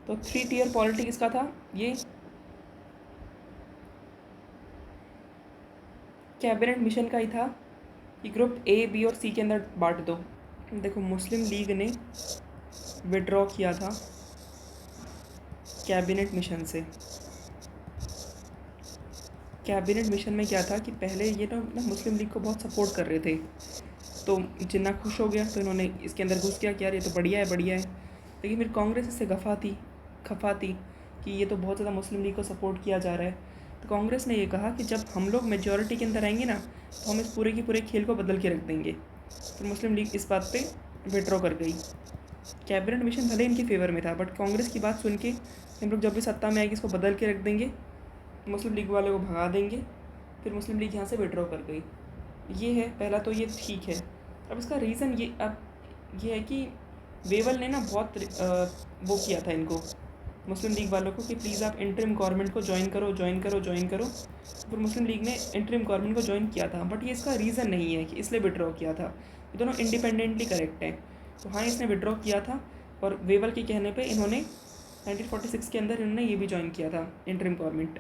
तो 3 टियर पॉलिटी किसका था, ये कैबिनेट मिशन का ही था कि ग्रुप A, B और C के अंदर बांट दो। देखो मुस्लिम लीग ने विड्रॉ किया था कैबिनेट मिशन से। कैबिनेट मिशन में क्या था कि पहले ये ना मुस्लिम लीग को बहुत सपोर्ट कर रहे थे, तो जिन्ना खुश हो गया, तो इन्होंने इसके अंदर घुस किया कि यार ये तो बढ़िया है। लेकिन फिर कांग्रेस इससे खफा थी कि ये तो बहुत ज़्यादा मुस्लिम लीग को सपोर्ट किया जा रहा है। तो कांग्रेस ने ये कहा कि जब हम लोग मेजॉरिटी के अंदर आएंगे ना, तो हम इस पूरे के पूरे खेल को बदल के रख देंगे। तो मुस्लिम लीग इस बात पे विड्रॉ कर गई। कैबिनेट मिशन भले इनके फेवर में था, बट कांग्रेस की बात सुन के हम लोग जब भी सत्ता में आएगी इसको बदल के रख देंगे, मुस्लिम लीग वाले को भगा देंगे। फिर मुस्लिम लीग यहाँ से विड्रॉ कर गई। ये है पहला, तो ये ठीक है। अब इसका रीज़न ये है कि वेवल ने ना बहुत वो किया था इनको, मुस्लिम लीग वालों को कि प्लीज़ आप इंटरिम गवर्नमेंट को ज्वाइन करो। फिर मुस्लिम लीग ने इंटरिम गवर्नमेंट को ज्वाइन किया था, बट ये इसका रीज़न नहीं है कि इसलिए विड्रॉ किया था। ये दोनों इंडिपेंडेंटली करेक्ट हैं। तो हाँ, इसने विड्रॉ किया था और वेवल के कहने पे इन्होंने 1946 के अंदर इन्होंने ये भी ज्वाइन किया था इंटरिम गवर्नमेंट।